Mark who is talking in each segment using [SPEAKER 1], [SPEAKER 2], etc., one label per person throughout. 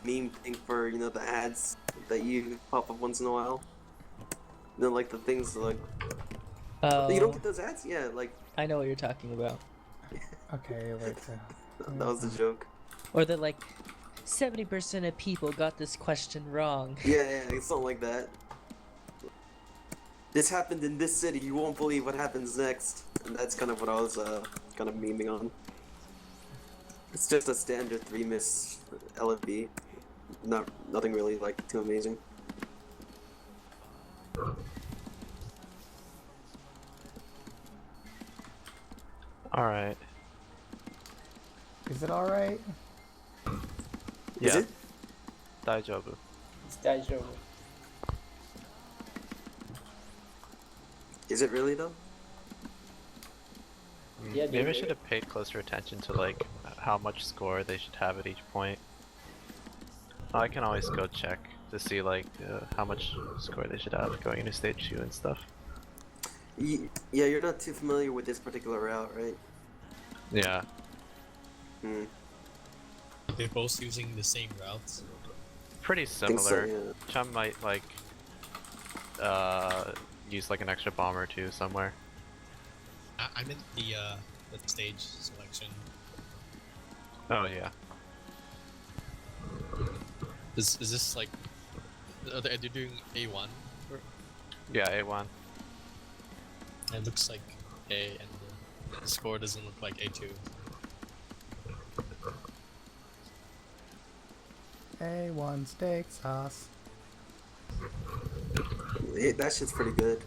[SPEAKER 1] meme thing for, you know, the ads that you pop up once in a while. You know, like the things like you don't
[SPEAKER 2] Oh,
[SPEAKER 1] get those ads? Yeah, like
[SPEAKER 2] I know what you're talking about.
[SPEAKER 3] Okay, like.
[SPEAKER 1] that was the joke.
[SPEAKER 2] Or that like 70% of people got this question wrong.
[SPEAKER 1] Yeah, it's something like that. This happened in this city. You won't believe what happens next. And that's kind of what I was kind of memeing on. It's just a standard 3-miss LFB. Nothing really like too amazing.
[SPEAKER 4] Alright.
[SPEAKER 3] Is it alright?
[SPEAKER 1] Is
[SPEAKER 4] Yeah.
[SPEAKER 1] it?
[SPEAKER 4] Daijobu.
[SPEAKER 5] It's daijoubu.
[SPEAKER 1] Is it really though?
[SPEAKER 5] Yeah,
[SPEAKER 4] Maybe I
[SPEAKER 5] dude.
[SPEAKER 4] should have paid closer attention to like how much score they should have at each point. I can always go check to see like how much score they should have going into stage 2 and stuff.
[SPEAKER 1] Yeah, you're not too familiar with this particular route, right?
[SPEAKER 4] Yeah.
[SPEAKER 1] Hmm.
[SPEAKER 6] They're both using the same routes.
[SPEAKER 4] Pretty
[SPEAKER 1] I think
[SPEAKER 4] similar.
[SPEAKER 1] so, yeah.
[SPEAKER 4] Chum might like use like an extra bomb or two somewhere.
[SPEAKER 6] I meant the stage selection.
[SPEAKER 4] Oh yeah.
[SPEAKER 6] Is this like are they doing A1?
[SPEAKER 4] Yeah, A1.
[SPEAKER 6] It looks like A, and the score doesn't look like A2.
[SPEAKER 3] A1 steak sauce.
[SPEAKER 1] That shit's pretty good.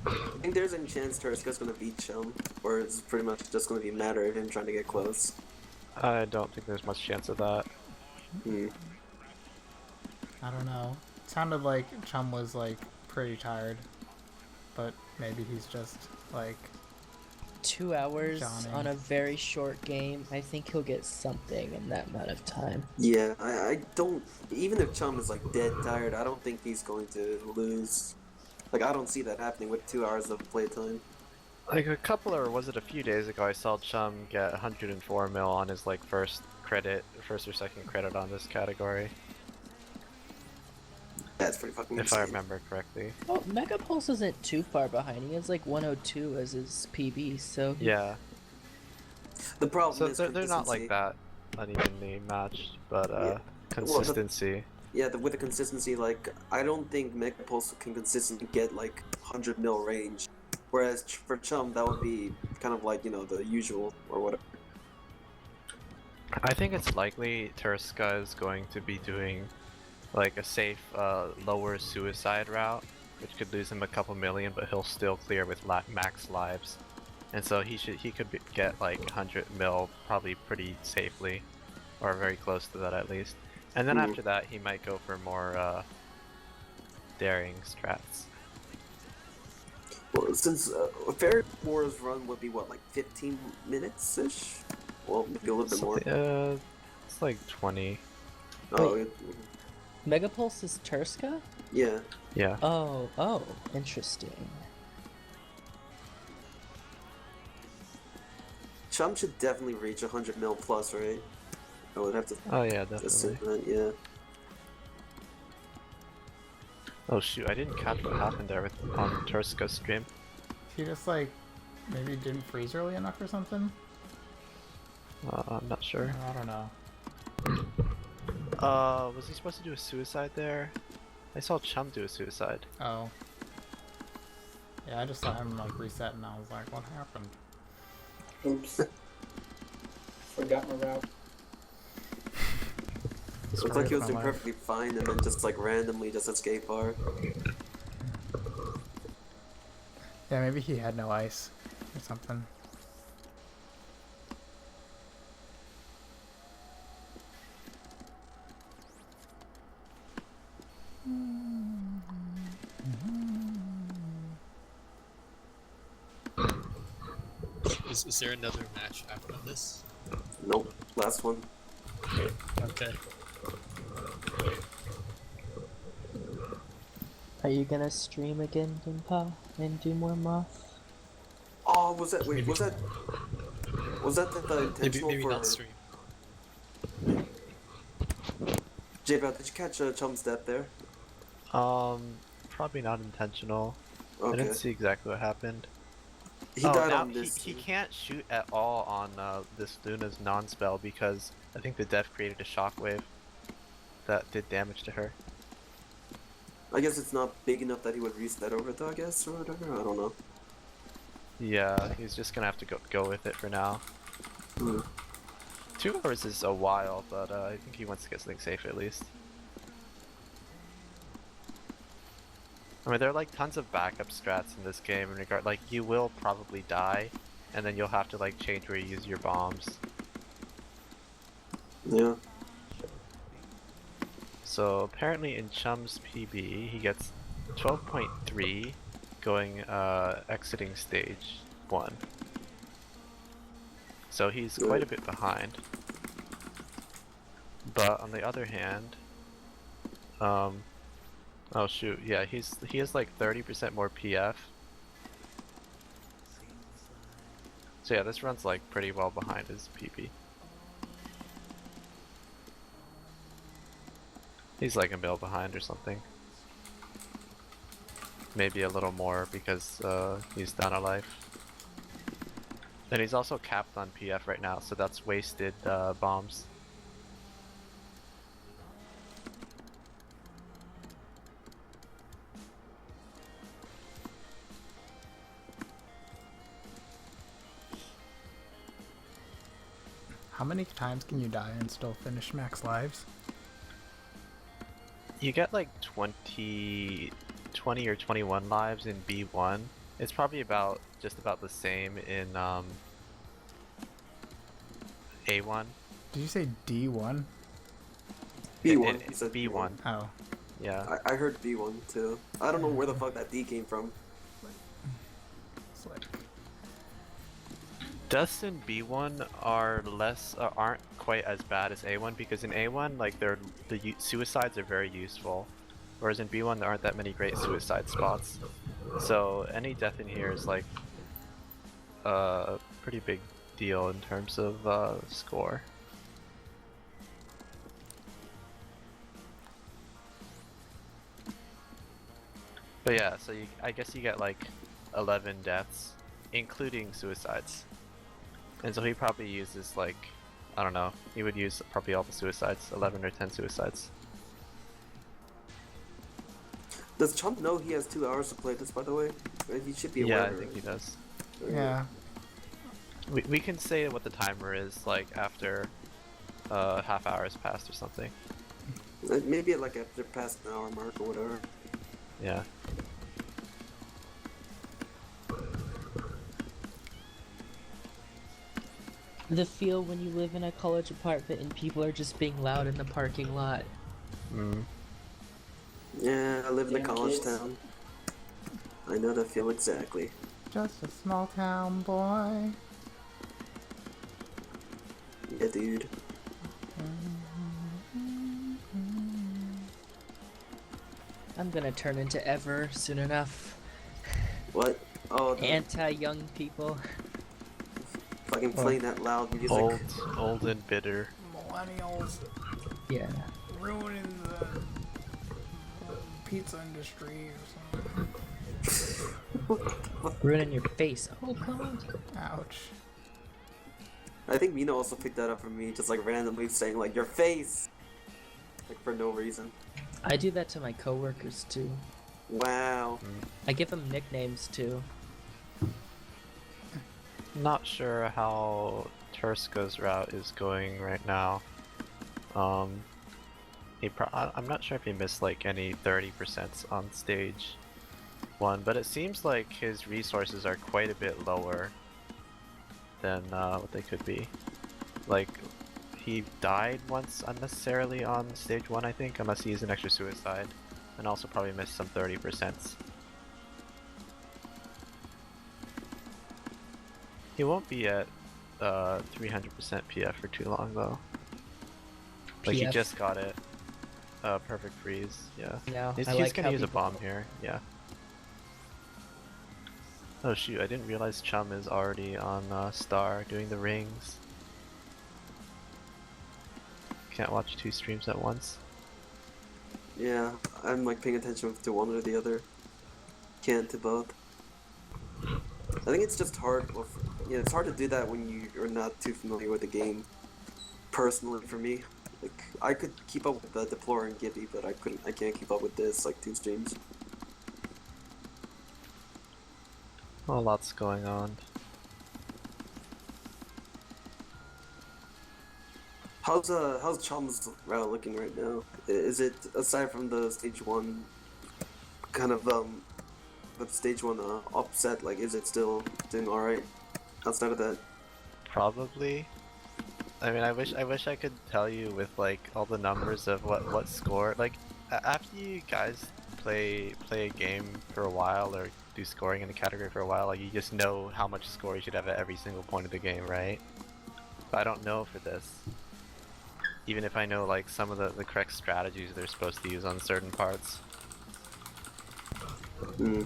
[SPEAKER 1] I think there's any chance Turska's gonna beat Chum, or it's pretty much just gonna be a matter of him trying to get close.
[SPEAKER 4] I don't think there's much chance of that.
[SPEAKER 1] Hmm.
[SPEAKER 3] I don't know. It sounded like Chum was like pretty tired, but maybe he's just like
[SPEAKER 2] 2 hours
[SPEAKER 3] Johnny.
[SPEAKER 2] on a very short game. I think he'll get something in that amount of time.
[SPEAKER 1] Yeah, I don't. Even if Chum is like dead tired, I don't think he's going to lose. Like, I don't see that happening with 2 hours of playtime.
[SPEAKER 4] Like a couple or was it a few days ago I saw Chum get 104 mil on his like first or second credit on this category.
[SPEAKER 1] That's pretty fucking
[SPEAKER 4] If
[SPEAKER 1] insane.
[SPEAKER 4] I remember correctly.
[SPEAKER 2] Well, megapulse isn't too far behind. He has like 102 as his PB, so
[SPEAKER 4] Yeah.
[SPEAKER 1] The problem
[SPEAKER 4] So
[SPEAKER 1] is
[SPEAKER 4] they're not
[SPEAKER 1] consistency.
[SPEAKER 4] like that unevenly matched, but
[SPEAKER 1] Yeah.
[SPEAKER 4] consistency.
[SPEAKER 1] Yeah, with the consistency, like, I don't think megapulse can consistently get like 100 mil range. Whereas for Chum, that would be kind of like, you know, the usual or whatever.
[SPEAKER 4] I think it's likely Turska is going to be doing like a safe lower suicide route, which could lose him a couple million, but he'll still clear with max lives. And so he could get like 100 mil probably pretty safely, or very close to that at least. And then after that, he might go for more daring strats.
[SPEAKER 1] Well, since a Fairy Wars run would be what, like 15 minutes ish? Well, maybe a little bit more.
[SPEAKER 4] It's like 20.
[SPEAKER 1] Oh,
[SPEAKER 2] Wait. Megapulse is Turska?
[SPEAKER 1] yeah.
[SPEAKER 4] Yeah.
[SPEAKER 2] Oh, interesting.
[SPEAKER 1] Chum should definitely reach 100 mil plus, right? I would have to
[SPEAKER 4] Oh yeah,
[SPEAKER 1] assume
[SPEAKER 4] definitely.
[SPEAKER 1] that, yeah.
[SPEAKER 4] Oh shoot, I didn't catch what happened there on Turska's stream.
[SPEAKER 3] he just like maybe didn't freeze early enough or something.
[SPEAKER 4] I'm not sure.
[SPEAKER 3] I don't know.
[SPEAKER 4] Was he supposed to do a suicide there? I saw Chum do a suicide.
[SPEAKER 3] Oh. Yeah, I just saw him like reset and I was like, what happened?
[SPEAKER 5] Oops. Forgot my route.
[SPEAKER 1] It looked like he was doing perfectly fine and then just like randomly just escape bar.
[SPEAKER 3] Yeah, maybe he had no ice or something.
[SPEAKER 6] Is there another match after this?
[SPEAKER 1] Nope. Last one.
[SPEAKER 6] Okay.
[SPEAKER 2] Are you gonna stream again, Dimpa, and do more moth?
[SPEAKER 1] Oh, was that? Wait,
[SPEAKER 6] Maybe
[SPEAKER 1] was that? Was that the
[SPEAKER 6] maybe
[SPEAKER 1] intentional
[SPEAKER 6] maybe
[SPEAKER 1] for?
[SPEAKER 6] not stream.
[SPEAKER 1] J-Bell, did you catch Chum's death there?
[SPEAKER 4] Probably not intentional. I
[SPEAKER 1] Okay.
[SPEAKER 4] didn't see exactly what happened.
[SPEAKER 1] He
[SPEAKER 4] Oh,
[SPEAKER 1] died
[SPEAKER 4] now
[SPEAKER 1] on this.
[SPEAKER 4] he can't shoot at all on this Luna's non-spell because I think the death created a shockwave that did damage to her.
[SPEAKER 1] I guess it's not big enough that he would reset over though, I guess, or whatever. I don't know.
[SPEAKER 4] Yeah, he's just gonna have to go with it for now.
[SPEAKER 1] Hmm.
[SPEAKER 4] 2 hours is a while, but I think he wants to get something safe at least. I mean, there are like tons of backup strats in this game in regard, like you will probably die, and then you'll have to like change where you use your bombs.
[SPEAKER 1] Yeah.
[SPEAKER 4] So apparently in Chum's PB, he gets 12.3 going exiting stage 1. So he's quite a bit behind. But on the other hand, oh shoot, yeah, he has like 30% more PF. So yeah, this runs like pretty well behind his PB. He's like a mil behind or something. Maybe a little more because he's down a life. And he's also capped on PF right now, so that's wasted bombs.
[SPEAKER 3] How many times can you die and still finish max lives?
[SPEAKER 4] You get like 20 or 21 lives in B1. It's probably just about the same in A1.
[SPEAKER 3] Did you say D1?
[SPEAKER 1] B1. He said
[SPEAKER 4] B1.
[SPEAKER 3] Oh.
[SPEAKER 4] Yeah.
[SPEAKER 1] I heard B1 too. I don't know where the fuck that D came from.
[SPEAKER 3] It's like...
[SPEAKER 4] Deaths in B1 are aren't quite as bad as A1 because in A1 like suicides are very useful, whereas in B1 there aren't that many great suicide spots. So any death in here is like a pretty big deal in terms of score. But yeah, so I guess you get like 11 deaths, including suicides. And so he probably uses like, I don't know, he would use probably all the suicides, 11 or 10 suicides.
[SPEAKER 1] Does Chum know he has 2 hours to play this, by the way? He should be aware.
[SPEAKER 4] Yeah, I
[SPEAKER 1] of
[SPEAKER 4] think
[SPEAKER 1] it.
[SPEAKER 4] he does.
[SPEAKER 3] Yeah.
[SPEAKER 4] We can say what the timer is like after half hour has passed or something.
[SPEAKER 1] Maybe like after past an hour mark or whatever.
[SPEAKER 4] Yeah.
[SPEAKER 2] The feel when you live in a college apartment and people are just being loud in the parking lot.
[SPEAKER 4] Mm.
[SPEAKER 1] Yeah, I live in a
[SPEAKER 5] Damn
[SPEAKER 1] college
[SPEAKER 5] kids.
[SPEAKER 1] town. I know that feel exactly.
[SPEAKER 3] Just a small town boy.
[SPEAKER 1] Yeah, dude.
[SPEAKER 2] I'm gonna turn into Ever soon enough.
[SPEAKER 1] What? Oh, the
[SPEAKER 2] Anti-young people.
[SPEAKER 1] fucking playing that loud music.
[SPEAKER 4] Old and bitter.
[SPEAKER 3] Millennials
[SPEAKER 2] Yeah.
[SPEAKER 3] ruining the pizza industry or something.
[SPEAKER 2] Ruining your face. Oh god.
[SPEAKER 3] Ouch.
[SPEAKER 1] I think Mina also picked that up from me, just like randomly saying like your face, like for no reason.
[SPEAKER 2] I do that to my coworkers too.
[SPEAKER 1] Wow.
[SPEAKER 2] I give them nicknames too.
[SPEAKER 4] Not sure how Turska's route is going right now. I'm not sure if he missed like any 30% on stage 1, but it seems like his resources are quite a bit lower than what they could be. Like, he died once unnecessarily on stage 1, I think, unless he used an extra suicide, and also probably missed some 30%. He won't be at 300% PF for too long though. Like he
[SPEAKER 2] PF.
[SPEAKER 4] just got it. Perfect freeze. Yeah.
[SPEAKER 2] Yeah,
[SPEAKER 4] He's
[SPEAKER 2] I like
[SPEAKER 4] gonna
[SPEAKER 2] how
[SPEAKER 4] use a
[SPEAKER 2] people-
[SPEAKER 4] bomb here. Yeah. Oh shoot! I didn't realize Chum is already on Star doing the rings. Can't watch 2 streams at once.
[SPEAKER 1] Yeah, I'm like paying attention to one or the other. Can't to both. I think it's just hard. Well, yeah, it's hard to do that when you're not too familiar with the game. Personally, for me, like I could keep up with the Deplore and Gibby, but I couldn't. I can't keep up with this like 2 streams.
[SPEAKER 4] Oh, lots going on.
[SPEAKER 1] How's Chum's route looking right now? Is it, aside from the stage 1 kind of the stage 1 upset, like is it still doing all right outside of that?
[SPEAKER 4] Probably. I mean, I wish I could tell you with like all the numbers of what score. Like after you guys play a game for a while or do scoring in a category for a while, like you just know how much score you should have at every single point of the game, right? But I don't know for this. Even if I know like some of the correct strategies they're supposed to use on certain parts.
[SPEAKER 1] Hmm.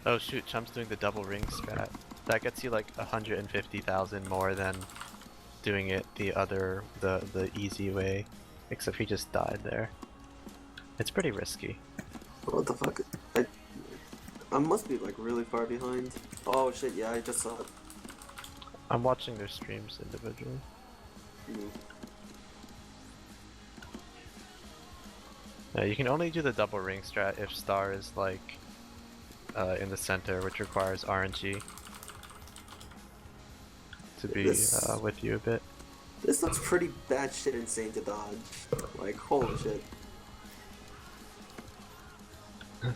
[SPEAKER 4] Oh shoot, Chum's doing the double ring strat. That gets you like 150,000 more than doing it the easy way. Except he just died there. It's pretty risky.
[SPEAKER 1] What the fuck? I must be like really far behind. Oh shit! Yeah, I just saw it.
[SPEAKER 4] I'm watching their streams individually.
[SPEAKER 1] Hmm.
[SPEAKER 4] You can only do the double ring strat if Star is like in the center, which requires RNG to be with you a bit.
[SPEAKER 1] This looks pretty bad shit insane to dodge. Like holy shit.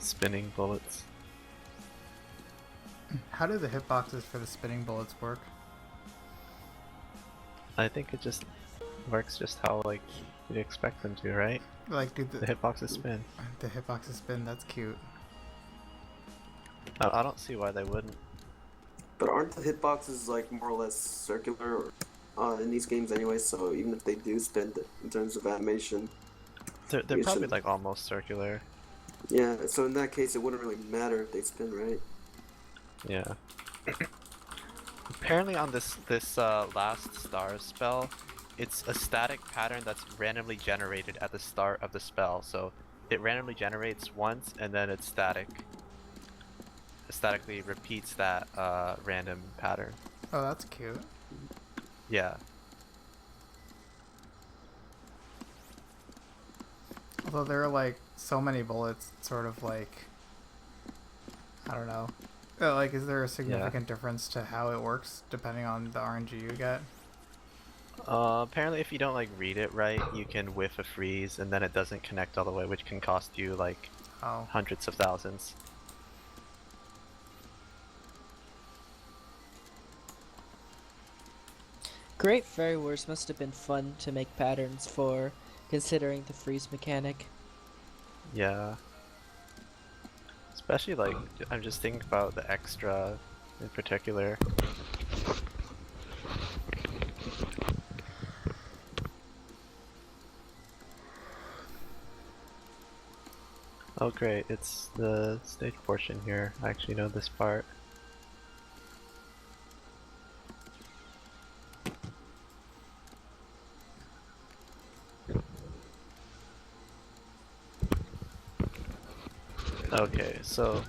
[SPEAKER 4] Spinning bullets.
[SPEAKER 3] How do the hitboxes for the spinning bullets work?
[SPEAKER 4] I think it just works just how like you'd expect them to, right?
[SPEAKER 3] Like, do
[SPEAKER 4] The
[SPEAKER 3] the
[SPEAKER 4] hitboxes spin.
[SPEAKER 3] hitboxes spin? That's cute.
[SPEAKER 4] I don't see why they wouldn't.
[SPEAKER 1] But aren't the hitboxes like more or less circular in these games anyway? So even if they do spin in terms of animation,
[SPEAKER 4] They're
[SPEAKER 1] You
[SPEAKER 4] probably
[SPEAKER 1] should-
[SPEAKER 4] like almost circular.
[SPEAKER 1] yeah. So in that case, it wouldn't really matter if they spin, right?
[SPEAKER 4] Yeah. Apparently on this last star spell, it's a static pattern that's randomly generated at the start of the spell. So it randomly generates once and then it's static. It statically repeats that random pattern.
[SPEAKER 3] Oh, that's cute.
[SPEAKER 4] Yeah.
[SPEAKER 3] Although there are like so many bullets, it's sort of like, I don't know. Like, is there a significant difference to how it works depending on the RNG you get?
[SPEAKER 4] Apparently if you don't like read it right, you can whiff a freeze and then it doesn't connect all the way, which can cost you like
[SPEAKER 3] Oh,
[SPEAKER 4] hundreds of thousands.
[SPEAKER 2] Great Fairy Wars must have been fun to make patterns for, considering the freeze mechanic.
[SPEAKER 4] Yeah. Especially like, I'm just thinking about the extra in particular. Oh great, it's the stage portion here. I actually know this part. Okay, so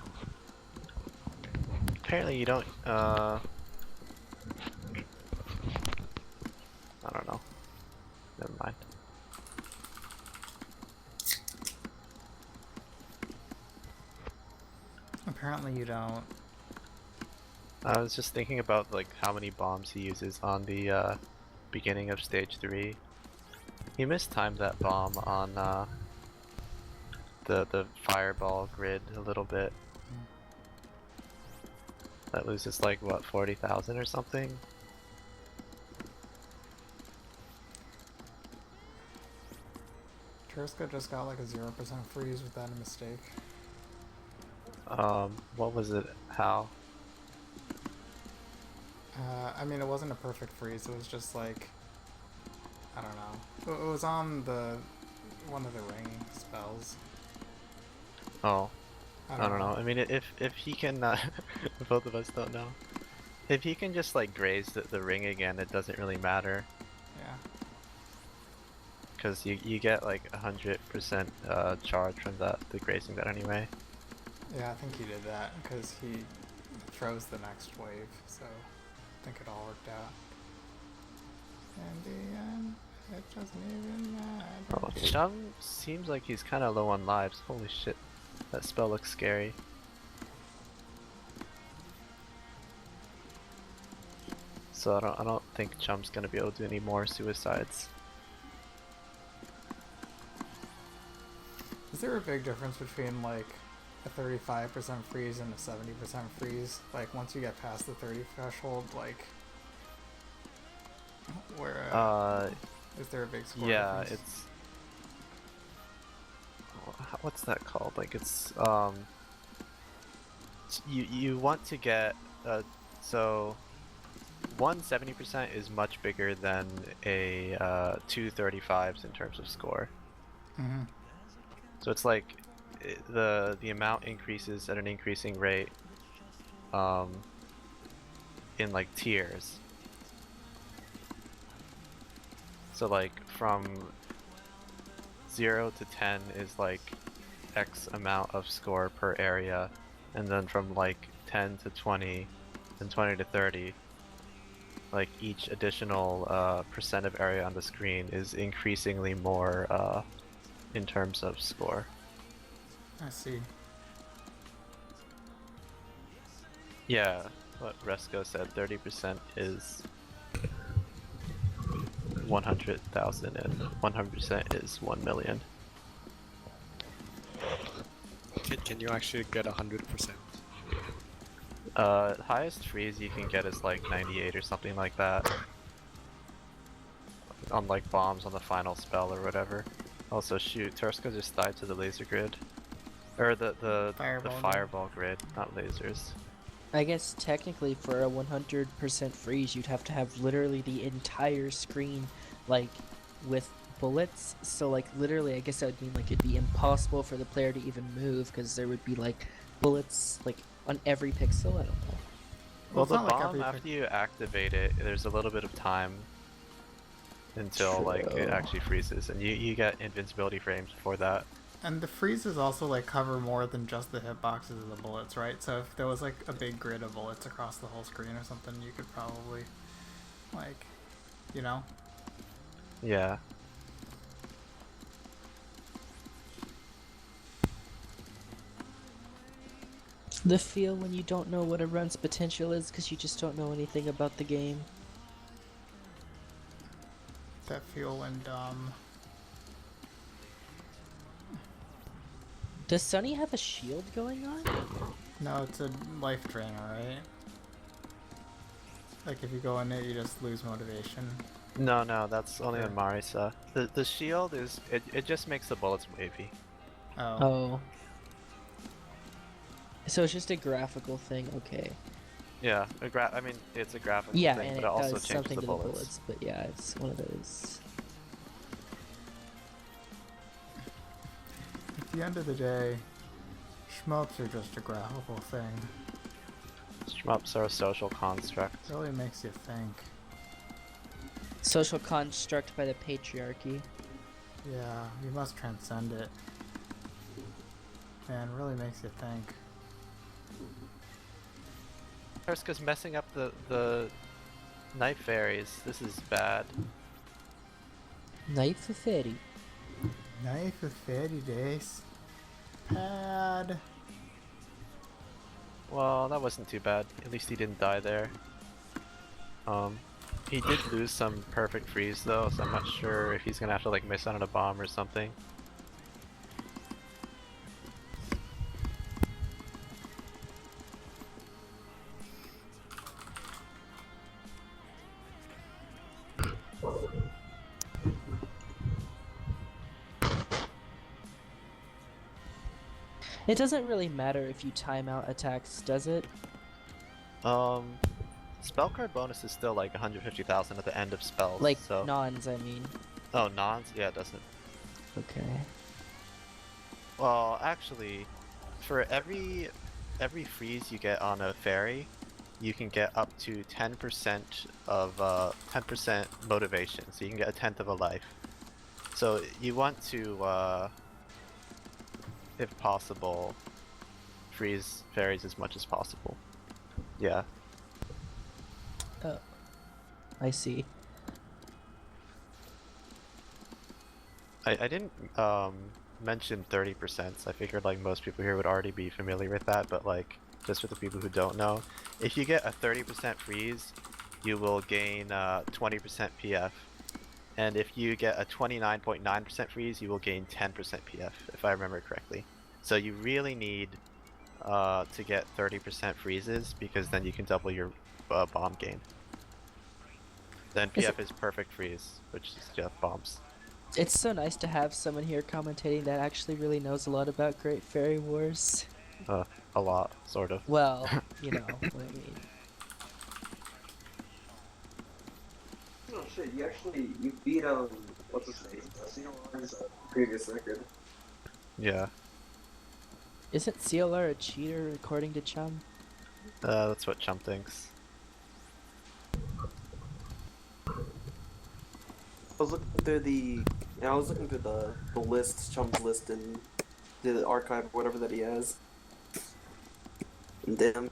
[SPEAKER 4] apparently you don't I don't know. Never mind.
[SPEAKER 3] apparently you don't.
[SPEAKER 4] I was just thinking about like how many bombs he uses on the beginning of stage 3. He mistimed that bomb on the fireball grid a little bit. That loses like what, 40,000 or something?
[SPEAKER 3] Turska just got like a 0% freeze. Was that a mistake?
[SPEAKER 4] What was it? How?
[SPEAKER 3] I mean, it wasn't a perfect freeze. It was just like, I don't know. It was on the one of the ring spells.
[SPEAKER 4] Oh,
[SPEAKER 3] I
[SPEAKER 4] I don't know. I mean, if he can, both of us don't know. If he can just like graze the ring again, it doesn't really matter.
[SPEAKER 3] Yeah.
[SPEAKER 4] Because you get like 100% charge from the grazing that anyway.
[SPEAKER 3] Yeah, I think he did that because he froze the next wave, so I think it all worked out. In the end, it doesn't even matter.
[SPEAKER 4] Oh, Chum seems like he's kind of low on lives. Holy shit, that spell looks scary. So I don't think Chum's gonna be able to do any more suicides.
[SPEAKER 3] Is there a big difference between like a 35% freeze and a 70% freeze? Like once you get past the 30 threshold, like where is there a big score
[SPEAKER 4] Yeah,
[SPEAKER 3] difference?
[SPEAKER 4] it's what's that called? Like it's you want to get so 170% is much bigger than a 235s in terms of score.
[SPEAKER 3] Mm-hmm.
[SPEAKER 4] So it's like the amount increases at an increasing rate in like tiers. So like from 0 to 10 is like X amount of score per area, and then from like 10 to 20 and 20 to 30, like each additional percent of area on the screen is increasingly more in terms of score.
[SPEAKER 3] I see.
[SPEAKER 4] Yeah, what Resco said, 30% is 100,000 and 100% is 1 million.
[SPEAKER 6] Can you actually get 100%?
[SPEAKER 4] Highest freeze you can get is like 98 or something like that. On like bombs on the final spell or whatever. Also shoot, Turska just died to the laser grid. Or the fireball grid, not lasers.
[SPEAKER 2] I guess technically for a 100% freeze, you'd have to have literally the entire screen, like, with bullets. So, like, literally, I guess that would mean, like, it'd be impossible for the player to even move, because there would be, like, bullets, like, on every pixel. I don't know.
[SPEAKER 4] Well,
[SPEAKER 3] it's
[SPEAKER 4] the
[SPEAKER 3] not like
[SPEAKER 4] bomb, after you activate it, there's a little bit of time until, like, it
[SPEAKER 2] True.
[SPEAKER 4] actually freezes, and you get invincibility frames before that.
[SPEAKER 3] And the freezes also like cover more than just the hitboxes of the bullets, right? So if there was like a big grid of bullets across the whole screen or something, you could probably, like, you know?
[SPEAKER 4] Yeah.
[SPEAKER 2] The feel when you don't know what a run's potential is because you just don't know anything about the game.
[SPEAKER 3] That feel when
[SPEAKER 2] Does Sunny have a shield going on?
[SPEAKER 3] no, it's a life drainer, right? Like if you go in it, you just lose motivation.
[SPEAKER 4] No, that's only
[SPEAKER 3] Okay.
[SPEAKER 4] on Marisa. The shield is, it just makes the bullets wavy.
[SPEAKER 3] Oh.
[SPEAKER 2] Oh. So it's just a graphical thing, okay.
[SPEAKER 4] Yeah, I mean, it's a graphical
[SPEAKER 2] Yeah,
[SPEAKER 4] thing,
[SPEAKER 2] and
[SPEAKER 4] but
[SPEAKER 2] it
[SPEAKER 4] it also
[SPEAKER 2] does
[SPEAKER 4] changes
[SPEAKER 2] something
[SPEAKER 4] the
[SPEAKER 2] to
[SPEAKER 4] bullets.
[SPEAKER 2] the bullets, but yeah, it's one of those.
[SPEAKER 3] At the end of the day, shmups are just a graphical thing.
[SPEAKER 4] Shmups are a social construct.
[SPEAKER 3] It really makes you think.
[SPEAKER 2] Social construct by the patriarchy.
[SPEAKER 3] Yeah, you must transcend it. Man, it really makes you think.
[SPEAKER 4] Turska's messing up the knife fairies. This is bad.
[SPEAKER 2] Knife of Fairy.
[SPEAKER 3] Knife of Fairy Days. Pad.
[SPEAKER 4] Well, that wasn't too bad. At least he didn't die there. He did lose some perfect freeze though, so I'm not sure if he's gonna have to like miss out on a bomb or something.
[SPEAKER 2] It doesn't really matter if you time out attacks, does it?
[SPEAKER 4] Spell card bonus is still like 150,000 at the end of spells.
[SPEAKER 2] Like
[SPEAKER 4] so
[SPEAKER 2] nons, I mean.
[SPEAKER 4] oh, nons? Yeah, it doesn't.
[SPEAKER 2] Okay.
[SPEAKER 4] Well, actually, for every freeze you get on a fairy, you can get up to 10% of 10% motivation. So you can get a tenth of a life. So you want to, if possible, freeze fairies as much as possible. Yeah.
[SPEAKER 2] Oh, I see.
[SPEAKER 4] I didn't mention 30%. I figured like most people here would already be familiar with that, but like just for the people who don't know, if you get a 30% freeze, you will gain 20% PF. And if you get a 29.9% freeze, you will gain 10% PF, if I remember correctly. So you really need to get 30% freezes, because then you can double your bomb gain. Then PF is perfect freeze, which is just bombs.
[SPEAKER 2] It's so nice to have someone here commentating that actually really knows a lot about Great Fairy Wars.
[SPEAKER 4] A lot, sort of.
[SPEAKER 2] Well, you know what I mean.
[SPEAKER 1] Oh shit, you beat what's his name? CLR's previous record.
[SPEAKER 4] Yeah,
[SPEAKER 2] Isn't CLR a cheater according to Chum?
[SPEAKER 4] that's what Chum thinks.
[SPEAKER 1] I was looking through the list, Chum's list, and the archive or whatever that he has. And damn.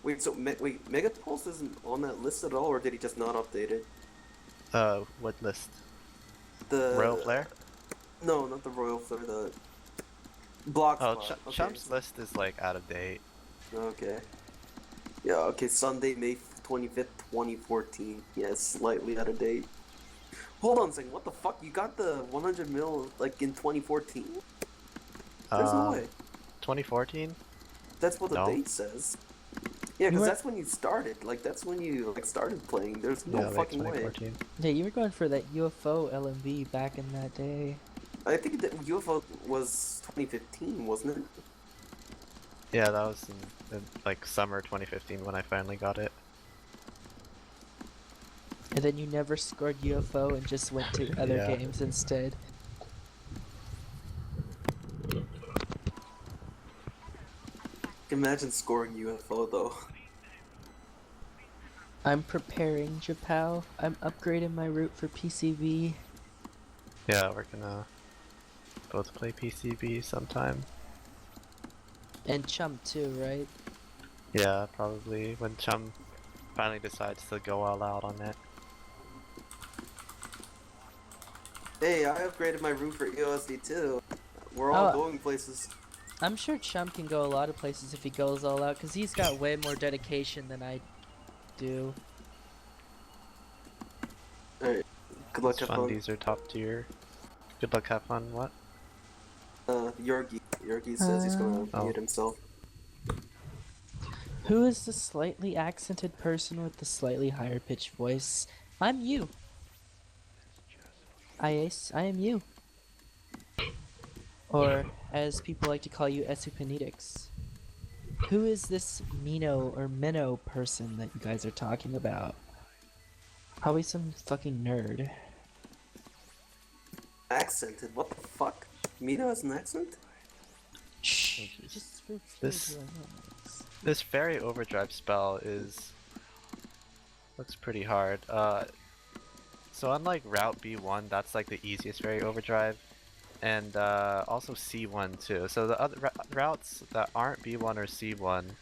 [SPEAKER 1] Wait, so Megapulse isn't on that list at all, or did he just not update it?
[SPEAKER 4] What list?
[SPEAKER 1] The
[SPEAKER 4] Royal Flare?
[SPEAKER 1] No, not the Royal Flare. The block
[SPEAKER 4] Oh,
[SPEAKER 1] spot. Okay.
[SPEAKER 4] Chum's list is like out of date.
[SPEAKER 1] Okay. Yeah. Okay. Sunday, May 25th, 2014. Yeah, it's slightly out of date. Hold on a second. What the fuck? You got the 100 mil like in 2014? There's no way.
[SPEAKER 4] 2014?
[SPEAKER 1] That's what the
[SPEAKER 4] No.
[SPEAKER 1] date says. Yeah,
[SPEAKER 2] You
[SPEAKER 1] because
[SPEAKER 2] were-
[SPEAKER 1] that's when you started. Like that's when you like started playing. There's no
[SPEAKER 4] Yeah, late
[SPEAKER 1] fucking way.
[SPEAKER 4] 2014.
[SPEAKER 2] Yeah, you were going for that UFO LMV back in that day.
[SPEAKER 1] I think that UFO was 2015, wasn't it?
[SPEAKER 4] Yeah, that was in like summer 2015 when I finally got it.
[SPEAKER 2] And then you never scored UFO and just went to other
[SPEAKER 4] Yeah.
[SPEAKER 2] games instead.
[SPEAKER 1] Imagine scoring UFO though.
[SPEAKER 2] I'm preparing, Japao. I'm upgrading my route for PCV.
[SPEAKER 4] Yeah, we're gonna both play PCB sometime.
[SPEAKER 2] And Chum too, right?
[SPEAKER 4] Yeah, probably when Chum finally decides to go all out on it.
[SPEAKER 1] Hey, I upgraded my route for EOSD too. We're all
[SPEAKER 2] Oh.
[SPEAKER 1] going places.
[SPEAKER 2] I'm sure Chum can go a lot of places if he goes all out, because he's got way more dedication than I do.
[SPEAKER 1] Alright. Good luck,
[SPEAKER 4] It's
[SPEAKER 1] have
[SPEAKER 4] fun,
[SPEAKER 1] fun.
[SPEAKER 4] these are top tier. Good luck, have fun, what?
[SPEAKER 1] Yorgi says he's gonna
[SPEAKER 4] Oh.
[SPEAKER 1] mute himself.
[SPEAKER 2] Who is the slightly accented person with the slightly higher pitched voice? I'm you. I am you. Or, as people like to call you, Esupanetics. Who is this Mino or Minnow person that you guys are talking about? Probably some fucking nerd.
[SPEAKER 1] Accented? What the fuck? Mito has an accent?
[SPEAKER 2] Shh. Just for
[SPEAKER 4] This-
[SPEAKER 2] relax.
[SPEAKER 4] This fairy overdrive spell looks pretty hard. So unlike Route B1, that's like the easiest fairy overdrive, and also C1 too. So the other routes that aren't B1 or C1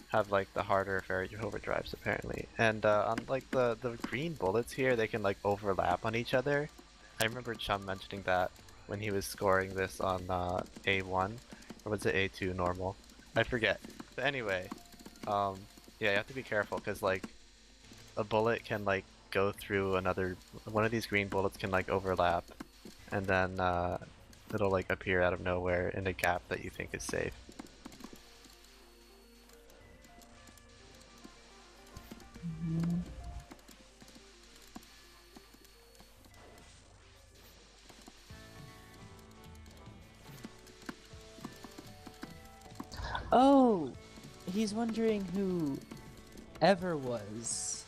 [SPEAKER 4] have like the harder fairy overdrives apparently. And on like the green bullets here, they can like overlap on each other. I remember Chum mentioning that when he was scoring this on A1, or was it A2 normal? I forget. But anyway, yeah, you have to be careful because like a bullet can like go through one of these green bullets can like overlap, and then it'll like appear out of nowhere in a gap that you think is safe.
[SPEAKER 2] Oh! He's wondering who ever was.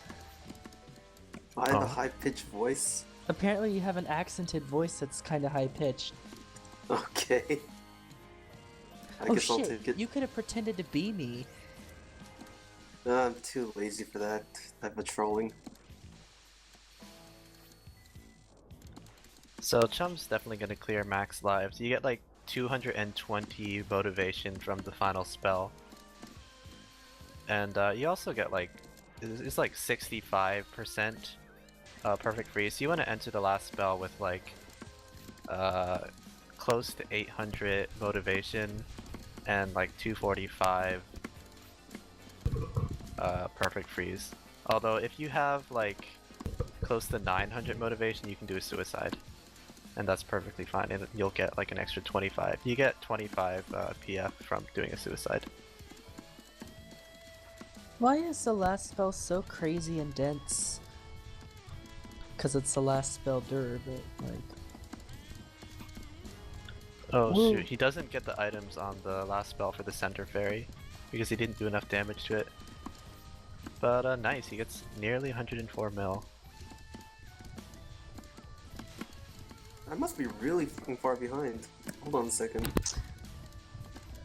[SPEAKER 1] I have a
[SPEAKER 4] Oh.
[SPEAKER 1] high-pitched voice.
[SPEAKER 2] Apparently you have an accented voice that's kind of high-pitched.
[SPEAKER 1] Okay. I
[SPEAKER 2] Oh
[SPEAKER 1] guess I'll
[SPEAKER 2] shit,
[SPEAKER 1] take it.
[SPEAKER 2] you could have pretended to be me.
[SPEAKER 1] I'm too lazy for that type of trolling.
[SPEAKER 4] So Chum's definitely gonna clear max lives. You get like 220 motivation from the final spell. And you also get like, it's like 65% perfect freeze. So you want to enter the last spell with like close to 800 motivation and like 245 perfect freeze. Although if you have like close to 900 motivation, you can do a suicide. And that's perfectly fine, and you'll get like an extra 25. You get 25 PF from doing a suicide.
[SPEAKER 2] Why is the last spell so crazy and dense? Because it's the last spell but like...
[SPEAKER 4] Oh
[SPEAKER 2] Whoa.
[SPEAKER 4] shoot, he doesn't get the items on the last spell for the center fairy, because he didn't do enough damage to it. But nice, he gets nearly 104 mil.
[SPEAKER 1] I must be really fucking far behind. Hold on a second.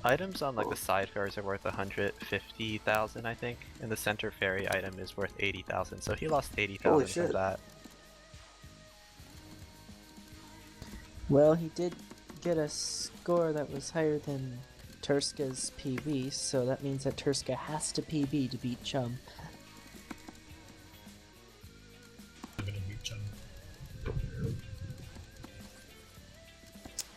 [SPEAKER 4] Items on like the side fairies are worth 150,000 I think, and the center fairy item is worth 80,000, so he lost 80,000
[SPEAKER 1] Holy
[SPEAKER 4] from
[SPEAKER 1] shit.
[SPEAKER 4] that.
[SPEAKER 2] Well, he did get a score that was higher than Turska's PB, so that means that Turska has to PB to beat Chum.
[SPEAKER 6] I'm gonna beat Chum.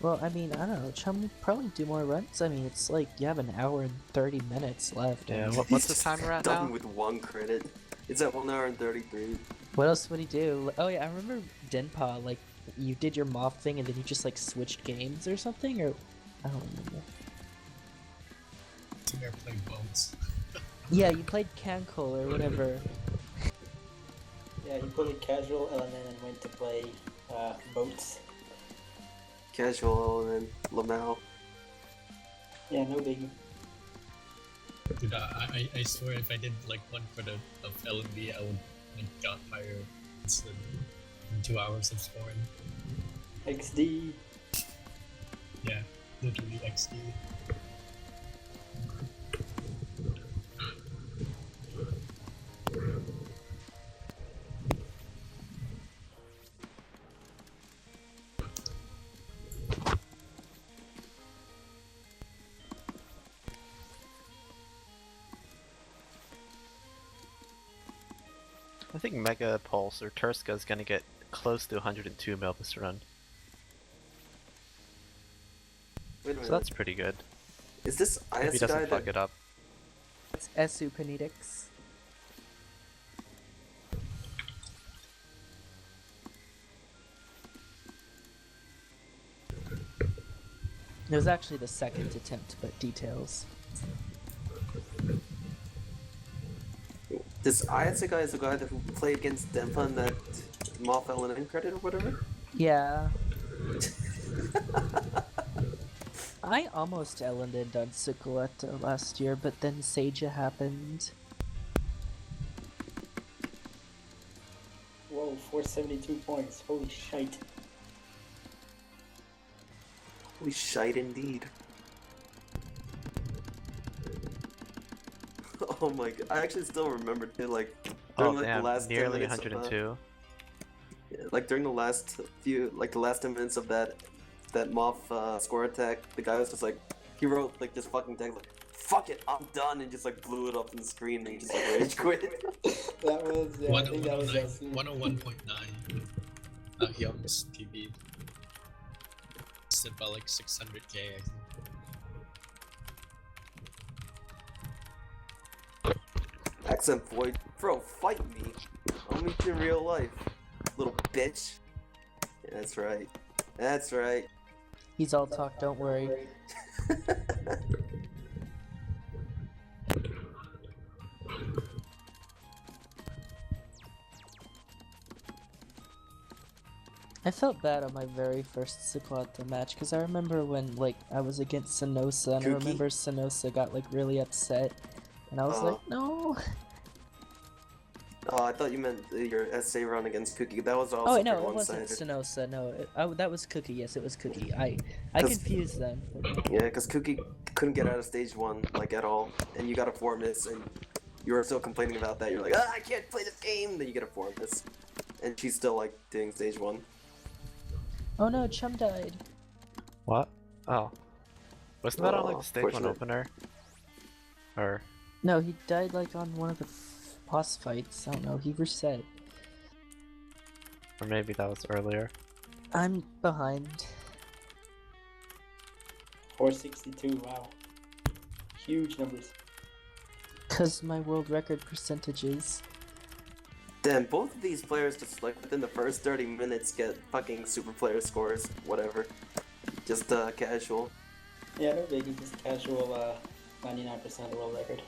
[SPEAKER 2] Well, I mean, I don't know, Chum would probably do more runs. I mean, it's like you have an hour and 30 minutes left.
[SPEAKER 4] Yeah,
[SPEAKER 2] and
[SPEAKER 4] what's the timer at
[SPEAKER 1] Done
[SPEAKER 4] now?
[SPEAKER 1] with 1 credit. It's at 1 hour and 33.
[SPEAKER 2] What else would he do? Oh yeah, I remember Denpa, like, you did your moth thing and then you just like switched games or something, or... I don't remember.
[SPEAKER 6] I think I played boats.
[SPEAKER 2] Yeah, you played Cancel or whatever.
[SPEAKER 5] Yeah, he played casual element and went to play boats.
[SPEAKER 1] Casual element, Lamau.
[SPEAKER 5] Yeah, no biggie.
[SPEAKER 6] Dude, I swear if I did like one for the of LMB, I would like got higher in 2 hours of scoring.
[SPEAKER 5] XD.
[SPEAKER 6] Yeah, literally XD.
[SPEAKER 4] I think Mega Pulse or Turska is gonna get close to 102 mil this run,
[SPEAKER 1] Wait a minute.
[SPEAKER 4] so that's pretty good.
[SPEAKER 1] Is this
[SPEAKER 4] If he
[SPEAKER 1] IS guy
[SPEAKER 4] doesn't fuck
[SPEAKER 1] that...
[SPEAKER 4] it up.
[SPEAKER 2] It's Esu Penedix. It was actually the second attempt, but details.
[SPEAKER 1] This IS guy is the guy that who played against Denpa in that Moth LNN credit or whatever?
[SPEAKER 2] Yeah. I almost LN'd on SukoAta last year, but then Seija happened.
[SPEAKER 5] Whoa, 472 points. Holy shite.
[SPEAKER 1] Holy shite indeed. Oh my god, I actually still remember too, like,
[SPEAKER 4] Oh
[SPEAKER 1] during like,
[SPEAKER 4] damn,
[SPEAKER 1] the last 10
[SPEAKER 4] nearly
[SPEAKER 1] minutes of,
[SPEAKER 4] 102.
[SPEAKER 1] yeah, like during the last few, like the last 10 minutes of that Moth score attack, the guy was just like, he wrote like this fucking text like, fuck it, I'm done, and just like blew it up on the screen and he just like rage quit.
[SPEAKER 5] That was, yeah, I think that was
[SPEAKER 6] 101.9. He almost PB'd. It's about like 600k, I think.
[SPEAKER 1] Accent Void, bro, fight me. I'll meet you in real life, little bitch. Yeah, that's right. That's right.
[SPEAKER 2] He's all talk, don't worry. I felt bad on my very first SukoAta match because I remember when like I was against Sanosa and I
[SPEAKER 1] Kooky?
[SPEAKER 2] remember Sanosa got like really upset and I was like, no.
[SPEAKER 1] thought you meant your essay run against Cookie. That was
[SPEAKER 2] Oh
[SPEAKER 1] also
[SPEAKER 2] no,
[SPEAKER 1] pretty
[SPEAKER 2] it wasn't
[SPEAKER 1] one-sided.
[SPEAKER 2] Sonosa. No, that was Cookie. Yes, it was Cookie. I
[SPEAKER 1] 'Cause-
[SPEAKER 2] confused them.
[SPEAKER 1] Yeah, because Cookie couldn't get out of stage 1 like at all, and you got a 4 miss, and you were still complaining about that. You're like, I can't play this game. Then you get a 4 miss, and she's still like doing stage 1.
[SPEAKER 2] Oh no, Chum died.
[SPEAKER 4] What? Oh. Wasn't that on like
[SPEAKER 1] Oh,
[SPEAKER 4] the stage 1
[SPEAKER 1] fortunate.
[SPEAKER 4] opener? Or...
[SPEAKER 2] No, he died like on one of the boss fights. I don't know. He reset.
[SPEAKER 4] Or maybe that was earlier.
[SPEAKER 2] I'm behind.
[SPEAKER 5] 462. Wow. Huge numbers.
[SPEAKER 2] Cause my world record percentages.
[SPEAKER 1] Damn, both of these players just like within the first 30 minutes get fucking super player scores, whatever. Just casual.
[SPEAKER 5] Yeah, no biggie. Just casual. 99% world record.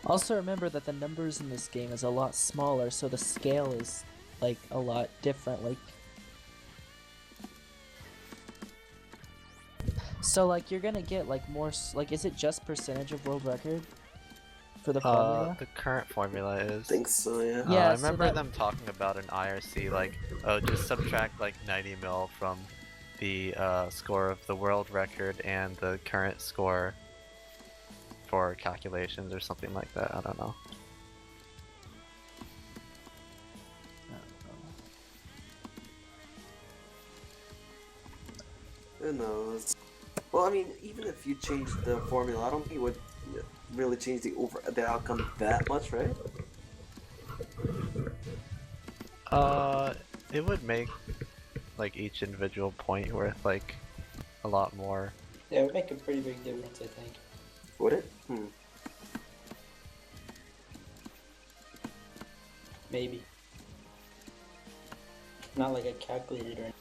[SPEAKER 2] Also remember that the numbers in this game is a lot smaller, so the scale is like a lot different. Like, so like you're gonna get like more. Like, is it just percentage of world record for the formula?
[SPEAKER 4] The current formula is.
[SPEAKER 1] I think so, yeah.
[SPEAKER 2] Yeah,
[SPEAKER 4] I
[SPEAKER 2] so
[SPEAKER 4] remember
[SPEAKER 2] that-
[SPEAKER 4] them talking about an IRC like, oh, just subtract like 90 mil from the score of the world record and the current score for calculations or something like that. I don't know.
[SPEAKER 1] Who knows? Well, I mean, even if you change the formula, I don't think it would really change the outcome that much, right?
[SPEAKER 4] It would make like each individual point worth like a lot more.
[SPEAKER 5] Yeah, it would make a pretty big difference, I think.
[SPEAKER 1] Would it?
[SPEAKER 5] Maybe. Not like I calculated or anything.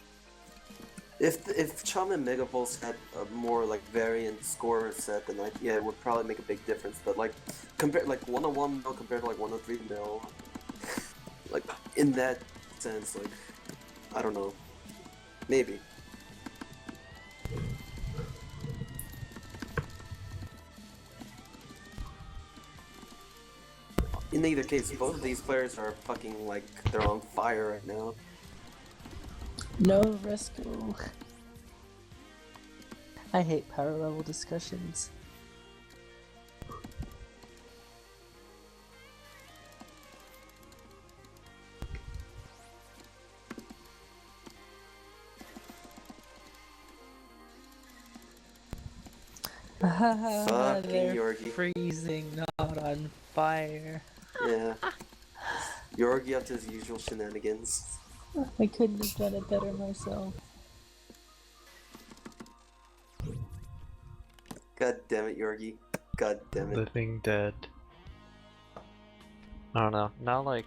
[SPEAKER 1] If Chum and Megapulse had a more like variant score set, then like yeah, it would probably make a big difference. But like compare like 101 mil compared to like 103 mil, like in that sense, like I don't know, maybe. In either case, both of these players are fucking like they're on fire right now.
[SPEAKER 2] No, Resco. I hate power level discussions.
[SPEAKER 1] Fucking
[SPEAKER 2] They're
[SPEAKER 1] Yorgi.
[SPEAKER 2] freezing, not on fire.
[SPEAKER 1] Yeah. Yorgi up to his usual shenanigans.
[SPEAKER 2] I couldn't have done it better myself.
[SPEAKER 1] God damn it, Yorgi. God damn it.
[SPEAKER 4] Living Dead. I don't know. Now like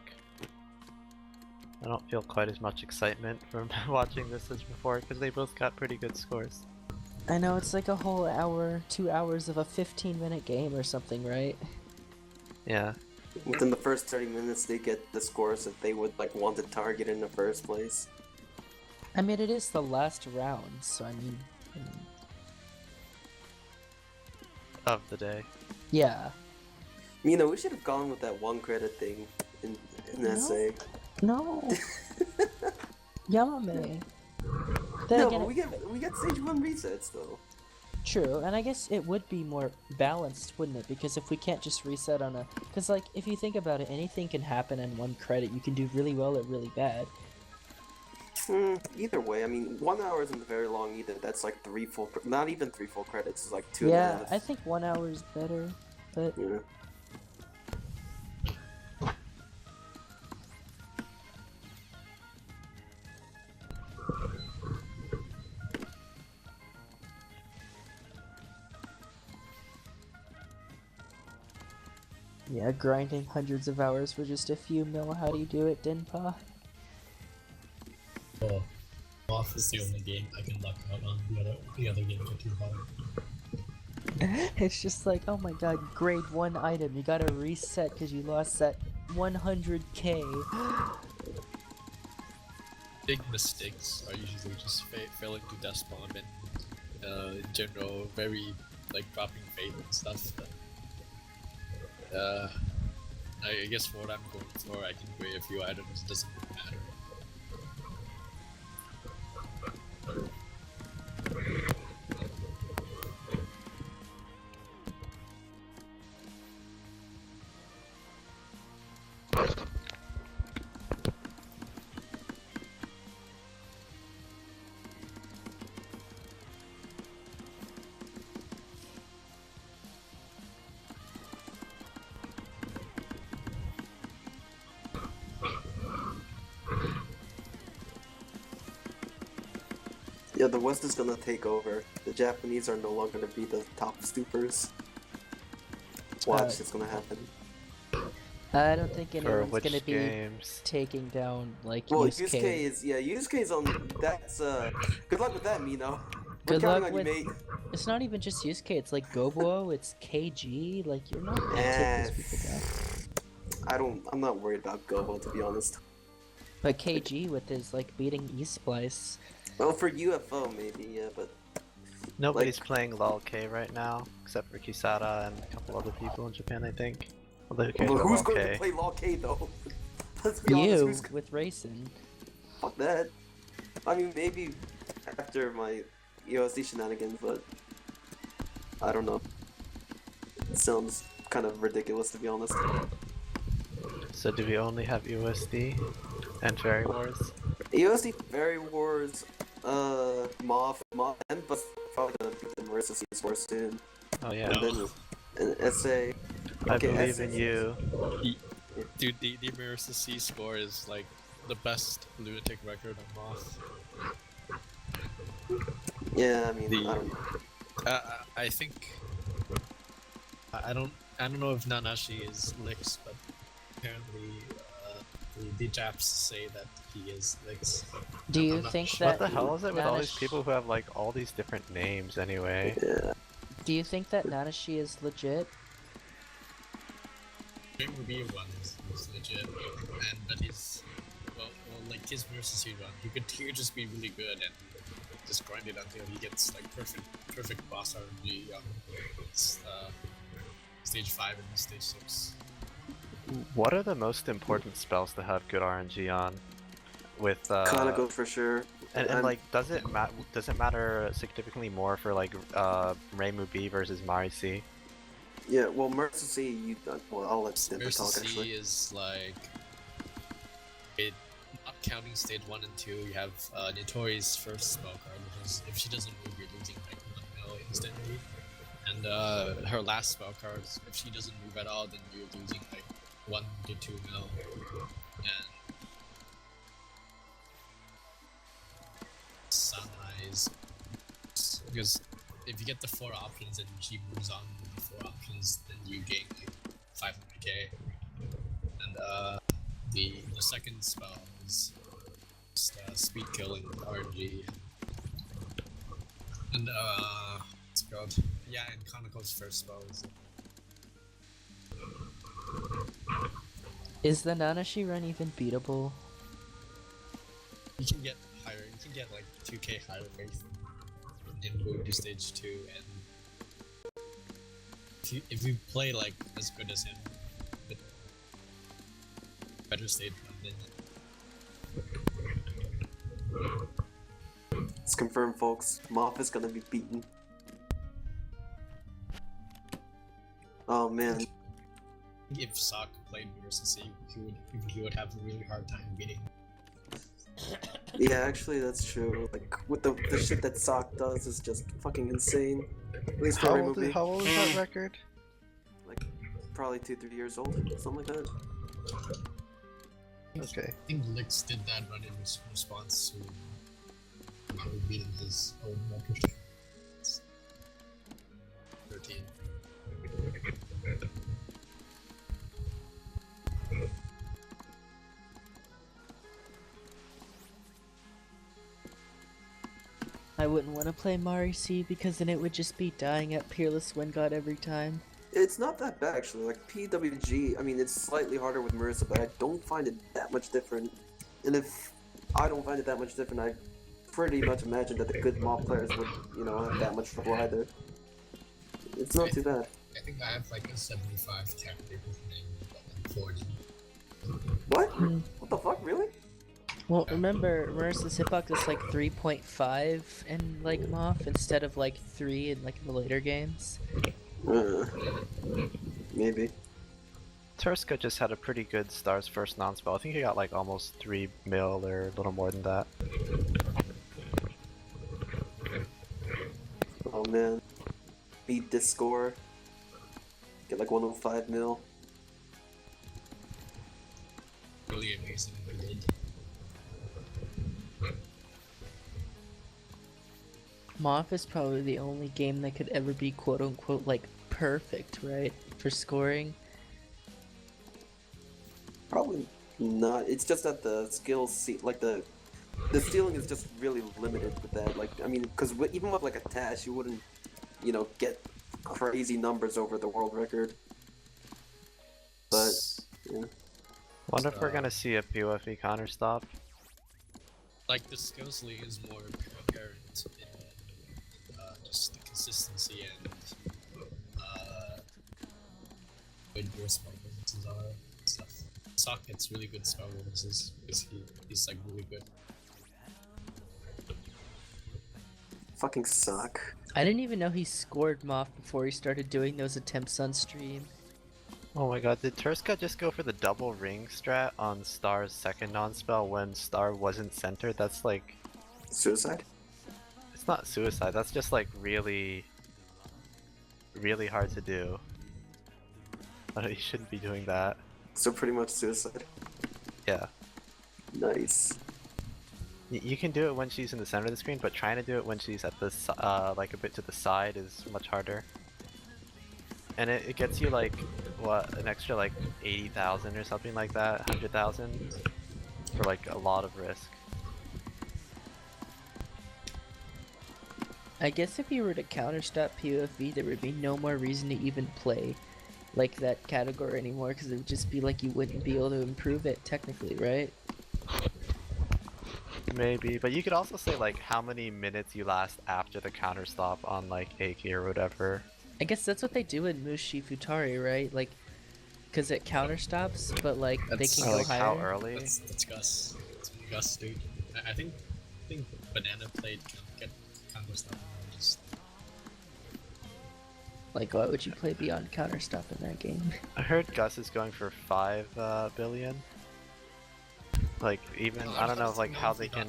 [SPEAKER 4] I don't feel quite as much excitement from watching this as before because they both got pretty good scores.
[SPEAKER 2] I know, it's like a whole hour, 2 hours of a 15-minute game or something, right?
[SPEAKER 4] Yeah.
[SPEAKER 1] Within the first 30 minutes, they get the scores that they would like want to target in the first place.
[SPEAKER 2] I mean, it is the last round, so I mean
[SPEAKER 4] Of the day.
[SPEAKER 2] yeah.
[SPEAKER 1] You know, we should have gone with that 1 credit thing in
[SPEAKER 2] No.
[SPEAKER 1] essay.
[SPEAKER 2] No. Yamame. Then
[SPEAKER 1] No,
[SPEAKER 2] again,
[SPEAKER 1] but we get stage 1 resets though.
[SPEAKER 2] true, and I guess it would be more balanced, wouldn't it? Because if we can't just reset on a... Because, like, if you think about it, anything can happen in 1 credit. You can do really well or really bad.
[SPEAKER 1] Either way, I mean, 1 hour isn't very long either. That's like 3 full, not even 3 full credits. It's like 2
[SPEAKER 2] Yeah,
[SPEAKER 1] and a half.
[SPEAKER 2] I think 1 hour is better, but...
[SPEAKER 1] Yeah.
[SPEAKER 2] Yeah, grinding hundreds of hours for just a few mil. How do you do it, Dinpa?
[SPEAKER 6] Oh, off is the only game I can luck out on. The other games are too hard.
[SPEAKER 2] It's just like, oh my god, grade 1 item. You gotta reset because you lost that 100k.
[SPEAKER 6] Big mistakes are usually just failing to death spawn and in general very like dropping fate and stuff. uh, I guess for what I'm going for, I can create a few items. It doesn't matter.
[SPEAKER 1] Yeah, the West is gonna take over. The Japanese are no longer gonna be the top stoopers. Watch, it's gonna happen.
[SPEAKER 2] I don't think
[SPEAKER 4] For
[SPEAKER 2] anyone's
[SPEAKER 4] which
[SPEAKER 2] gonna be
[SPEAKER 4] games?
[SPEAKER 2] taking down like
[SPEAKER 1] Well,
[SPEAKER 2] Yusuke.
[SPEAKER 1] Yusuke is, yeah, Yusuke's on, that's, good luck with that, Mino. We're
[SPEAKER 2] Good
[SPEAKER 1] counting
[SPEAKER 2] luck
[SPEAKER 1] on you,
[SPEAKER 2] with.
[SPEAKER 1] mate.
[SPEAKER 2] It's not even just Yusuke. It's like Gobuo. It's KG. Like you're not gonna
[SPEAKER 1] Eh,
[SPEAKER 2] take those people down.
[SPEAKER 1] I'm not worried about Gobo, to be honest.
[SPEAKER 2] But KG with his like beating E-Splice.
[SPEAKER 1] Well, for UFO, maybe, yeah, but
[SPEAKER 4] Nobody's playing LOL K right now, except for Kisada and a couple other people in Japan, I think. Although who cares
[SPEAKER 1] well,
[SPEAKER 4] about
[SPEAKER 1] who's
[SPEAKER 4] LOL
[SPEAKER 1] going
[SPEAKER 4] K?
[SPEAKER 1] to play LoL K, though? Let's be honest,
[SPEAKER 2] You
[SPEAKER 1] who's
[SPEAKER 2] with racing.
[SPEAKER 1] fuck that. I mean, maybe after my EOSD shenanigans, but I don't know. It sounds kind of ridiculous, to be honest.
[SPEAKER 4] So do we only have USD and Fairy Wars?
[SPEAKER 1] EOSD Fairy Wars, Moth, and but probably gonna beat the Marissa C score soon.
[SPEAKER 4] Oh yeah,
[SPEAKER 1] And then an SA.
[SPEAKER 4] I
[SPEAKER 1] Okay,
[SPEAKER 4] believe
[SPEAKER 1] SA.
[SPEAKER 4] in you.
[SPEAKER 6] Dude, the Marissa C score is like the best lunatic record on Moth.
[SPEAKER 1] Yeah, I mean,
[SPEAKER 6] The-
[SPEAKER 1] I don't know.
[SPEAKER 6] I think I don't know if Nanashi is Licks, but apparently the Japs say that he is Licks.
[SPEAKER 2] Do you
[SPEAKER 6] I'm not
[SPEAKER 2] think
[SPEAKER 6] sure.
[SPEAKER 2] that?
[SPEAKER 4] What the hell is it with all these
[SPEAKER 2] Nanash-
[SPEAKER 4] people who have like all these different names anyway?
[SPEAKER 1] Yeah.
[SPEAKER 2] Do you think that Nanashi is legit?
[SPEAKER 6] Ruby one is legit, but he's well, like his Marissa C run, he could just be really good and just grind it until he gets like perfect boss RNG on stage 5 and stage 6.
[SPEAKER 4] What are the most important spells to have good RNG on? With
[SPEAKER 1] Kanako for sure.
[SPEAKER 4] and like, does it matter significantly more for like Reimu B versus Mari C?
[SPEAKER 1] Yeah, well, Marissa C, well, I'll let Stimper
[SPEAKER 6] Marissa
[SPEAKER 1] talk
[SPEAKER 6] C
[SPEAKER 1] actually.
[SPEAKER 6] is like it. Not counting stage 1 and 2, you have Nitori's first spell card, which is if she doesn't move, you're losing like 1 mil instantly. And her last spell cards, if she doesn't move at all, then you're losing like 1 to 2 mil. And Sunrise, because if you get the 4 options and she moves on with the 4 options, then you gain like 500k. And the second spell is just speed killing with RNG. And what's it called? Yeah, and Kanako's first spell is
[SPEAKER 2] Is the Nanashi run even beatable?
[SPEAKER 6] you can get higher. You can get like 2k higher faith in move to stage 2, and if you play like as good as him, but better stage 1, then
[SPEAKER 1] It's confirmed, folks. Moth is gonna be beaten. Oh man.
[SPEAKER 6] if Sock played Marissa C, he would have a really hard time beating.
[SPEAKER 1] Yeah, actually, that's true. Like, with the shit that Sock does is just fucking insane. At least for every movie.
[SPEAKER 4] How old is that record?
[SPEAKER 1] Like, probably 2-3 years old, something like that.
[SPEAKER 4] Okay.
[SPEAKER 6] I think Lix did that run in response to beating his own record. 13.
[SPEAKER 2] I wouldn't want to play Mari C because then it would just be dying at Peerless Wind God every time.
[SPEAKER 1] It's not that bad, actually. Like, PWG, I mean, it's slightly harder with Marissa, but I don't find it that much different. And if I don't find it that much different, I pretty much imagine that the good mob players would, you know, have that much trouble either. It's not too bad.
[SPEAKER 6] I think I have like a 75 cap opening, but I'm 40.
[SPEAKER 1] What?
[SPEAKER 2] Hmm.
[SPEAKER 1] What the fuck? Really?
[SPEAKER 2] Well, remember, Marissa's hitbox is like 3.5 in like Moth instead of like 3 in like the later games.
[SPEAKER 1] Maybe.
[SPEAKER 4] Turska just had a pretty good Stars first non-spell. I think he got like almost 3 mil or a little more than that.
[SPEAKER 1] Oh man. Beat this score. Get like 105 mil.
[SPEAKER 6] Really amazing if we did.
[SPEAKER 2] Moth is probably the only game that could ever be quote unquote like perfect, right? For scoring.
[SPEAKER 1] Probably not. It's just that the skills, like the stealing is just really limited with that. Like, I mean, because even with like a Tash, you wouldn't, get crazy numbers over the world record. But yeah.
[SPEAKER 4] Wonder if we're gonna see a POFE counter stop.
[SPEAKER 6] Like the skills league is more apparent in just the consistency and good your spell bonuses are and stuff. Sock gets really good spell bonuses because he's like really good.
[SPEAKER 1] Fucking suck.
[SPEAKER 2] I didn't even know he scored Moth before he started doing those attempts on stream.
[SPEAKER 4] Oh my god, did Turska just go for the double ring strat on Star's second non-spell when Star wasn't centered? That's like...
[SPEAKER 1] Suicide?
[SPEAKER 4] It's not suicide, that's just like really... really hard to do. You shouldn't be doing that.
[SPEAKER 1] So pretty much suicide.
[SPEAKER 4] Yeah.
[SPEAKER 1] Nice.
[SPEAKER 4] You can do it when she's in the center of the screen, but trying to do it when she's at the like a bit to the side is much harder. And it gets you like, what, an extra like 80,000 or something like that, 100,000 for like a lot of risk.
[SPEAKER 2] I guess if you were to counterstop POFE, there would be no more reason to even play like that category anymore, because it would just be like you wouldn't be able to improve it technically, right?
[SPEAKER 4] Maybe, but you could also say like how many minutes you last after the counter stop on like AK or whatever.
[SPEAKER 2] I guess that's what they do in Mushi Futari, right? Like, because it counter stops, but like they can go
[SPEAKER 4] like
[SPEAKER 2] higher.
[SPEAKER 4] how early?
[SPEAKER 6] That's Gus. That's Gus, dude. I think Banana played get counter stuff and just
[SPEAKER 2] Like, why would you play beyond counter stop in that game?
[SPEAKER 4] I heard Gus is going for 5 billion. Like even I don't know like how they can.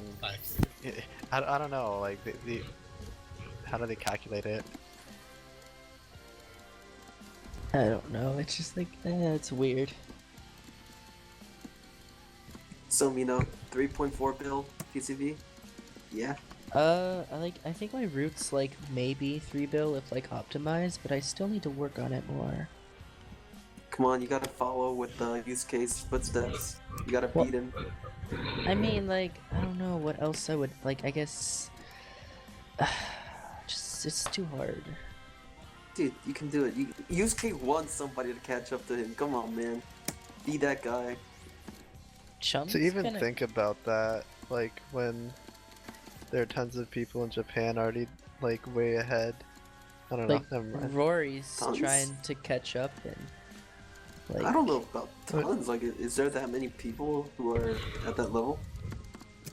[SPEAKER 4] I don't know like the how do they calculate it?
[SPEAKER 2] I don't know. It's just like it's weird.
[SPEAKER 1] So, 3.4 bill PCV? Yeah.
[SPEAKER 2] I think my root's like maybe 3 bill if like optimized, but I still need to work on it more.
[SPEAKER 1] Come on, you gotta follow with the use case footsteps. You gotta
[SPEAKER 2] Well-
[SPEAKER 1] beat him.
[SPEAKER 2] I mean, like, I don't know what else I would like. I guess, just it's too hard.
[SPEAKER 1] Dude, you can do it. Use K wants somebody to catch up to him. Come on, man. Be that guy.
[SPEAKER 2] Chum's
[SPEAKER 4] To even
[SPEAKER 2] gonna,
[SPEAKER 4] think about that, like when there are tons of people in Japan already like way ahead. I don't know.
[SPEAKER 2] like
[SPEAKER 4] Never mind.
[SPEAKER 2] Rory's
[SPEAKER 1] Tons?
[SPEAKER 2] trying to catch up and like.
[SPEAKER 1] I don't know about tons. Like, is there that many people who are at that level?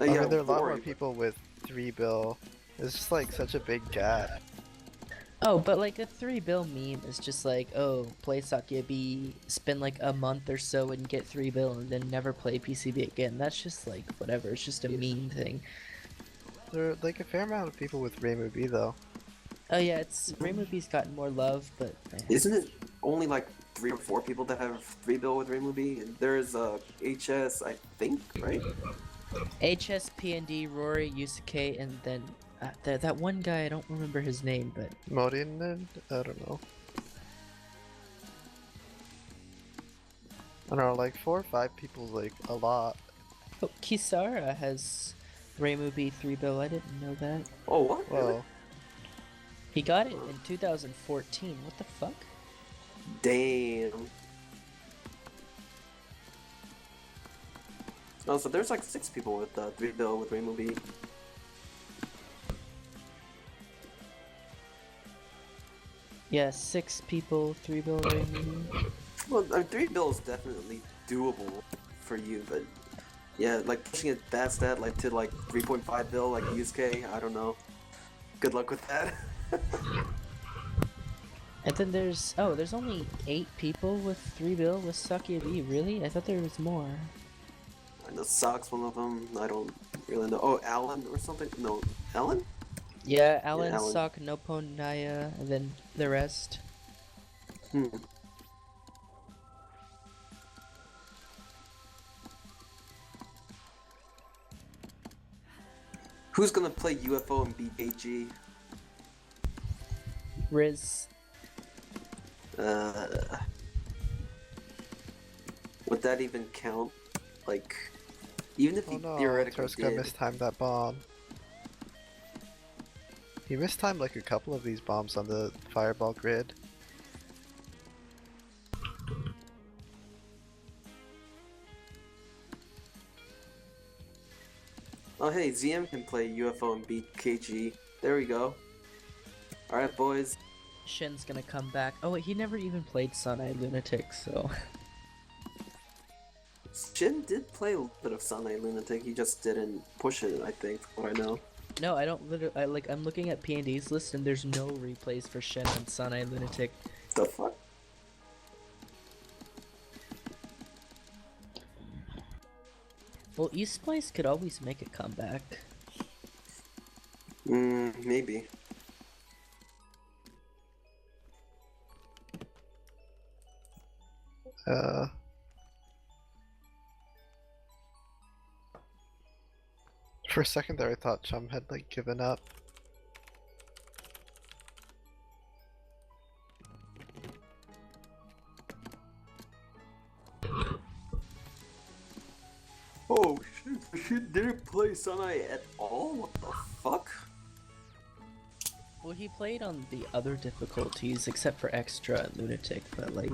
[SPEAKER 4] I mean, there are a lot
[SPEAKER 1] Rory,
[SPEAKER 4] more people with 3 bill. It's just like such a big gap.
[SPEAKER 2] Oh, but like a 3 bill meme is just like, oh, play Sakyubi, spend like a month or so and get 3 bill and then never play PCB again. That's just like whatever. It's just a meme thing.
[SPEAKER 4] There are like a fair amount of people with Reimu B though.
[SPEAKER 2] Oh yeah, it's Reimubi's gotten more love, but
[SPEAKER 1] Isn't it only like 3 or 4 people that have 3 bill with Reimubi? There's HS, I think, right?
[SPEAKER 2] HS, PND, Rory, Yusuke, and then that one guy, I don't remember his name, but
[SPEAKER 4] Morin? I don't know. I don't know, like 4 or 5 people is like a lot.
[SPEAKER 2] oh, Kisara has Reimubi 3 bill. I didn't know that.
[SPEAKER 1] Oh, what? Really?
[SPEAKER 4] Well,
[SPEAKER 2] He got it in 2014. What the fuck?
[SPEAKER 1] Damn. Oh, so there's like 6 people with 3 bill with Reimubi.
[SPEAKER 2] Yeah, 6 people, 3 bill ring.
[SPEAKER 1] Well, 3 bill is definitely doable for you, but yeah, like pushing it past that, like to like 3.5 bill, like Yusuke, I don't know. Good luck with that.
[SPEAKER 2] And then there's only 8 people with 3 bill with SukoAta. Really? I thought there was more.
[SPEAKER 1] I know Sock's one of them. I don't really know. Oh, Alan or something? No, Alan?
[SPEAKER 2] Yeah, Alan,
[SPEAKER 1] Alan.
[SPEAKER 2] Sock, Nopo, Naya, and then the rest.
[SPEAKER 1] Hmm. Who's gonna play UFO and BKG?
[SPEAKER 2] Riz.
[SPEAKER 1] Would that even count? Like, even if
[SPEAKER 4] Oh
[SPEAKER 1] he
[SPEAKER 4] no,
[SPEAKER 1] theoretically
[SPEAKER 4] Turska
[SPEAKER 1] did.
[SPEAKER 4] mistimed that bomb. He mistimed like a couple of these bombs on the fireball grid.
[SPEAKER 1] Oh hey, ZM can play UFO and BKG. There we go. Alright, boys.
[SPEAKER 2] Shin's gonna come back. Oh wait, he never even played Suneye Lunatic, so...
[SPEAKER 1] Shin did play a little bit of Sunday Lunatic, he just didn't push it, I think, from what I know.
[SPEAKER 2] No, I don't literally- I'm looking at P&D's list and there's no replays for Shin on Suneye Lunatic.
[SPEAKER 1] The fuck?
[SPEAKER 2] Well, East Splice could always make a comeback.
[SPEAKER 1] Maybe.
[SPEAKER 4] For a second there I thought Chum had like given up.
[SPEAKER 1] Oh shit, she didn't play Sunai at all? What the fuck?
[SPEAKER 2] Well, he played on the other difficulties except for Extra and Lunatic, but like...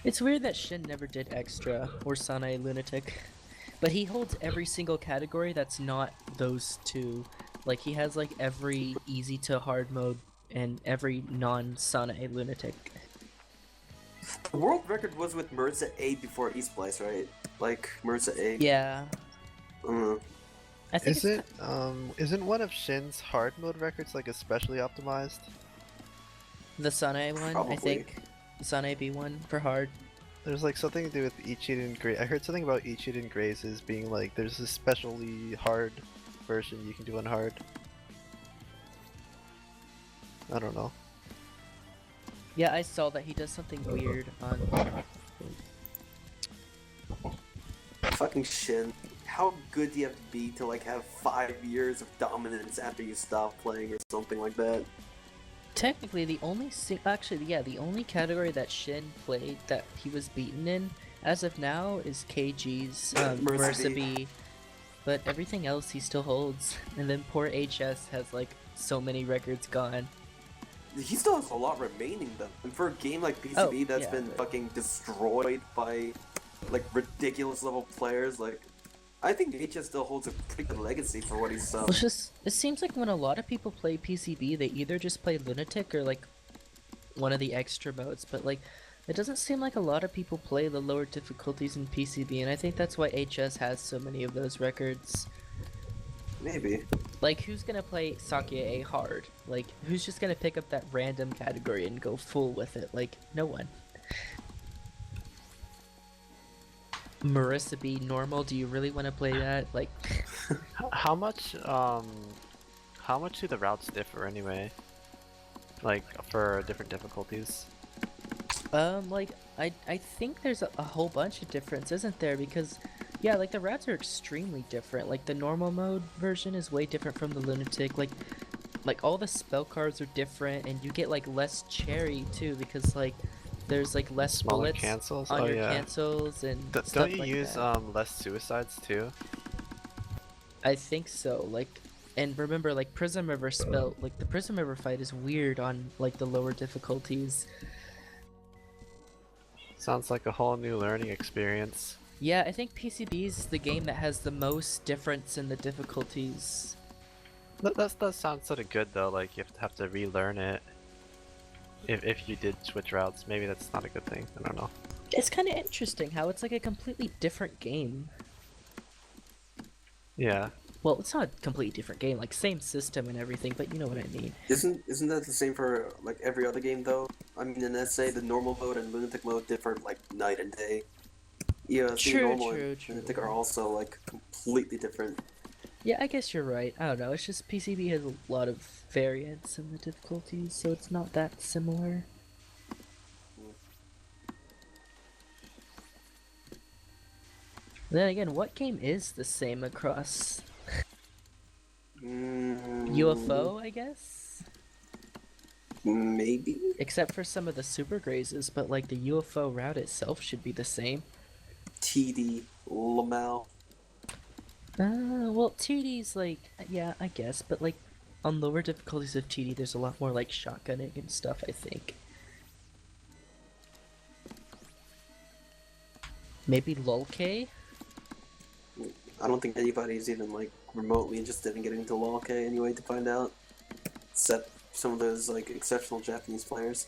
[SPEAKER 2] It's weird that Shin never did Extra or Suneye Lunatic. But he holds every single category that's not those two. Like, he has like every easy to hard mode and every non-Suneye Lunatic.
[SPEAKER 1] The world record was with Mirza A before East Splice, right? Like, Mirza A.
[SPEAKER 2] Yeah. I think
[SPEAKER 4] Isn't one of Shin's hard mode records like especially optimized?
[SPEAKER 2] the Suneye one,
[SPEAKER 1] Probably.
[SPEAKER 2] I think. The Suneye B one for hard.
[SPEAKER 4] There's like something to do with Ichiden Graze. I heard something about Ichiden Grazes being like there's a specially hard version you can do on hard. I don't know.
[SPEAKER 2] Yeah, I saw that he does something weird on...
[SPEAKER 1] Fucking Shin. How good do you have to be to like have 5 years of dominance after you stop playing or something like that?
[SPEAKER 2] Technically, the only the only category that Shin played that he was beaten in, as of now, is KG's
[SPEAKER 1] Mercy.
[SPEAKER 2] Mercy B. But everything else he still holds. And then poor HS has like so many records gone.
[SPEAKER 1] He still has a lot remaining though. And for a game like PCB
[SPEAKER 2] Oh,
[SPEAKER 1] that's
[SPEAKER 2] yeah,
[SPEAKER 1] been
[SPEAKER 2] but-
[SPEAKER 1] fucking destroyed by like ridiculous level players, like I think HS still holds a pretty good legacy for what he's done.
[SPEAKER 2] It's just, it seems like when a lot of people play PCB, they either just play Lunatic or like one of the extra modes, but like it doesn't seem like a lot of people play the lower difficulties in PCB, and I think that's why HS has so many of those records.
[SPEAKER 1] Maybe.
[SPEAKER 2] Like, who's gonna play SukoAta hard? Like, who's just gonna pick up that random category and go full with it? Like, no one. Marissa B normal, do you really want to play that? Like,
[SPEAKER 4] How much do the routes differ anyway? Like for different difficulties?
[SPEAKER 2] like, I think there's a whole bunch of difference, isn't there? Because, yeah, like, the routes are extremely different. Like, the normal mode version is way different from the Lunatic. Like all the spell cards are different, and you get, like, less cherry, too, because, like, there's, like, less
[SPEAKER 4] Smaller
[SPEAKER 2] bullets
[SPEAKER 4] cancels?
[SPEAKER 2] on
[SPEAKER 4] Oh,
[SPEAKER 2] your
[SPEAKER 4] yeah.
[SPEAKER 2] cancels and stuff
[SPEAKER 4] Don't you
[SPEAKER 2] like
[SPEAKER 4] use
[SPEAKER 2] that.
[SPEAKER 4] less suicides too?
[SPEAKER 2] I think so, like, and remember, like, Prism River spell, like, the Prism River fight is weird on, like, the lower difficulties.
[SPEAKER 4] Sounds like a whole new learning experience.
[SPEAKER 2] Yeah, I think PCB is the game that has the most difference in the difficulties.
[SPEAKER 4] That does sound sort of good though. Like you have to relearn it. If you did switch routes, maybe that's not a good thing. I don't know.
[SPEAKER 2] It's kind of interesting how it's like a completely different game.
[SPEAKER 4] Yeah.
[SPEAKER 2] Well, it's not a completely different game, like same system and everything, but you know what I mean.
[SPEAKER 1] Isn't that the same for like every other game though? I mean, in SA, the normal mode and lunatic mode differ like night and day. Yeah, the
[SPEAKER 2] True,
[SPEAKER 1] normal
[SPEAKER 2] true,
[SPEAKER 1] and lunatic
[SPEAKER 2] true.
[SPEAKER 1] are also like completely different.
[SPEAKER 2] Yeah, I guess you're right. I don't know. It's just PCB has a lot of variance in the difficulties, so it's not that similar. Then again, what game is the same across UFO, I guess?
[SPEAKER 1] Maybe?
[SPEAKER 2] Except for some of the super grazes, but like the UFO route itself should be the same.
[SPEAKER 1] TD, Lamau.
[SPEAKER 2] Well, TD's like, yeah, I guess, but like on lower difficulties of TD, there's a lot more like shotgunning and stuff, I think. Maybe LOL-K?
[SPEAKER 1] I don't think anybody's even like remotely interested in getting into LoL-K anyway to find out. Except some of those like exceptional Japanese players.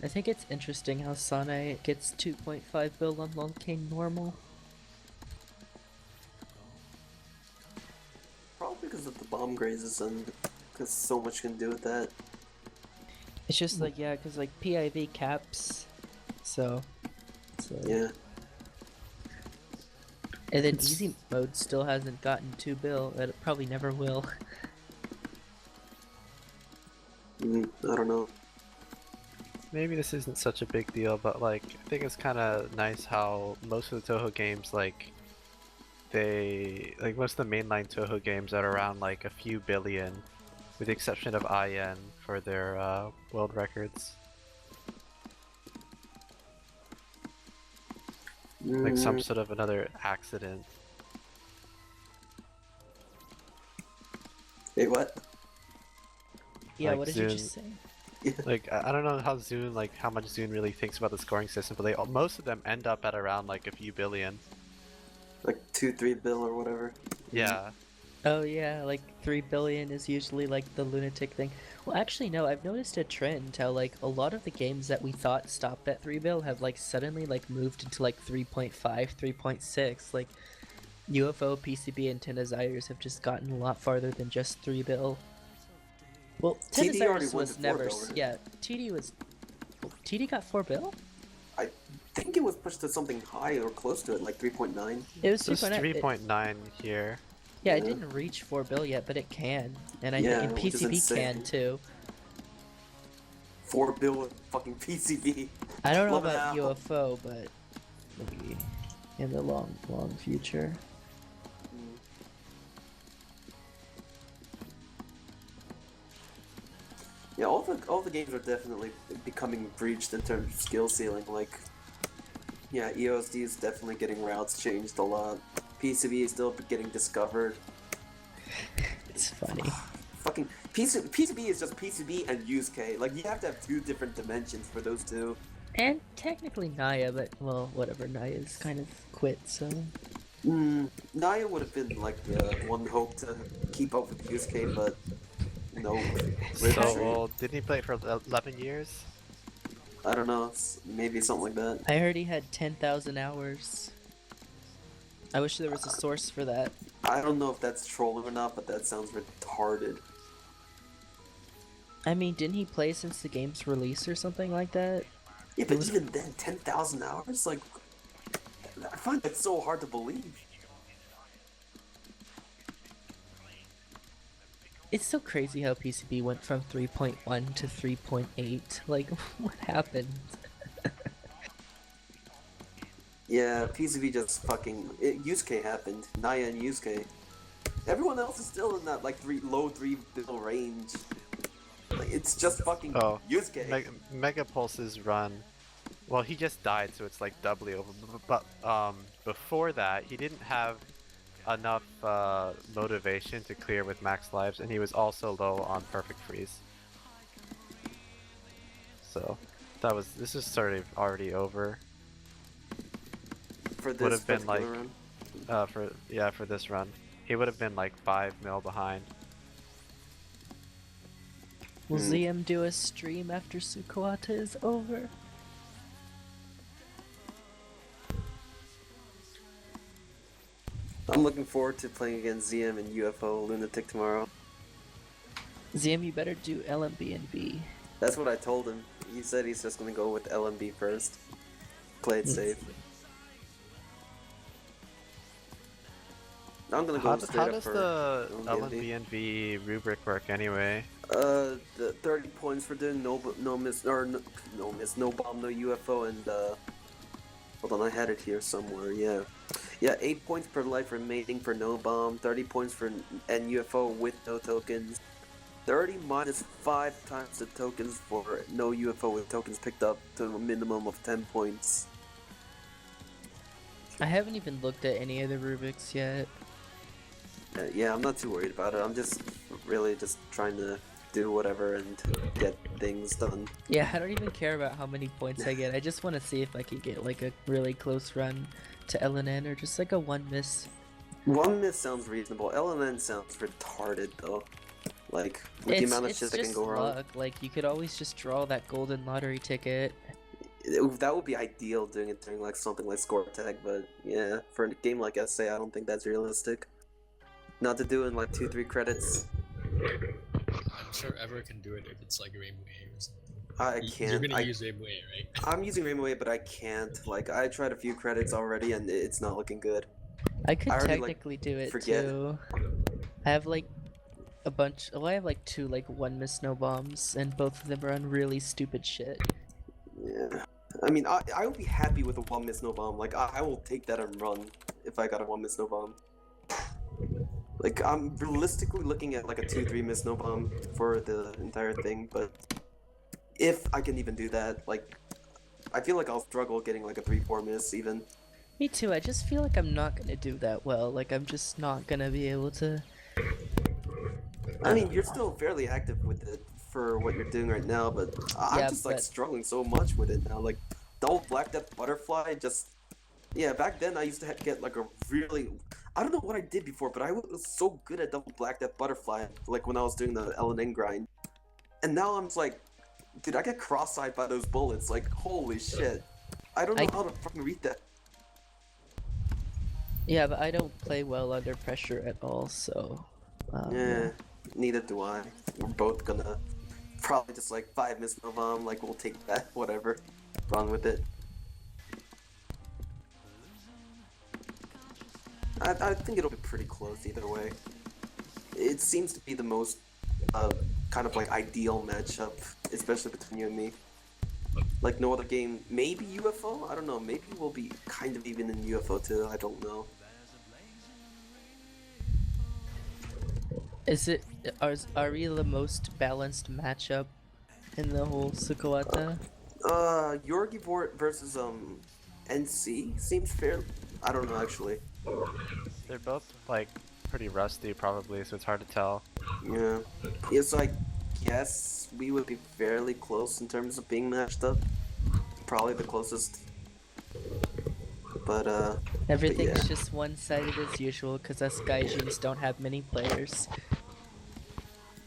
[SPEAKER 2] I think it's interesting how Sane gets 2.5 bill on LOL-K normal.
[SPEAKER 1] Probably because of the bomb grazes and because so much can do with that.
[SPEAKER 2] It's just like, yeah, because like PIV caps, so
[SPEAKER 1] Yeah.
[SPEAKER 2] And then easy mode still hasn't gotten 2 bill, and it probably never will.
[SPEAKER 1] I don't know.
[SPEAKER 4] Maybe this isn't such a big deal, but like I think it's kind of nice how most of the Toho games like most of the mainline Toho games are around like a few billion, with the exception of IN for their world records. Like some sort of another accident.
[SPEAKER 1] Wait, what?
[SPEAKER 2] Yeah,
[SPEAKER 4] Like
[SPEAKER 2] what did you
[SPEAKER 4] Zune-
[SPEAKER 2] just say?
[SPEAKER 4] Like I don't know how Zune how much Zune really thinks about the scoring system, but most of them end up at around like a few billion.
[SPEAKER 1] Like 2-3 bill or whatever.
[SPEAKER 4] Yeah.
[SPEAKER 2] Oh yeah, like 3 billion is usually like the lunatic thing. Well, actually no, I've noticed a trend how like a lot of the games that we thought stopped at 3 bill have like suddenly like moved into like 3.5, 3.6. Like UFO, PCB, and Tenazires have just gotten a lot farther than just 3 bill. Well,
[SPEAKER 1] TD already
[SPEAKER 2] Tenazires
[SPEAKER 1] went
[SPEAKER 2] was
[SPEAKER 1] to 4
[SPEAKER 2] never,
[SPEAKER 1] bill, right?
[SPEAKER 2] yeah, TD got 4 bill?
[SPEAKER 1] I think it was pushed to something high or close to it, like 3.9.
[SPEAKER 2] It was
[SPEAKER 4] There's
[SPEAKER 2] 3.9.
[SPEAKER 4] 3.9 here.
[SPEAKER 2] Yeah, it
[SPEAKER 1] Yeah.
[SPEAKER 2] didn't reach 4 bill yet, but it can. And I
[SPEAKER 1] Yeah,
[SPEAKER 2] think
[SPEAKER 1] which is
[SPEAKER 2] PCB
[SPEAKER 1] insane.
[SPEAKER 2] can too.
[SPEAKER 1] 4 bill with fucking PCB.
[SPEAKER 2] I don't know
[SPEAKER 1] Love it
[SPEAKER 2] about
[SPEAKER 1] now.
[SPEAKER 2] UFO, but maybe in the long future.
[SPEAKER 1] Yeah, all the games are definitely becoming breached in terms of skill ceiling. Like, yeah, EOSD is definitely getting routes changed a lot. PCB is still getting discovered.
[SPEAKER 2] It's funny.
[SPEAKER 1] Fucking PCB is just PCB and USK. Like, you have to have 2 different dimensions for those two.
[SPEAKER 2] And technically Naya, but well, whatever. Naya's kind of quit, so.
[SPEAKER 1] Naya would have been like the one hope to keep up with USK, but no.
[SPEAKER 4] So old. Didn't he play for 11 years?
[SPEAKER 1] I don't know. Maybe something like that.
[SPEAKER 2] I heard he had 10,000 hours. I wish there was a source for that.
[SPEAKER 1] I don't know if that's trolling or not, but that sounds retarded.
[SPEAKER 2] I mean, didn't he play since the game's release or something like that?
[SPEAKER 1] Yeah, but even then, 10,000 hours? Like, I find that so hard to believe.
[SPEAKER 2] It's so crazy how PCB went from 3.1 to 3.8. Like, what happened?
[SPEAKER 1] Yeah, PCB just fucking... Yusuke happened. Naya and Yusuke. Everyone else is still in that, like, low 3 bill range. Like, it's just fucking Yusuke.
[SPEAKER 4] Megapulse's run. Well, he just died, so it's like doubly over. But before that, he didn't have enough motivation to clear with max lives, and he was also low on perfect freeze. so this is sort of already over.
[SPEAKER 1] For
[SPEAKER 4] Would
[SPEAKER 1] this
[SPEAKER 4] have been like
[SPEAKER 1] particular run.
[SPEAKER 4] for this run, he would have been like 5 mil behind.
[SPEAKER 2] Will ZM do a stream after SukoAta is over?
[SPEAKER 1] I'm looking forward to playing against ZM and UFO Lunatic tomorrow.
[SPEAKER 2] ZM, you better do LMB and B.
[SPEAKER 1] That's what I told him. He said he's just gonna go with LMB first. Play it safe. I'm gonna go
[SPEAKER 4] How
[SPEAKER 1] straight up
[SPEAKER 4] does
[SPEAKER 1] for
[SPEAKER 4] the
[SPEAKER 1] LMB.
[SPEAKER 4] LMBNB rubric work anyway?
[SPEAKER 1] The 30 points for doing no miss, or no miss, no bomb, no UFO, and hold on, I had it here somewhere. Yeah, 8 points per life remaining for no bomb, 30 points for and UFO with no tokens, 30 minus 5 times the tokens for no UFO with tokens picked up to a minimum of 10 points.
[SPEAKER 2] I haven't even looked at any of the rubrics yet.
[SPEAKER 1] Yeah, I'm not too worried about it. I'm just really just trying to do whatever and get things done.
[SPEAKER 2] Yeah, I don't even care about how many points I get. I just want to see if I can get like a really close run to LNN or just like a 1 miss.
[SPEAKER 1] 1 miss sounds reasonable. LNN sounds retarded though. Like, with the amount of shit that can go wrong.
[SPEAKER 2] Luck. Like, you could always just draw that golden lottery ticket.
[SPEAKER 1] That would be ideal doing it during like something like score tag, but yeah, for a game like SA, I don't think that's realistic. Not to do in like 2-3 credits.
[SPEAKER 6] I'm sure Ever can do it if it's like Rainbow A or something.
[SPEAKER 1] I
[SPEAKER 6] You're
[SPEAKER 1] can't.
[SPEAKER 6] gonna use Rainbow A, right?
[SPEAKER 1] I'm using Rainbow A, but I can't. Like, I tried a few credits already, and it's not looking good.
[SPEAKER 2] I could
[SPEAKER 1] I already, like,
[SPEAKER 2] technically do it
[SPEAKER 1] forget.
[SPEAKER 2] too. I have like a bunch. Oh, I have like 2 like 1 miss no bombs, and both of them are on really stupid shit.
[SPEAKER 1] Yeah. I mean, I would be happy with a 1 miss no bomb. Like, I will take that and run if I got a 1 miss no bomb. Like, I'm realistically looking at like a 2-3 miss no bomb for the entire thing, but if I can even do that, like, I feel like I'll struggle getting like a 3-4 miss even.
[SPEAKER 2] Me too. I just feel like I'm not gonna do that well. Like, I'm just not gonna be able to.
[SPEAKER 1] I mean, you're still fairly active with it for what you're doing right now, but I'm
[SPEAKER 2] Yeah,
[SPEAKER 1] just like
[SPEAKER 2] but-
[SPEAKER 1] struggling so much with it now. Like, double Black Death Butterfly just. Yeah, back then I used to get like a really. I don't know what I did before, but I was so good at double Black Death Butterfly, like when I was doing the LNN grind. And now I'm just like, dude, I get cross-eyed by those bullets. Like, holy shit. I don't know how to fucking read that.
[SPEAKER 2] Yeah, but I don't play well under pressure at all, so.
[SPEAKER 1] Yeah, neither do I. We're both gonna probably just like 5 miss no bomb, like we'll take that, whatever. Run with it. I think it'll be pretty close either way. It seems to be the most kind of like ideal matchup, especially between you and me. Like no other game, maybe UFO? I don't know, maybe we'll be kind of even in UFO too, I don't know.
[SPEAKER 2] Is it? Are we the most balanced matchup in the whole SukoAta?
[SPEAKER 1] Yorgi versus NC seems fair. I don't know actually.
[SPEAKER 4] They're both like pretty rusty probably, so it's hard to tell.
[SPEAKER 1] Yeah. Yeah, so I guess we would be fairly close in terms of being matched up. Probably the closest. But
[SPEAKER 2] Everything's
[SPEAKER 1] yeah.
[SPEAKER 2] just one-sided as usual because us Gaijins don't have many players.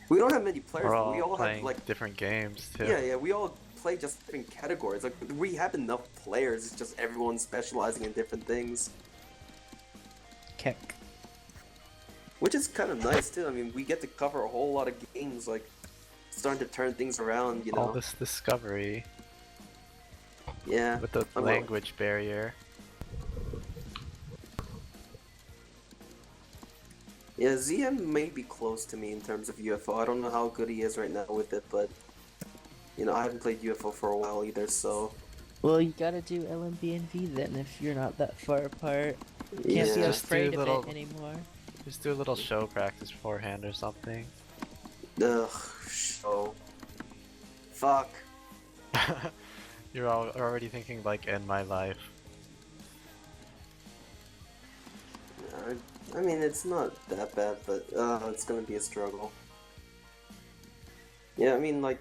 [SPEAKER 1] We don't have many players,
[SPEAKER 4] We're
[SPEAKER 1] but
[SPEAKER 4] all
[SPEAKER 1] we all
[SPEAKER 4] playing
[SPEAKER 1] have like
[SPEAKER 4] different games too.
[SPEAKER 1] yeah, we all play just different categories. Like we have enough players, it's just everyone specializing in different things.
[SPEAKER 2] Keck.
[SPEAKER 1] Which is kind of nice too. I mean, we get to cover a whole lot of games, like starting to turn things around, you know.
[SPEAKER 4] All this discovery
[SPEAKER 1] Yeah.
[SPEAKER 4] with the
[SPEAKER 1] I'm
[SPEAKER 4] language barrier.
[SPEAKER 1] Yeah, ZM may be close to me in terms of UFO. I don't know how good he is right now with it, but you know, I haven't played UFO for a while either, so
[SPEAKER 2] Well, you gotta do LMB and V then if you're not that far apart. Can't be
[SPEAKER 1] yeah.
[SPEAKER 4] Just do
[SPEAKER 2] afraid of
[SPEAKER 4] little-
[SPEAKER 2] it anymore.
[SPEAKER 4] Just do a little show practice beforehand or something.
[SPEAKER 1] Ugh, show. Fuck.
[SPEAKER 4] You're already thinking like end my life.
[SPEAKER 1] I mean, it's not that bad, but it's gonna be a struggle. Yeah, I mean, like,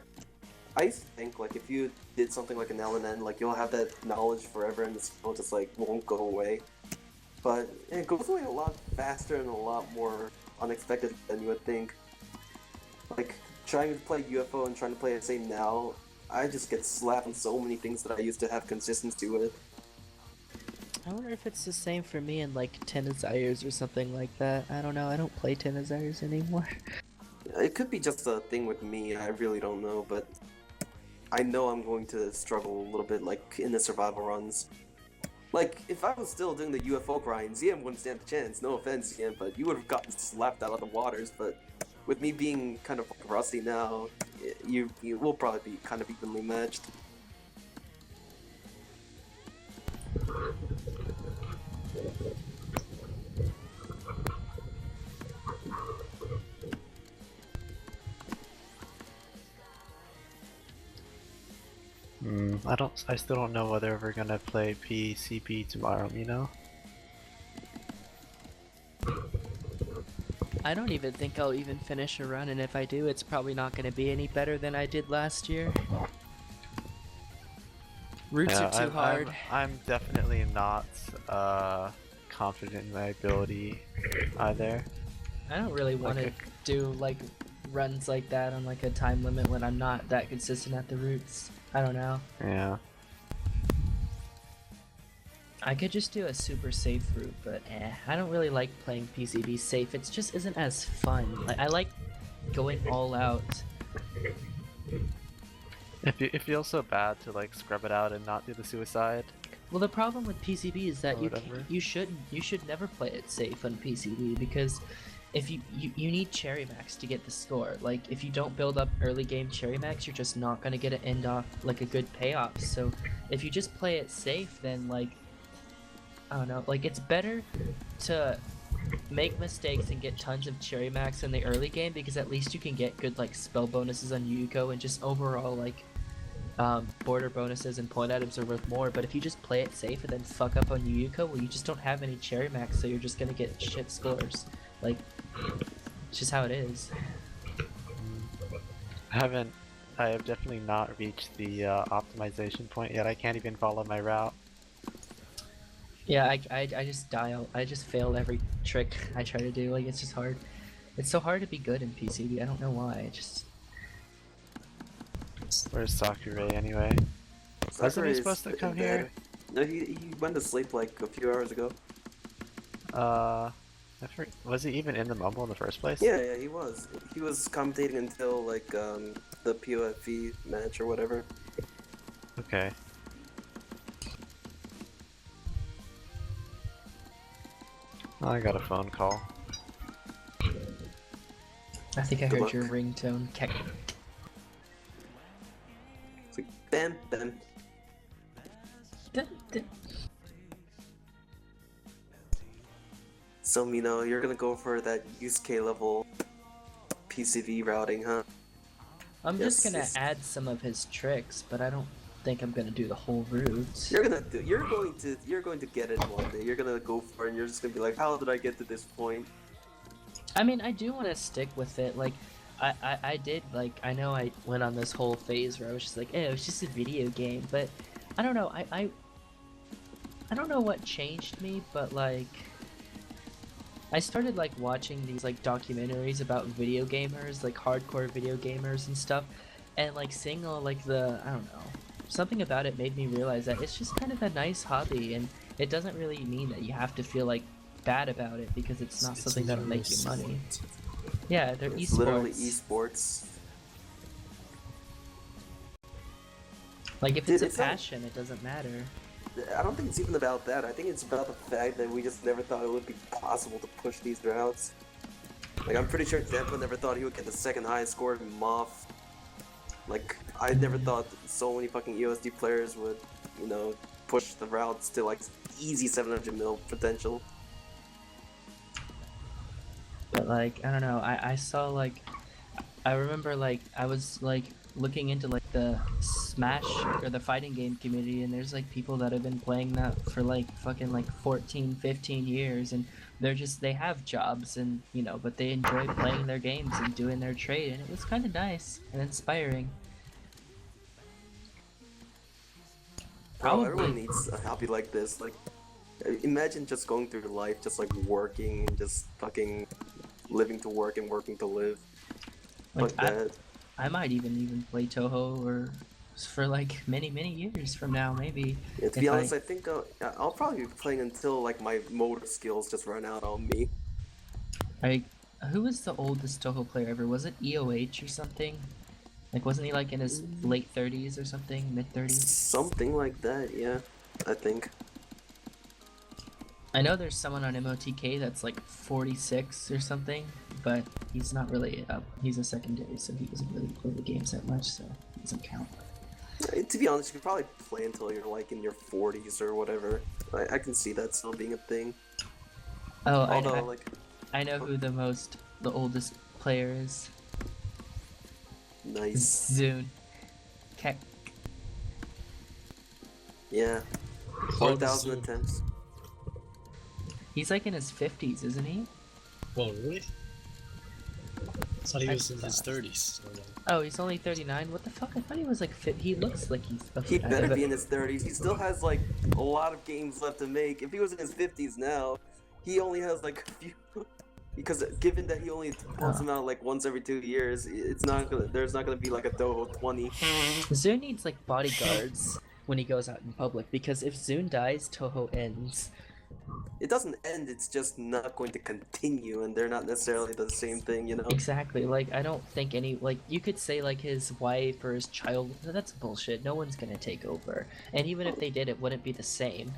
[SPEAKER 1] I think like if you did something like an LNN, like you'll have that knowledge forever, and it'll just like won't go away. But it goes away a lot faster and a lot more unexpected than you would think. Like trying to play UFO and trying to play SA now, I just get slapped on so many things that I used to have consistency with.
[SPEAKER 2] I wonder if it's the same for me in like Tenazires or something like that. I don't know. I don't play Tenazires anymore.
[SPEAKER 1] It could be just a thing with me. I really don't know, but I know I'm going to struggle a little bit, like in the survival runs. Like, if I was still doing the UFO grind, ZM wouldn't stand a chance. No offense, ZM, but you would have gotten slapped out of the waters. But with me being kind of rusty now, you will probably be kind of evenly matched.
[SPEAKER 4] I still don't know whether we're gonna play PCP tomorrow, you know?
[SPEAKER 2] I don't even think I'll even finish a run, and if I do, it's probably not going to be any better than I did last year. Roots are too hard.
[SPEAKER 4] I'm definitely not confident in my ability either.
[SPEAKER 2] I don't really want to do like runs like that on like a time limit when I'm not that consistent at the roots. I don't know.
[SPEAKER 4] Yeah.
[SPEAKER 2] I could just do a super safe route, but I don't really like playing PCB safe. It just isn't as fun. Like, I like going all out.
[SPEAKER 4] It feels so bad to like scrub it out and not do the suicide.
[SPEAKER 2] Well, the problem with PCB is that
[SPEAKER 4] Or
[SPEAKER 2] you should never play it safe on PCB, because if you need cherry max to get the score. Like, if you don't build up early game cherry max, you're just not gonna get an end off like a good payoff. So if you just play it safe, then like, I don't know, like it's better to make mistakes and get tons of cherry max in the early game, because at least you can get good like spell bonuses on Yuko, and just overall like border bonuses and point items are worth more. But if you just play it safe and then fuck up on Yuko, well, you just don't have any cherry max, so you're just gonna get shit scores. Like, it's just how it is.
[SPEAKER 4] I have definitely not reached the optimization point yet. I can't even follow my route.
[SPEAKER 2] Yeah, I just I just fail every trick I try to do. Like, it's just hard. It's so hard to be good in PCB. I don't know why. It just...
[SPEAKER 4] Where's Sakurai anyway? Wasn't he supposed to come here?
[SPEAKER 1] No, he went to sleep like a few hours ago.
[SPEAKER 4] Was he even in the Mumble in the first place?
[SPEAKER 1] Yeah, he was. He was commentating until like the POFE match or whatever.
[SPEAKER 4] Okay. I got a phone call.
[SPEAKER 2] I think I
[SPEAKER 1] Good
[SPEAKER 2] heard
[SPEAKER 1] luck.
[SPEAKER 2] your ringtone.
[SPEAKER 1] It's like bam, bam. So Mino, you're gonna go for that USK level PCV routing, huh?
[SPEAKER 2] I'm
[SPEAKER 1] Yes,
[SPEAKER 2] just gonna
[SPEAKER 1] yes.
[SPEAKER 2] add some of his tricks, but I don't think I'm gonna do the whole route.
[SPEAKER 1] You're going to get it one day. You're gonna go for it, and you're just gonna be like, how did I get to this point?
[SPEAKER 2] I mean, I do want to stick with it. Like, I did, like, I know I went on this whole phase where I was just like, it was just a video game, but I don't know, I don't know what changed me, but like, I started like watching these like documentaries about video gamers, like hardcore video gamers and stuff, and like seeing all like the, I don't know, something about it made me realize that it's just kind of a nice hobby, and it doesn't really mean that you have to feel like bad about it because it's not something that'll make you money. Yeah, they're
[SPEAKER 1] It's
[SPEAKER 2] esports.
[SPEAKER 1] literally esports.
[SPEAKER 2] Like, if
[SPEAKER 1] Dude,
[SPEAKER 2] it's a
[SPEAKER 1] it's not-
[SPEAKER 2] passion, it doesn't matter.
[SPEAKER 1] I don't think it's even about that. I think it's about the fact that we just never thought it would be possible to push these routes. Like, I'm pretty sure Dempa never thought he would get the second highest score in Moth. Like, I never thought that so many fucking EOSD players would, you know, push the routes to like easy 700 mil potential.
[SPEAKER 2] But like, I don't know, I saw like, I remember like, I was like looking into like the Smash or the fighting game community, and there's like people that have been playing that for like fucking like 14, 15 years, and they have jobs, and you know, but they enjoy playing their games and doing their trade, and it was kind of nice and inspiring.
[SPEAKER 1] Bro,
[SPEAKER 2] Probably.
[SPEAKER 1] everyone needs a hobby like this. Like, imagine just going through life, just like working, and just fucking living to work and working to live.
[SPEAKER 2] Like
[SPEAKER 1] Fuck that.
[SPEAKER 2] I might even play Toho or for like many years from now maybe.
[SPEAKER 1] Yeah, to
[SPEAKER 2] if
[SPEAKER 1] be honest, I think I'll probably be playing until like my motor skills just run out on me.
[SPEAKER 2] Like, who was the oldest Toho player ever? Was it EOH or something? Like, wasn't he like in his late 30s or something, mid 30s?
[SPEAKER 1] Something like that, yeah. I think.
[SPEAKER 2] I know there's someone on MOTK that's like 46 or something, but he's not really up. He's a secondary, so he doesn't really play the games that much, so it doesn't count.
[SPEAKER 1] To be honest, you could probably play until you're like in your 40s or whatever. I can see that still being a thing.
[SPEAKER 2] Oh,
[SPEAKER 1] Although, like,
[SPEAKER 2] I know who the oldest player is.
[SPEAKER 1] nice.
[SPEAKER 2] Zune. Kek.
[SPEAKER 1] Yeah.
[SPEAKER 6] How old is
[SPEAKER 1] 4,000
[SPEAKER 6] Zoom?
[SPEAKER 1] attempts.
[SPEAKER 2] He's like in his 50s, isn't he?
[SPEAKER 6] Well, really? I thought he was in his 30s.
[SPEAKER 2] Oh, he's only 39? What the fuck? I thought he was like he looks like he's...
[SPEAKER 1] He better be in his 30s. He still has like a lot of games left to make. If he was in his 50s now, he only has like a few. Because given that he only pumps them out like once every 2 years, it's not gonna. There's not gonna be like a Toho 20.
[SPEAKER 2] Zune needs like bodyguards when he goes out in public, because if Zune dies, Toho ends.
[SPEAKER 1] It doesn't end. It's just not going to continue, and they're not necessarily the same thing, you know.
[SPEAKER 2] Exactly. Like, I don't think like, you could say like his wife or his child. That's bullshit. No one's gonna take over. And even if they did, it wouldn't be the same.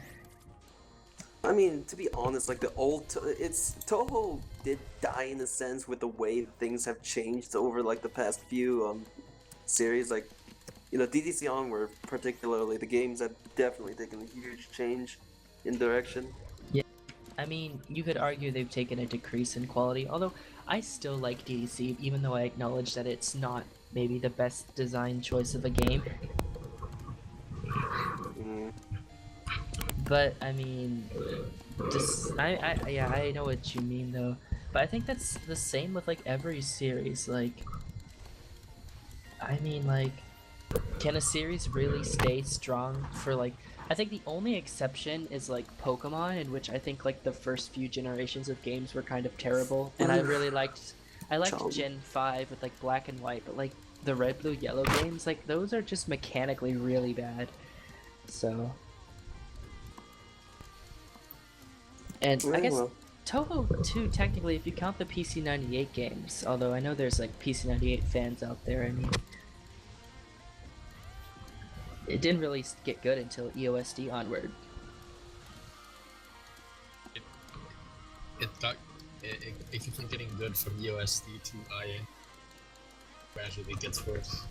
[SPEAKER 1] I mean, to be honest, like the old, Toho did die in a sense with the way things have changed over like the past few series. Like, you know, DDC onward, particularly, the games have definitely taken a huge change in direction.
[SPEAKER 2] I mean, you could argue they've taken a decrease in quality, although I still like DDC, even though I acknowledge that it's not maybe the best design choice of a game.
[SPEAKER 1] Mm.
[SPEAKER 2] But I mean, just I know what you mean though. But I think that's the same with like every series. Like, I mean, like, can a series really stay strong for like? I think the only exception is like Pokemon, in which I think like the first few generations of games were kind of terrible, and I liked Gen 5 with like Black and White, but like the Red, Blue, Yellow games, like those are just mechanically really bad. So, and I guess
[SPEAKER 1] Well,
[SPEAKER 2] Toho too, technically, if you count the PC98 games, although I know there's like PC98 fans out there, I mean, it didn't really get good until EOSD onward.
[SPEAKER 6] It keeps on getting good from USD to IA. Gradually gets worse.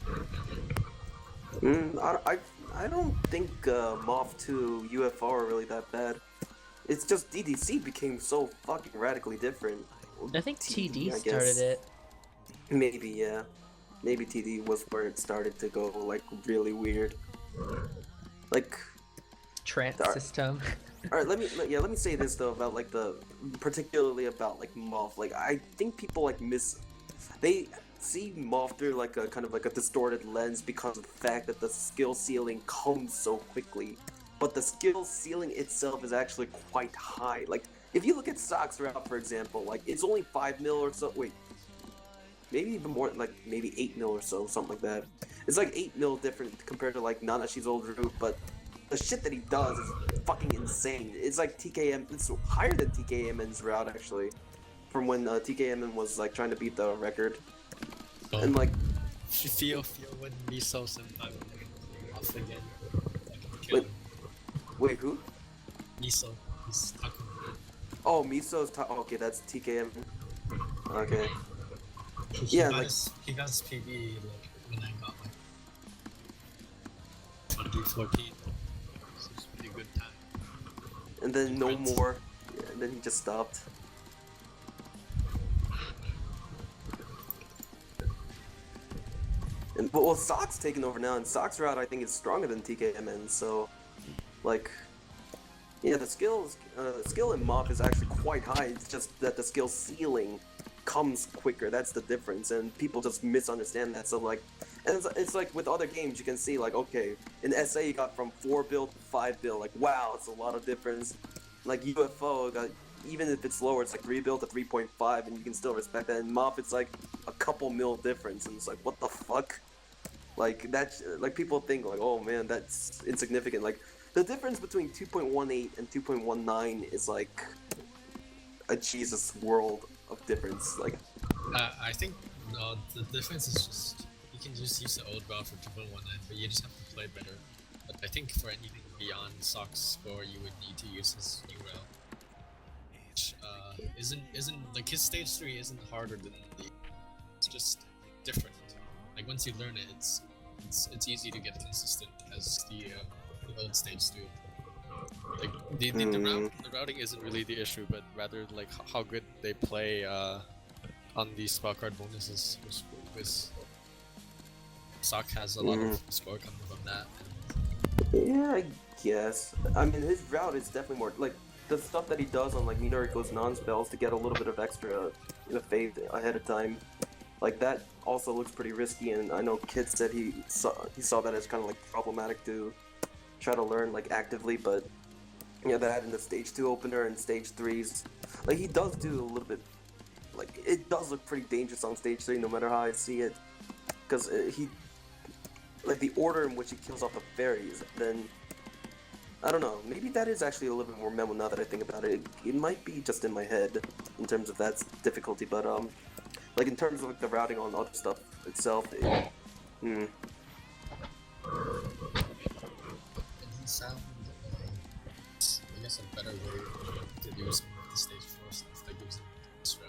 [SPEAKER 1] I don't think Moth 2 UFR are really that bad. It's just DDC became so fucking radically different.
[SPEAKER 2] I think TD
[SPEAKER 1] I
[SPEAKER 2] started
[SPEAKER 1] guess.
[SPEAKER 2] it.
[SPEAKER 1] Maybe, yeah. Maybe TD was where it started to go like really weird. Like,
[SPEAKER 2] Trance
[SPEAKER 1] Alright.
[SPEAKER 2] system.
[SPEAKER 1] all right, let me say this though about like particularly about like Moth. Like, I think people like they see Moth through like a kind of like a distorted lens because of the fact that the skill ceiling comes so quickly. But the skill ceiling itself is actually quite high. Like, if you look at Sock's route, for example, like it's only 5 mil or so. Wait, maybe even more, like maybe 8 mil or so, something like that. It's like 8 mil different compared to like Nanashi's old route, but the shit that he does is fucking insane. It's like TKM, it's higher than TKMN's route actually, from when TKMN was like trying to beat the record.
[SPEAKER 6] So,
[SPEAKER 1] And like,
[SPEAKER 6] feel when Miso Senpai will off again. I can kill
[SPEAKER 1] Wait.
[SPEAKER 6] him.
[SPEAKER 1] wait, who?
[SPEAKER 6] Miso, he's talking.
[SPEAKER 1] Oh, Miso's okay, that's TKMN. Okay.
[SPEAKER 6] He
[SPEAKER 1] Yeah,
[SPEAKER 6] got
[SPEAKER 1] like-
[SPEAKER 6] he got his PB like when I got like 2014. So it's a pretty good time.
[SPEAKER 1] And then no
[SPEAKER 6] Right.
[SPEAKER 1] more. Yeah, and then he just stopped. And well, Sock's taking over now, and Sock's route I think is stronger than TKMN. So, like, yeah, the skill in Mop is actually quite high. It's just that the skill ceiling comes quicker. That's the difference, and people just misunderstand that. So, like, And it's like with other games, you can see like, okay, in SA you got from 4 bill to 5 bill, like wow, it's a lot of difference. Like UFO got, even if it's lower, it's like 3 bill to 3.5, and you can still respect that. And MOF, it's like a couple mil difference, and it's like, what the fuck? Like that's like people think like, oh man, that's insignificant. Like the difference between 2.18 and 2.19 is like a Jesus world of difference. Like,
[SPEAKER 6] I think no, the difference is just you can just use the old route for 2.19, but you just have to play better. But I think for anything beyond Sock's score, you would need to use his new route, which isn't like his stage 3 isn't harder than the. It's just different. Like once you learn it, it's easy to get consistent as the old stage 3. Like the routing isn't really the issue, but rather like how good they play on the spell card bonuses. With Sock has a lot of score coming from that.
[SPEAKER 1] yeah, I guess. I mean, his route is definitely more like the stuff that he does on like Minariko's non-spells to get a little bit of extra faith ahead of time. Like that also looks pretty risky, and I know Kid said he saw that as kind of like problematic to try to learn like actively, but yeah, that in the stage 2 opener and stage 3s, like he does do a little bit, like it does look pretty dangerous on stage 3 no matter how I see it, because he, like the order in which he kills off the fairies, then I don't know, maybe that is actually a little bit more memo now that I think about it. It might be just in my head in terms of that difficulty, but like in terms of like the routing on other stuff itself,
[SPEAKER 6] It doesn't sound I guess a better way to do some of the stage 4 stuff that gives him extra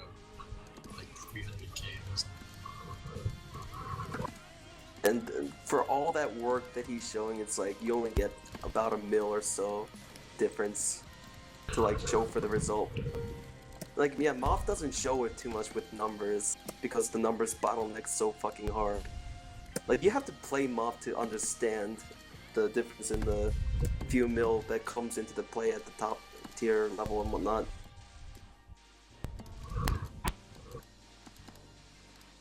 [SPEAKER 6] like 300k or something.
[SPEAKER 1] and for all that work that he's showing, it's like you only get about a mil or so difference to like show for the result. Like, yeah, Moth doesn't show it too much with numbers because the numbers bottleneck so fucking hard. Like, you have to play Moth to understand the difference in the few mil that comes into the play at the top tier level and whatnot.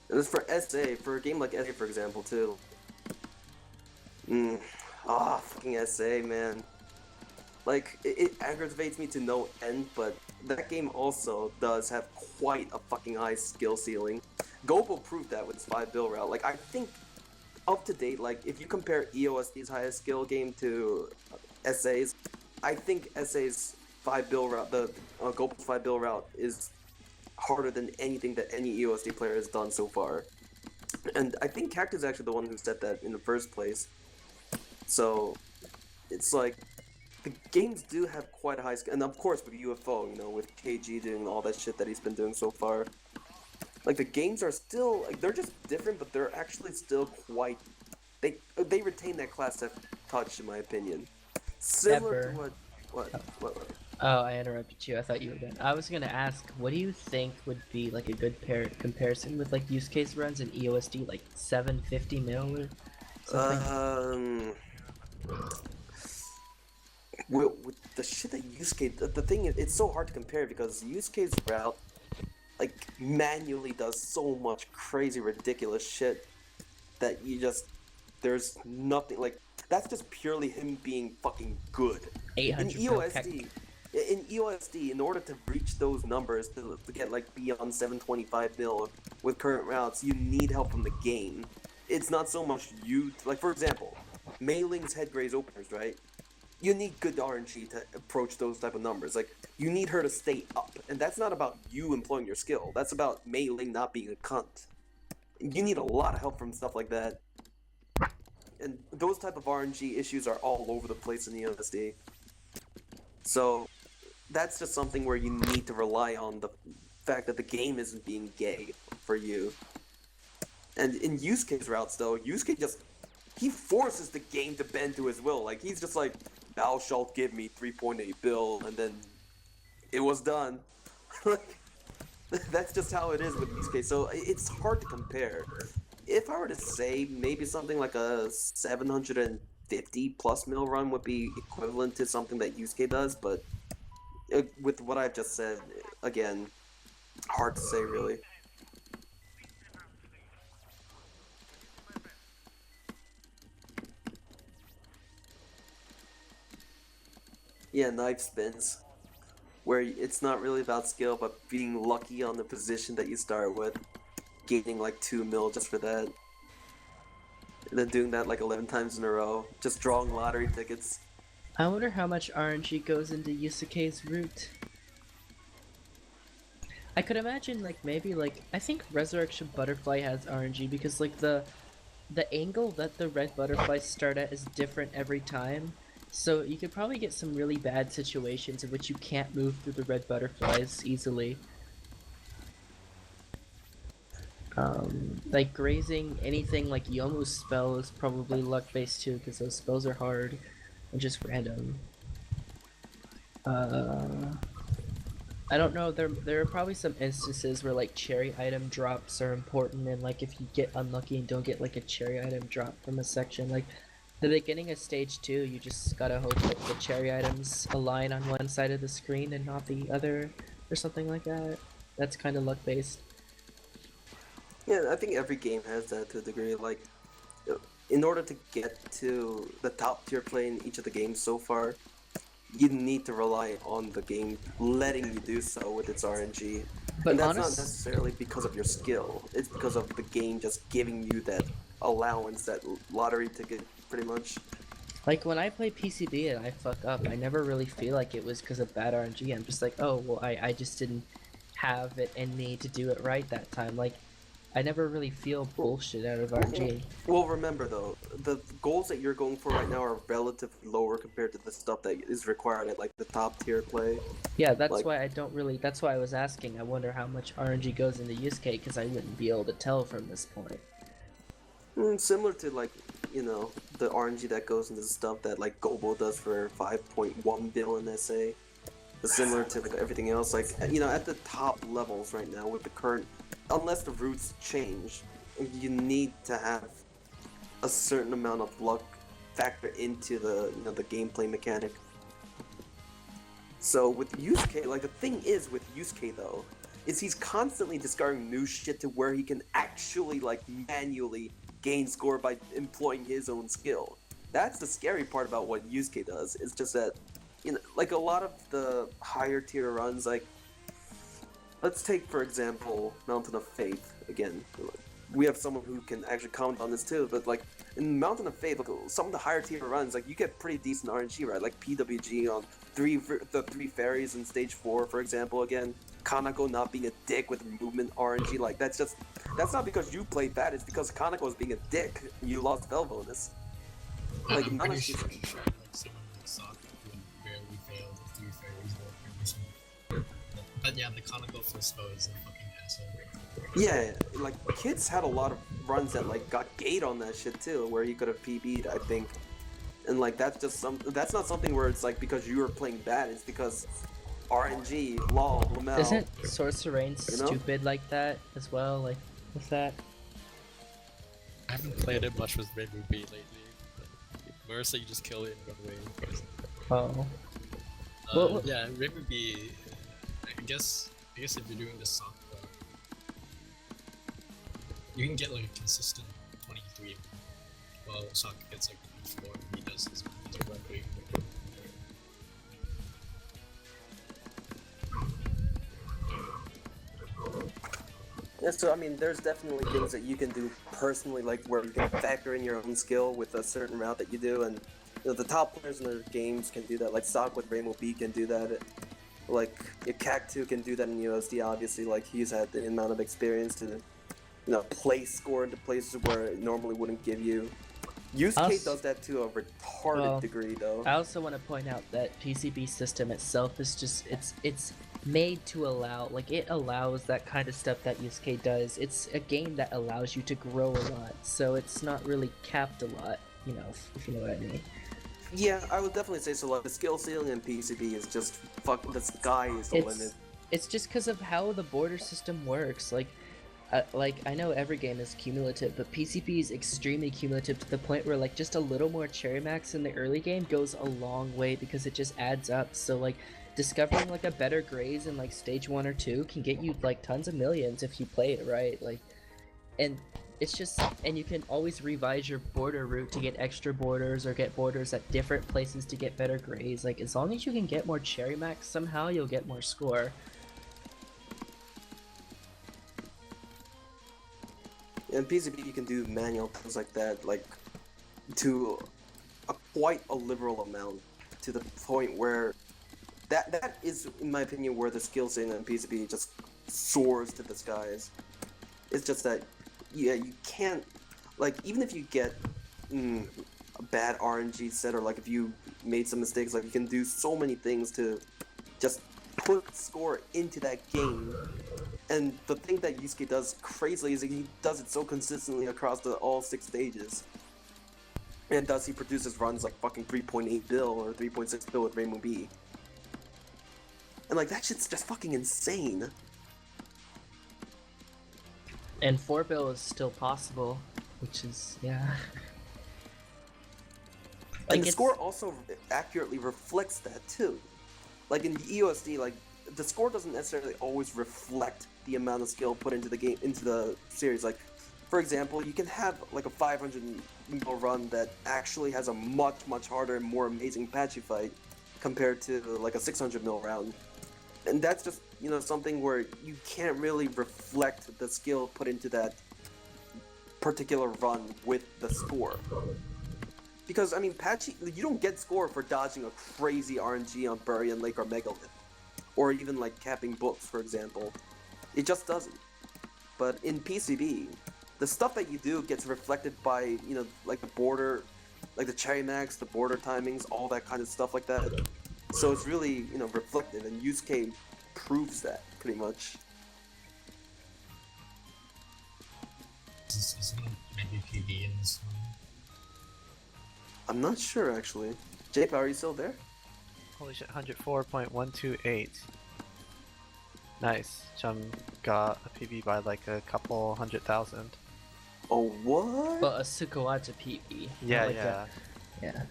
[SPEAKER 1] And this for SA, for a game like SA for example too. Fucking SA, man. Like, it aggravates me to no end, but that game also does have quite a fucking high skill ceiling. Gobo proved that with his 5 bill route. Like, I think, up to date, like, if you compare EOSD's highest skill game to SA's, I think SA's 5 bill route, the Gobo's 5 bill route is harder than anything that any EOSD player has done so far. And I think Cactus is actually the one who said that in the first place. So, it's like, the games do have quite a high skill, and of course with UFO, you know, with KG doing all that shit that he's been doing so far. Like, the games are still, like, they're just different, but they're actually still quite, they retain that class F touch, in my opinion. Similar to what?
[SPEAKER 2] Oh, I interrupted you. I thought you were done. I was gonna ask, what do you think would be like a good comparison with like use case runs in EOSD, like 750 mil or something?
[SPEAKER 1] Well, with the shit that use case, the thing is, it's so hard to compare because use case route, like, manually does so much crazy, ridiculous shit that you just, there's nothing, like, that's just purely him being fucking good.
[SPEAKER 2] 800
[SPEAKER 1] In EOSD, in order to reach those numbers, to get, like, beyond 725 mil with current routes, you need help from the game. It's not so much you, like, for example, Mei Ling's head graze openers, right? You need good RNG to approach those type of numbers. Like, you need her to stay up, and that's not about you employing your skill. That's about Mei Ling not being a cunt. You need a lot of help from stuff like that. And those type of RNG issues are all over the place in the EOSD. So, that's just something where you need to rely on the fact that the game isn't being gay for you. And in use case routes, though, use case just, he forces the game to bend to his will. Like, he's just like, thou shalt give me 3.8 bill, and then it was done. Like, that's just how it is with use case. So it's hard to compare. If I were to say maybe something like a 750 plus mil run would be equivalent to something that Yusuke does, but with what I've just said, again, hard to say really. Yeah, knife spins, where it's not really about skill, but being lucky on the position that you start with, gaining like 2 mil just for that, and then doing that like 11 times in a row, just drawing lottery tickets.
[SPEAKER 2] I wonder how much RNG goes into Yusuke's route. I could imagine like maybe like I think Resurrection Butterfly has RNG because like the angle that the red butterflies start at is different every time. So you could probably get some really bad situations in which you can't move through the red butterflies easily. Like grazing anything like Yomu's spell is probably luck based too, because those spells are hard and just random. I don't know. There are probably some instances where like cherry item drops are important, and like if you get unlucky and don't get like a cherry item drop from a section, like the beginning of stage 2, you just gotta hope that the cherry items align on one side of the screen and not the other, or something like that. That's kind of luck based.
[SPEAKER 1] Yeah, I think every game has that to a degree. Like, in order to get to the top tier play in each of the games so far, you need to rely on the game letting you do so with its RNG.
[SPEAKER 2] But
[SPEAKER 1] And that's not
[SPEAKER 2] honest,
[SPEAKER 1] necessarily because of your skill, it's because of the game just giving you that allowance, that lottery ticket, pretty much.
[SPEAKER 2] like when I play PCB and I fuck up, I never really feel like it was because of bad RNG. I'm just like, oh well, I just didn't have it in me to do it right that time. Like, I never really feel bullshit out of RNG.
[SPEAKER 1] Well, remember though, the goals that you're going for right now are relatively lower compared to the stuff that is required at like the top tier play.
[SPEAKER 2] Yeah, that's
[SPEAKER 1] Like,
[SPEAKER 2] why I don't really. That's why I was asking. I wonder how much RNG goes into Yusuke because I wouldn't be able to tell from this point.
[SPEAKER 1] similar to like, the RNG that goes into stuff that like Gobo does for 5.1 bill in SA. Similar to like everything else, like at the top levels right now with the current, unless the routes change, you need to have a certain amount of luck factor into the gameplay mechanic. So with Yusuke, like the thing is with Yusuke though, is he's constantly discovering new shit to where he can actually like manually gain score by employing his own skill. That's the scary part about what Yusuke does. It's just that, like a lot of the higher tier runs, like let's take for example Mountain of Faith again. We have someone who can actually comment on this too, but like in Mountain of Faith, like, some of the higher tier runs, like you get pretty decent RNG, right? Like PWG on the 3 fairies in stage 4, for example. Again, Kanako not being a dick with movement RNG, like that's not because you played bad, it's because Kanako was being a dick and you lost spell bonus. Like
[SPEAKER 6] I'm
[SPEAKER 1] none
[SPEAKER 6] pretty
[SPEAKER 1] of
[SPEAKER 6] sure
[SPEAKER 1] these.
[SPEAKER 6] like someone like Sokka would barely fail the 3 fairies or every. But yeah, the Kanako first spell is a fucking asshole.
[SPEAKER 1] Yeah, like kids had a lot of runs that like got gate on that shit too, where you could have PB'd, I think. And like that's not something where it's like because you were playing bad, it's because RNG, LOL, Lamel.
[SPEAKER 2] Isn't Sorcerane
[SPEAKER 1] You know?
[SPEAKER 2] stupid like that as well? Like, what's that?
[SPEAKER 6] I haven't played it much with Red Ruby lately. Mercy, you just kill it and run away.
[SPEAKER 2] Oh. Well,
[SPEAKER 6] yeah, Red Ruby. I guess if you're doing the Sokka, you can get like a consistent 23. Well, Sokka gets like 24 and he does his rugby.
[SPEAKER 1] Yeah, so I mean, there's definitely things that you can do personally, like where you can factor in your own skill with a certain route that you do, and the top players in their games can do that. Like Sock with Rainbow B can do that. Like Cactu can do that in USD. Obviously, like he's had the amount of experience to, place score into places where it normally wouldn't give you. Yusuke does that to a retarded degree, though.
[SPEAKER 2] I also want to point out that PCB system itself is just it's made to allow, like, it allows that kind of stuff that Yusuke does. It's a game that allows you to grow a lot, so it's not really capped a lot, if you know what I mean.
[SPEAKER 1] Yeah, I would definitely say so. Like the skill ceiling in PCB is just the sky is the limit.
[SPEAKER 2] It's just because of how the border system works. Like I know every game is cumulative, but PCB is extremely cumulative to the point where like just a little more cherry max in the early game goes a long way because it just adds up. So like discovering like a better graze in like stage 1 or 2 can get you like tons of millions if you play it right. Like, and it's just, and you can always revise your border route to get extra borders or get borders at different places to get better grades. Like, as long as you can get more cherry max, somehow you'll get more score.
[SPEAKER 1] In PCB, you can do manual things like that, like to quite a liberal amount, to the point where that is, in my opinion, where the skill setting in PCB just soars to the skies. It's just that, yeah, you can't, like, even if you get a bad RNG set, or like if you made some mistakes, like you can do so many things to just put score into that game. And the thing that Yusuke does crazily is that he does it so consistently across all 6 stages. And thus he produces runs like fucking 3.8 bill or 3.6 bill with Rainbow B. And like, that shit's just fucking insane.
[SPEAKER 2] And 4 bill is still possible, which is, yeah.
[SPEAKER 1] And the score also accurately reflects that too. Like in the EOSD, like, the score doesn't necessarily always reflect the amount of skill put into the game, into the series. Like, for example, you can have like a 500 mil run that actually has a much harder and more amazing patchy fight compared to like a 600 mil round. And that's just, you know, something where you can't really reflect the skill put into that particular run with the score. Because, I mean, patchy, you don't get score for dodging a crazy RNG on Buryan Lake or Megalith. Or even like capping books, for example. It just doesn't. But in PCB, the stuff that you do gets reflected by, you know, like the border, like the cherry max, the border timings, all that kind of stuff like that. So it's really, you know, reflective, and Yusuke proves that, pretty much.
[SPEAKER 6] Is maybe PB in this one?
[SPEAKER 1] I'm not sure, actually. Jake, are you still there?
[SPEAKER 4] Holy shit, 104.128. Nice. Chum got a PB by like a couple 100,000.
[SPEAKER 1] Oh, what?
[SPEAKER 2] Well, a SukoAta PB.
[SPEAKER 4] Yeah,
[SPEAKER 2] like
[SPEAKER 4] yeah.
[SPEAKER 2] Yeah.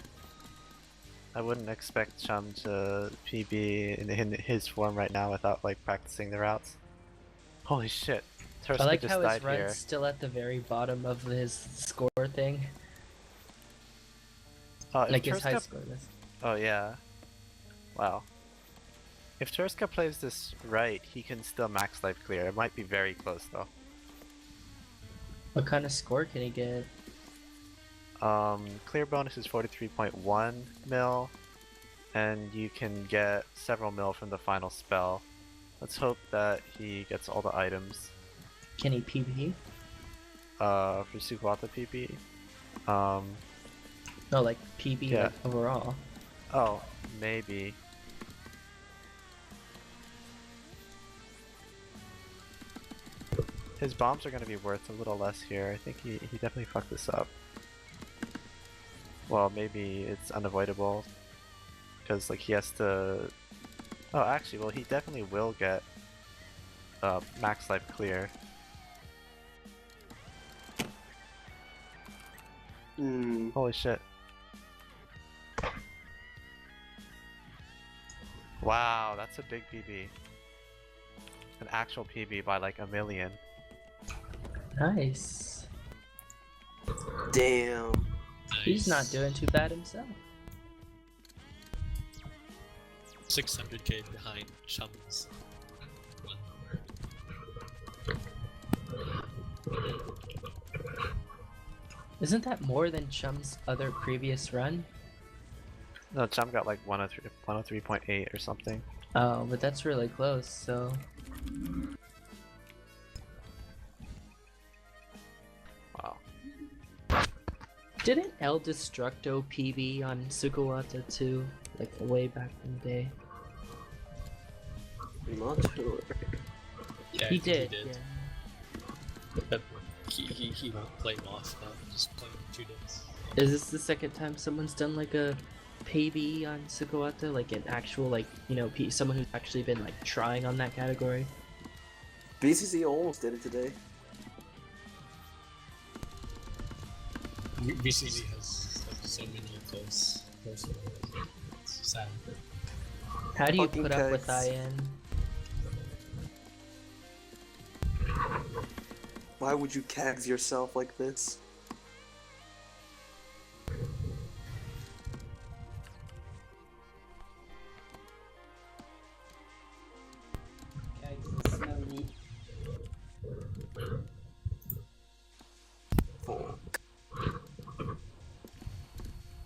[SPEAKER 4] I wouldn't expect Chum to PB in his form right now without like practicing the routes. Holy shit.
[SPEAKER 2] I
[SPEAKER 4] Turska
[SPEAKER 2] like
[SPEAKER 4] just
[SPEAKER 2] how his
[SPEAKER 4] died
[SPEAKER 2] run's
[SPEAKER 4] here.
[SPEAKER 2] still at the very bottom of his score thing.
[SPEAKER 4] If
[SPEAKER 2] Like his high
[SPEAKER 4] Turska-
[SPEAKER 2] score list.
[SPEAKER 4] Oh yeah. Wow. If Turska plays this right, he can still max life clear. It might be very close though.
[SPEAKER 2] What kind of score can he get?
[SPEAKER 4] Clear bonus is 43.1 mil, and you can get several mil from the final spell. Let's hope that he gets all the items.
[SPEAKER 2] Can he PB?
[SPEAKER 4] For SukoAta PB.
[SPEAKER 2] No, like PB
[SPEAKER 4] Yeah.
[SPEAKER 2] like overall.
[SPEAKER 4] Oh, maybe. His bombs are going to be worth a little less here. I think he definitely fucked this up. Well, maybe it's unavoidable. Because, like, he has to... Oh, actually, well, he definitely will get max life clear. Holy shit. Wow, that's a big PB. An actual PB by like 1,000,000.
[SPEAKER 2] Nice.
[SPEAKER 1] Damn.
[SPEAKER 2] He's not doing too bad himself.
[SPEAKER 6] 600k behind Chum's.
[SPEAKER 2] Isn't that more than Chum's other previous run?
[SPEAKER 4] No, Chum got like 103.8 or something.
[SPEAKER 2] Oh, but that's really close, so...
[SPEAKER 4] Wow.
[SPEAKER 2] Didn't El Destructo PB on SukoAta too? Like way back in the day?
[SPEAKER 1] I'm not sure.
[SPEAKER 6] Yeah, I
[SPEAKER 2] He
[SPEAKER 6] think
[SPEAKER 2] did,
[SPEAKER 6] He did.
[SPEAKER 2] yeah.
[SPEAKER 6] But he won't play him off now. Just playing 2 days.
[SPEAKER 2] Is this the second time someone's done like a PB on SukoAta? Like an actual, like, you know, someone who's actually been like trying on that category?
[SPEAKER 1] BCC almost did it today.
[SPEAKER 6] BCZ has like, so many close ones. It's sad.
[SPEAKER 2] How do you
[SPEAKER 1] Fucking
[SPEAKER 2] put up with
[SPEAKER 1] cucks.
[SPEAKER 2] IN?
[SPEAKER 1] Why would you cags yourself like this?
[SPEAKER 5] Kags is smelly.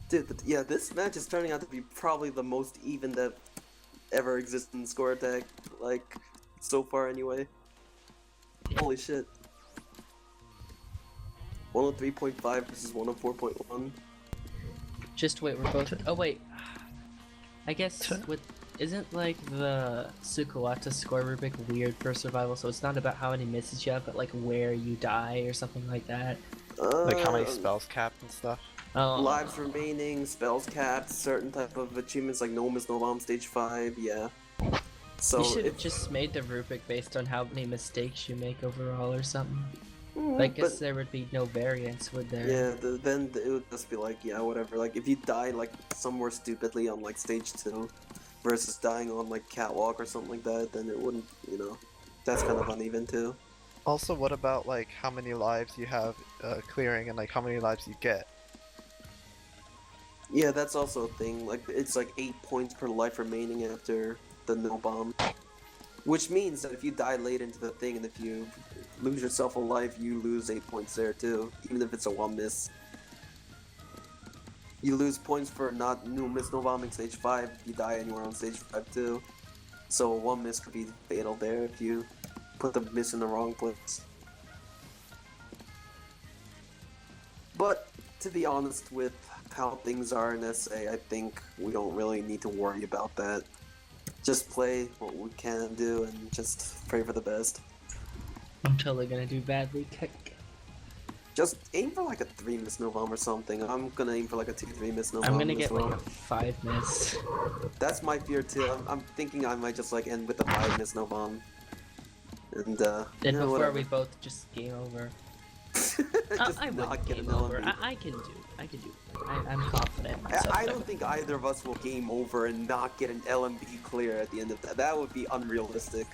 [SPEAKER 1] Dude, yeah, this match is turning out to be probably the most even that ever existed in Score Attack, like, so far anyway. Holy shit. 103.5 versus 104.1.
[SPEAKER 2] Just wait, we're both. Oh wait, I guess with isn't like the SukoAta score rubric weird for survival? So it's not about how many misses you have, but like where you die or something like that.
[SPEAKER 4] Like how many spells capped and stuff.
[SPEAKER 2] Oh.
[SPEAKER 1] Lives remaining, spells capped, certain type of achievements like No Miss No Bomb Stage 5, yeah. So
[SPEAKER 2] You should have
[SPEAKER 1] if,
[SPEAKER 2] just made the rubric based on how many mistakes you make overall or something.
[SPEAKER 1] mm,
[SPEAKER 2] I guess
[SPEAKER 1] but,
[SPEAKER 2] there would be no variance, would there?
[SPEAKER 1] yeah, then it would just be like, yeah, whatever. Like if you die like somewhere stupidly on like stage 2 versus dying on like Catwalk or something like that, then it wouldn't, you know, that's kind of uneven too.
[SPEAKER 4] Also, what about like how many lives you have clearing and like how many lives you get?
[SPEAKER 1] Yeah, that's also a thing. Like it's like 8 points per life remaining after the no bomb. Which means that if you die late into the thing and if you lose yourself a life, you lose 8 points there too, even if it's a 1 miss. You lose points for not no miss no bombing stage 5 if you die anywhere on stage 5 too. So 1 miss could be fatal there if you put the miss in the wrong place. But to be honest with how things are in SA, I think we don't really need to worry about that. Just play what we can do and just pray for the best.
[SPEAKER 2] I'm totally gonna do badly.
[SPEAKER 1] Just aim for like a 3 miss no bomb or something. I'm gonna aim for like a 2-3 miss no bomb.
[SPEAKER 2] I'm gonna
[SPEAKER 1] as
[SPEAKER 2] get
[SPEAKER 1] well.
[SPEAKER 2] like a 5 miss.
[SPEAKER 1] That's my fear too. I'm thinking I might just like end with a 5 miss no bomb. And
[SPEAKER 2] Then
[SPEAKER 1] yeah,
[SPEAKER 2] before
[SPEAKER 1] whatever.
[SPEAKER 2] we both just game over.
[SPEAKER 1] Just
[SPEAKER 2] I
[SPEAKER 1] not
[SPEAKER 2] would
[SPEAKER 1] get
[SPEAKER 2] game
[SPEAKER 1] an
[SPEAKER 2] over.
[SPEAKER 1] LMB.
[SPEAKER 2] I can do it. I'm confident in myself.
[SPEAKER 1] I don't think either of us will game over and not get an LMB clear at the end of that. That would be unrealistic.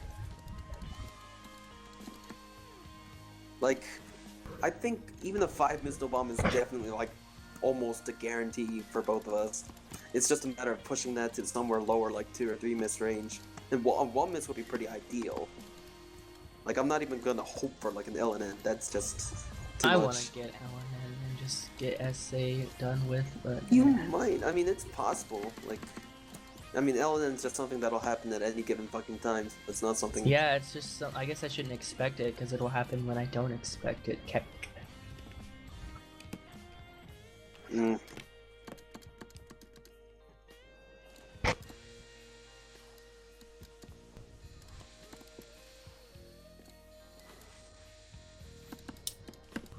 [SPEAKER 1] Like, I think even a 5 miss no bomb is definitely like almost a guarantee for both of us. It's just a matter of pushing that to somewhere lower, like 2 or 3 miss range. And 1 miss would be pretty ideal. Like, I'm not even gonna hope for like an LNN. That's just too
[SPEAKER 2] I
[SPEAKER 1] much.
[SPEAKER 2] want to get LNN and just get SA done with, but
[SPEAKER 1] You might. I mean, it's possible. Like, I mean, LNN is just something that'll happen at any given fucking time. It's not something.
[SPEAKER 2] yeah, it's just some, I guess I shouldn't expect it because it'll happen when I don't expect it.
[SPEAKER 1] Mm.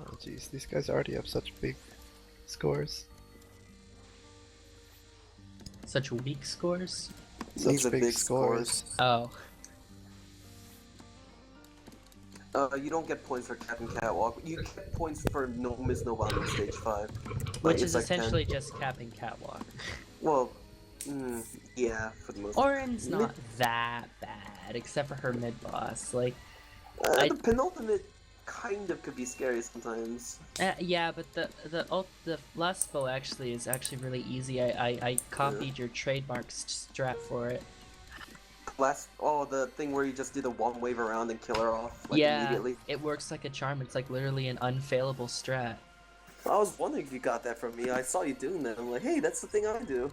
[SPEAKER 4] Oh jeez, these guys already have such big scores.
[SPEAKER 2] Such weak scores.
[SPEAKER 4] Such
[SPEAKER 1] These are big scores.
[SPEAKER 2] Oh,
[SPEAKER 1] You don't get points for Captain Catwalk. You get points for No Miss No Bomb in stage 5.
[SPEAKER 2] which
[SPEAKER 1] it's
[SPEAKER 2] is
[SPEAKER 1] like 10.
[SPEAKER 2] essentially just capping Catwalk.
[SPEAKER 1] Well, yeah, for the most.
[SPEAKER 2] Orin's not that bad, except for her mid boss. Like,
[SPEAKER 1] The penultimate kind of could be scary sometimes.
[SPEAKER 2] yeah, but the last spell actually is actually really easy. I copied your trademark strat for it.
[SPEAKER 1] The thing where you just do the one wave around and kill her off like
[SPEAKER 2] Yeah,
[SPEAKER 1] immediately.
[SPEAKER 2] it works like a charm. It's like literally an unfailable strat.
[SPEAKER 1] I was wondering if you got that from me. I saw you doing that. I'm like, hey, that's the thing I do.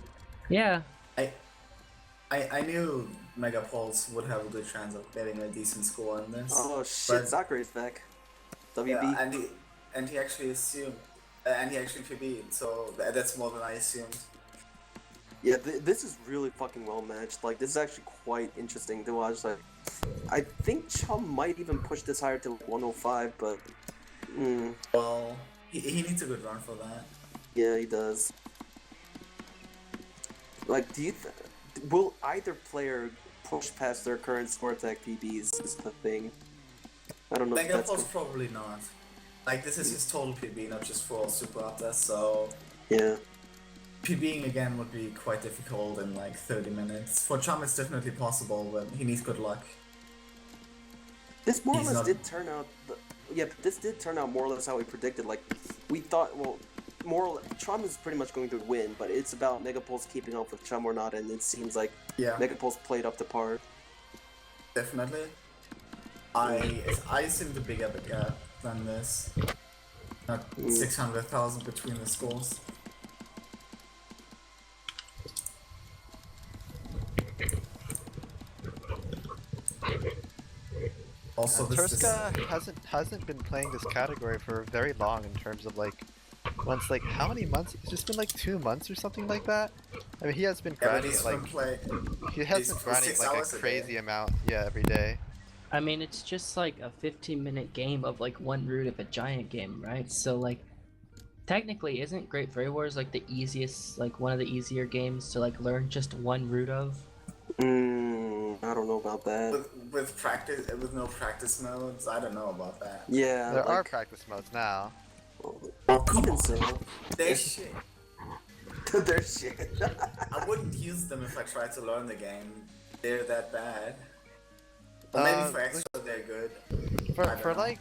[SPEAKER 2] Yeah.
[SPEAKER 7] I knew megapulse would have a good chance of getting a decent score on this.
[SPEAKER 1] Oh shit,
[SPEAKER 7] But-
[SPEAKER 1] Zachary's back. WB.
[SPEAKER 7] Yeah, and he actually assumed, and he actually PB'd, so that's more than I assumed.
[SPEAKER 1] Yeah, this is really fucking well matched. Like, this is actually quite interesting to watch. Like, I think Chum might even push this higher to 105, but
[SPEAKER 7] Well, he needs a good run for that.
[SPEAKER 1] yeah, he does. Like, will either player push past their current score attack PBs? Is the thing. I don't know. If that's
[SPEAKER 7] Megapulse probably not. Like, this is his total PB, not just for SukoAta, so
[SPEAKER 1] yeah.
[SPEAKER 7] PBing again would be quite difficult in like 30 minutes. For Chum it's definitely possible, but he needs good luck.
[SPEAKER 1] This more or
[SPEAKER 7] He's
[SPEAKER 1] less
[SPEAKER 7] not-
[SPEAKER 1] did turn out Yeah, but this did turn out more or less how we predicted. Like, we thought, well, Chum is pretty much going to win, but it's about Megapulse keeping up with Chum or not, and it seems like
[SPEAKER 7] Yeah,
[SPEAKER 1] Megapulse played up to par.
[SPEAKER 7] definitely. I seem the bigger the gap than this. Not 600,000 between the scores. Also, this
[SPEAKER 4] Turska hasn't been playing this category for very long in terms of like, once like how many months? It's just been like 2 months or something like that. I mean, he has been
[SPEAKER 7] yeah, but
[SPEAKER 4] grinding
[SPEAKER 7] he's
[SPEAKER 4] it like
[SPEAKER 7] been play.
[SPEAKER 4] he has
[SPEAKER 7] He's
[SPEAKER 4] been
[SPEAKER 7] for
[SPEAKER 4] grinding
[SPEAKER 7] 6
[SPEAKER 4] like a
[SPEAKER 7] hours a day.
[SPEAKER 4] crazy amount, yeah, every day.
[SPEAKER 2] I mean, it's just like a 15-minute game of like one root of a giant game, right? So like, technically, isn't Great Fairy Wars like the easiest, like one of the easier games to like learn just one root of?
[SPEAKER 1] I don't know about that.
[SPEAKER 7] With practice, with no practice modes, I don't know about that.
[SPEAKER 1] Yeah,
[SPEAKER 4] There are
[SPEAKER 1] like,
[SPEAKER 4] practice modes now.
[SPEAKER 7] Oh, come
[SPEAKER 1] even
[SPEAKER 7] on.
[SPEAKER 1] so,
[SPEAKER 7] They're shit.
[SPEAKER 1] they're shit.
[SPEAKER 7] I wouldn't use them if I tried to learn the game. They're that bad. Or maybe for extra, they're good. I
[SPEAKER 4] For
[SPEAKER 7] don't know.
[SPEAKER 4] like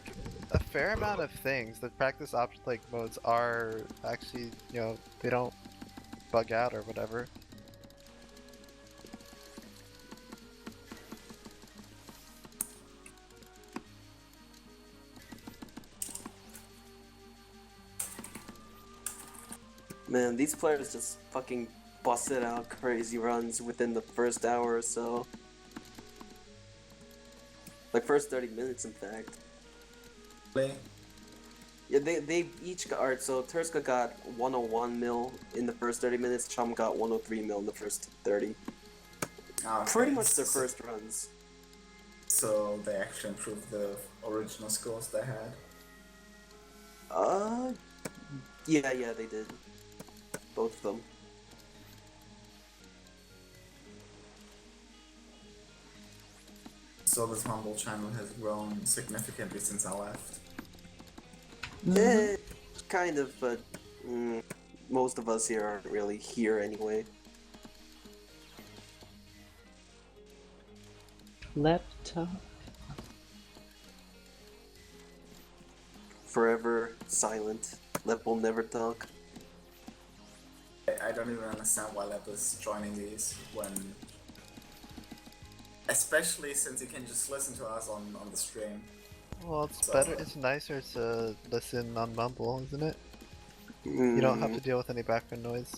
[SPEAKER 4] a fair amount of things, the practice option like modes are actually, you know, they don't bug out or whatever.
[SPEAKER 1] Man, these players just fucking busted out crazy runs within the first hour or so. Like, first 30 minutes, in fact.
[SPEAKER 7] Play.
[SPEAKER 1] Yeah, they each got, alright, so Turska got 101 mil in the first 30 minutes, Chum got 103 mil in the first 30.
[SPEAKER 7] Okay.
[SPEAKER 1] Pretty much their first runs.
[SPEAKER 7] So they actually improved the original scores they had.
[SPEAKER 1] Yeah, they did. Both of them.
[SPEAKER 7] So this Humble channel has grown significantly since I left.
[SPEAKER 1] Eh, kind of, but most of us here aren't really here anyway.
[SPEAKER 2] Laptop.
[SPEAKER 1] Forever silent. Lep will never talk.
[SPEAKER 7] I don't even understand why Lep is joining these when... Especially since you can just listen to us on the stream.
[SPEAKER 4] Well, it's
[SPEAKER 7] So-
[SPEAKER 4] better, it's nicer to listen on Mumble, isn't it? You don't have to deal with any background noise.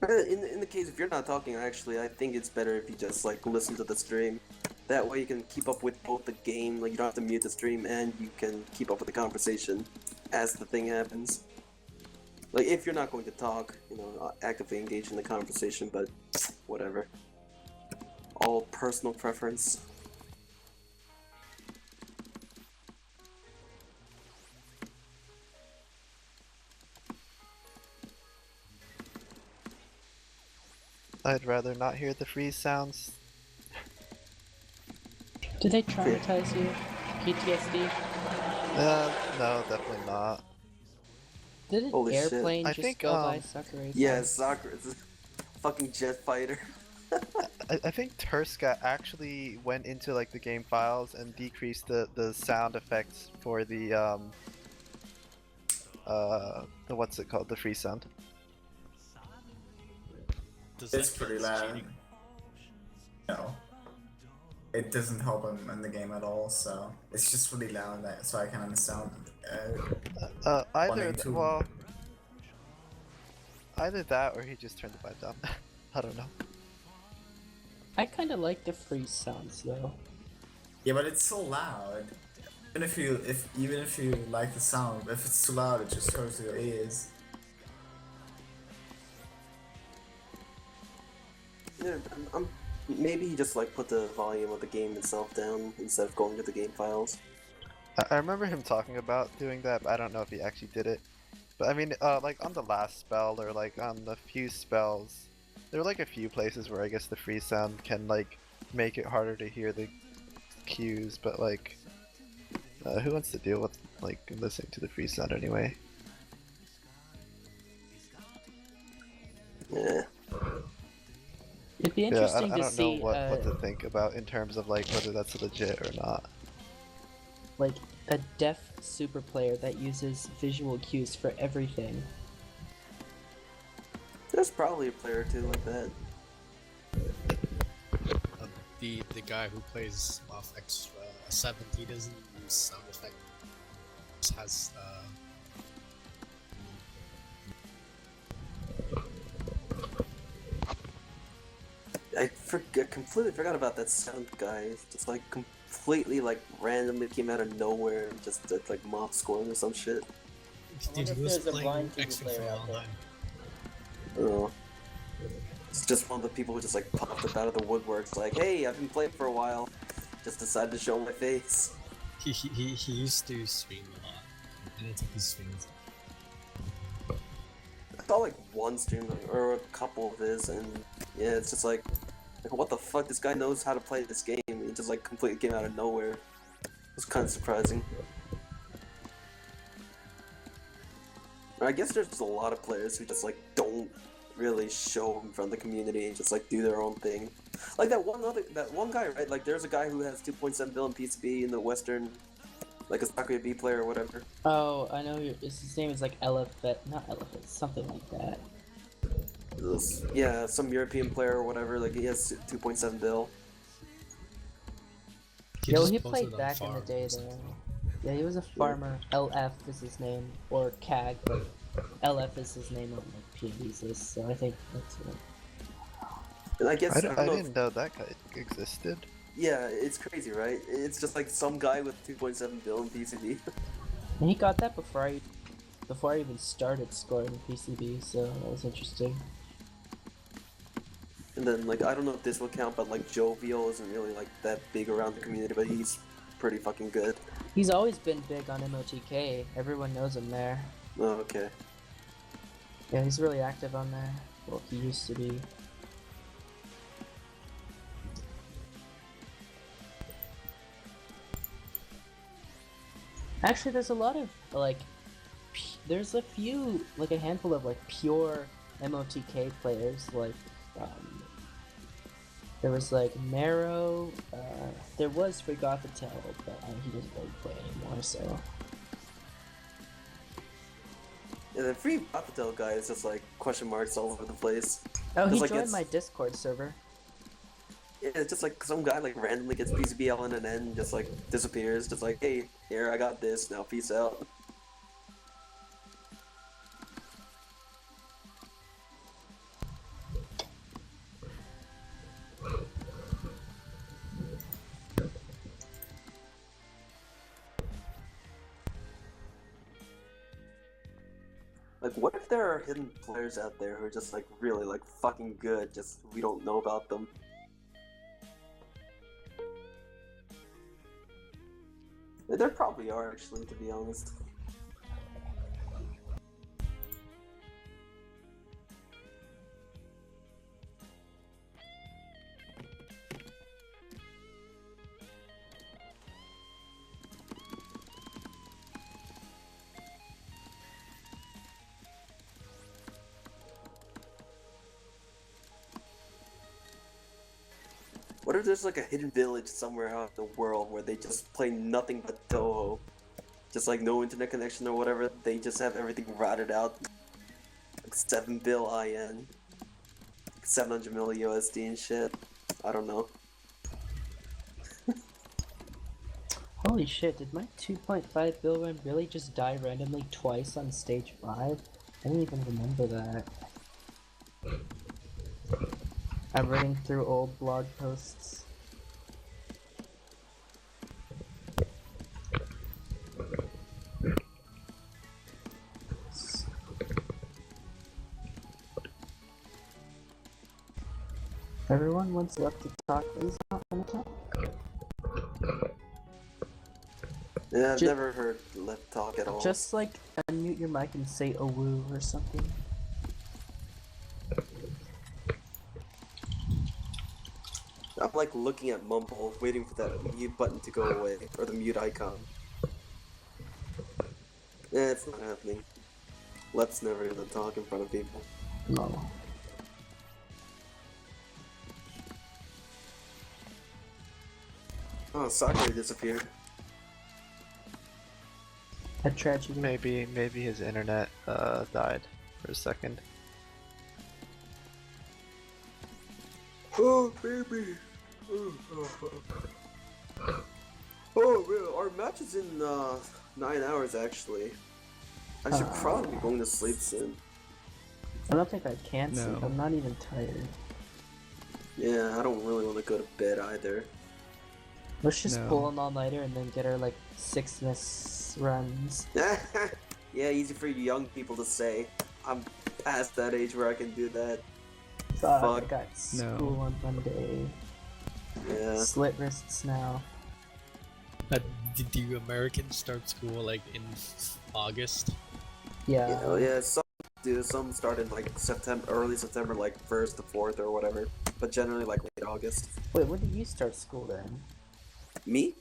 [SPEAKER 1] In the case if you're not talking, actually, I think it's better if you just like listen to the stream. That way you can keep up with both the game, like you don't have to mute the stream, and you can keep up with the conversation as the thing happens. Like if you're not going to talk, you know, actively engage in the conversation, but whatever. All personal preference.
[SPEAKER 4] I'd rather not hear the freeze sounds.
[SPEAKER 2] Did they traumatize you? PTSD?
[SPEAKER 4] No, definitely not.
[SPEAKER 2] Did an
[SPEAKER 1] Holy shit.
[SPEAKER 2] airplane
[SPEAKER 4] I
[SPEAKER 2] just
[SPEAKER 4] think,
[SPEAKER 2] go by Sakura?
[SPEAKER 1] Yeah, soccer is a fucking jet fighter.
[SPEAKER 4] I think Turska actually went into like the game files and decreased the sound effects for the what's it called? The freeze sound.
[SPEAKER 6] Does
[SPEAKER 7] It's
[SPEAKER 6] that count
[SPEAKER 7] pretty
[SPEAKER 6] as
[SPEAKER 7] loud.
[SPEAKER 6] cheating?
[SPEAKER 7] No. It doesn't help him in the game at all, so it's just really loud, so I can understand.
[SPEAKER 4] Either
[SPEAKER 7] Wanting to-
[SPEAKER 4] well, either that or he just turned the vibe down. I don't know.
[SPEAKER 2] I kind of like the freeze sounds though.
[SPEAKER 7] Yeah, but it's so loud. Even if you like the sound, if it's too loud, it just hurts your ears.
[SPEAKER 1] Yeah, maybe he just like put the volume of the game itself down instead of going to the game files.
[SPEAKER 4] I remember him talking about doing that, but I don't know if he actually did it. But I mean, like on the last spell or like on the few spells, there are like a few places where I guess the freeze sound can like make it harder to hear the cues, but like, who wants to deal with like listening to the freeze sound anyway?
[SPEAKER 1] Yeah.
[SPEAKER 2] It'd be
[SPEAKER 4] Yeah,
[SPEAKER 2] interesting
[SPEAKER 4] I
[SPEAKER 2] to
[SPEAKER 4] don't
[SPEAKER 2] see.
[SPEAKER 4] know what to think about in terms of like whether that's legit or not.
[SPEAKER 2] like a deaf super player that uses visual cues for everything.
[SPEAKER 1] There's probably a player or two like that.
[SPEAKER 6] The guy who plays off extra 7, he doesn't use sound effects. Just has
[SPEAKER 1] Completely forgot about that sound guy. It's just like completely like randomly came out of nowhere and just did like mob scoring or some shit.
[SPEAKER 5] I
[SPEAKER 6] dude,
[SPEAKER 5] wonder
[SPEAKER 6] he
[SPEAKER 5] if
[SPEAKER 6] was
[SPEAKER 5] there's a
[SPEAKER 6] playing
[SPEAKER 5] blind TV
[SPEAKER 6] extra
[SPEAKER 5] player
[SPEAKER 6] for a
[SPEAKER 5] out
[SPEAKER 6] long
[SPEAKER 5] there.
[SPEAKER 6] time.
[SPEAKER 1] Oh. It's just one of the people who just like popped up out of the woodworks like, hey, I've been playing for a while. Just decided to show my face.
[SPEAKER 6] He used to stream a lot. I don't think he streams.
[SPEAKER 1] I saw like one stream or a couple of his, and yeah, it's just like what the fuck? This guy knows how to play this game. He just like completely came out of nowhere. It was kind of surprising. I guess there's just a lot of players who just like don't really show in front of the community and just like do their own thing. Like that one guy, right? Like there's a guy who has 2.7 billion PCB in the Western, like a SukoAta B player or whatever.
[SPEAKER 2] Oh, I know his name is like not Elephant, something like that.
[SPEAKER 1] Yeah, some European player or whatever. Like he has 2.7 bill.
[SPEAKER 6] He
[SPEAKER 2] Yeah, well,
[SPEAKER 6] just
[SPEAKER 2] he
[SPEAKER 6] posted
[SPEAKER 2] played
[SPEAKER 6] on
[SPEAKER 2] back in the
[SPEAKER 6] farm
[SPEAKER 2] day
[SPEAKER 6] or something.
[SPEAKER 2] though. Yeah, he was a farmer. LF is his name, or CAG, but LF is his name on like PNB's list, so I think that's it.
[SPEAKER 1] And I guess I don't know if-
[SPEAKER 4] didn't know that guy existed.
[SPEAKER 1] Yeah, it's crazy, right? It's just like some guy with 2.7 bill in PCB.
[SPEAKER 2] And he got that before I even started scoring PCB, so that was interesting.
[SPEAKER 1] And then like I don't know if this will count, but like Jovial isn't really like that big around the community, but he's pretty fucking good.
[SPEAKER 2] He's always been big on MOTK. Everyone knows him there.
[SPEAKER 1] Oh, okay.
[SPEAKER 2] Yeah, he's really active on there. Well, he used to be. Actually, there's a lot of like, there's a few, like a handful of like pure MOTK players. Like, there was like Marrow. There was SukoAta, but he doesn't really play anymore. So.
[SPEAKER 1] And the free Papatel guy is just like question marks all over the place.
[SPEAKER 2] Oh, he
[SPEAKER 1] It's like
[SPEAKER 2] joined
[SPEAKER 1] it's-
[SPEAKER 2] my Discord server.
[SPEAKER 1] Yeah, it's just like some guy like randomly gets PCB LN and then just like disappears. Just like, hey, here I got this. Now peace out. Like, what if there are hidden players out there who are just like really like fucking good, just we don't know about them? There probably are, actually, to be honest. What if there's like a hidden village somewhere out in the world where they just play nothing but Toho? Just like no internet connection or whatever, they just have everything routed out. Like 7 bill IN. 700 milli USD and shit. I don't know.
[SPEAKER 2] Holy shit, did my 2.5 bill run really just die randomly twice on stage 5? I didn't even remember that. I'm reading through old blog posts. Everyone wants left to talk, please not gonna talk.
[SPEAKER 1] Yeah, I've
[SPEAKER 2] Ju-
[SPEAKER 1] never heard Left Talk at all.
[SPEAKER 2] Just like unmute your mic and say a woo or something.
[SPEAKER 1] I'm like looking at Mumble, waiting for that mute button to go away, or the mute icon. Yeah, it's not happening. Let's never even talk in front of people.
[SPEAKER 2] No.
[SPEAKER 1] Oh, Sakura disappeared.
[SPEAKER 2] A tragedy.
[SPEAKER 4] Maybe his internet died for a second.
[SPEAKER 1] Oh, baby. Oh, man, our match is in 9 hours actually. I should probably be going to sleep soon.
[SPEAKER 2] I don't think I can sleep.
[SPEAKER 8] No.
[SPEAKER 2] I'm not even tired.
[SPEAKER 1] Yeah, I don't really want to go to bed either.
[SPEAKER 2] Let's just
[SPEAKER 8] No.
[SPEAKER 2] pull an all-nighter and then get our like 6 miss runs.
[SPEAKER 1] Yeah, easy for you young people to say. I'm past that age where I can do that.
[SPEAKER 2] Fuck, I
[SPEAKER 1] Fuck.
[SPEAKER 2] got school on Monday.
[SPEAKER 1] Yeah.
[SPEAKER 2] Slit wrists now.
[SPEAKER 6] Did you Americans start school like in August?
[SPEAKER 2] Yeah.
[SPEAKER 1] Yeah, some do. Some start in like September, early September, like 1st to 4th or whatever. But generally like late August.
[SPEAKER 2] Wait, when did you start school then?
[SPEAKER 1] Me?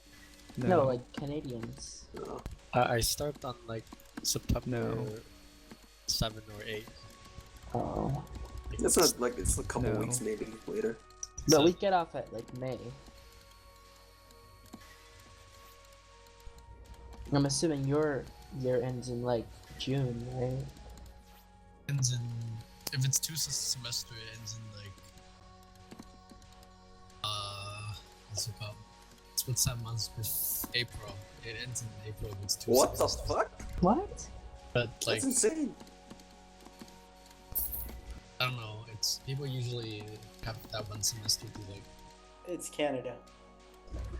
[SPEAKER 2] No, like Canadians.
[SPEAKER 1] No.
[SPEAKER 6] I start on like September
[SPEAKER 8] No.
[SPEAKER 6] 7 or 8.
[SPEAKER 2] Oh.
[SPEAKER 1] It's not like it's a couple
[SPEAKER 8] No.
[SPEAKER 1] weeks maybe later.
[SPEAKER 2] No,
[SPEAKER 6] So-
[SPEAKER 2] we get off at like May. I'm assuming your year ends in like June, right?
[SPEAKER 6] Ends in, if it's 2 semester, it ends in like what's it called? What's that month with April? It ends in April if it's 2
[SPEAKER 1] What the
[SPEAKER 6] semesters.
[SPEAKER 1] fuck?
[SPEAKER 2] What?
[SPEAKER 6] But like
[SPEAKER 1] That's insane.
[SPEAKER 6] I don't know, it's people usually have that one semester be like
[SPEAKER 5] It's Canada.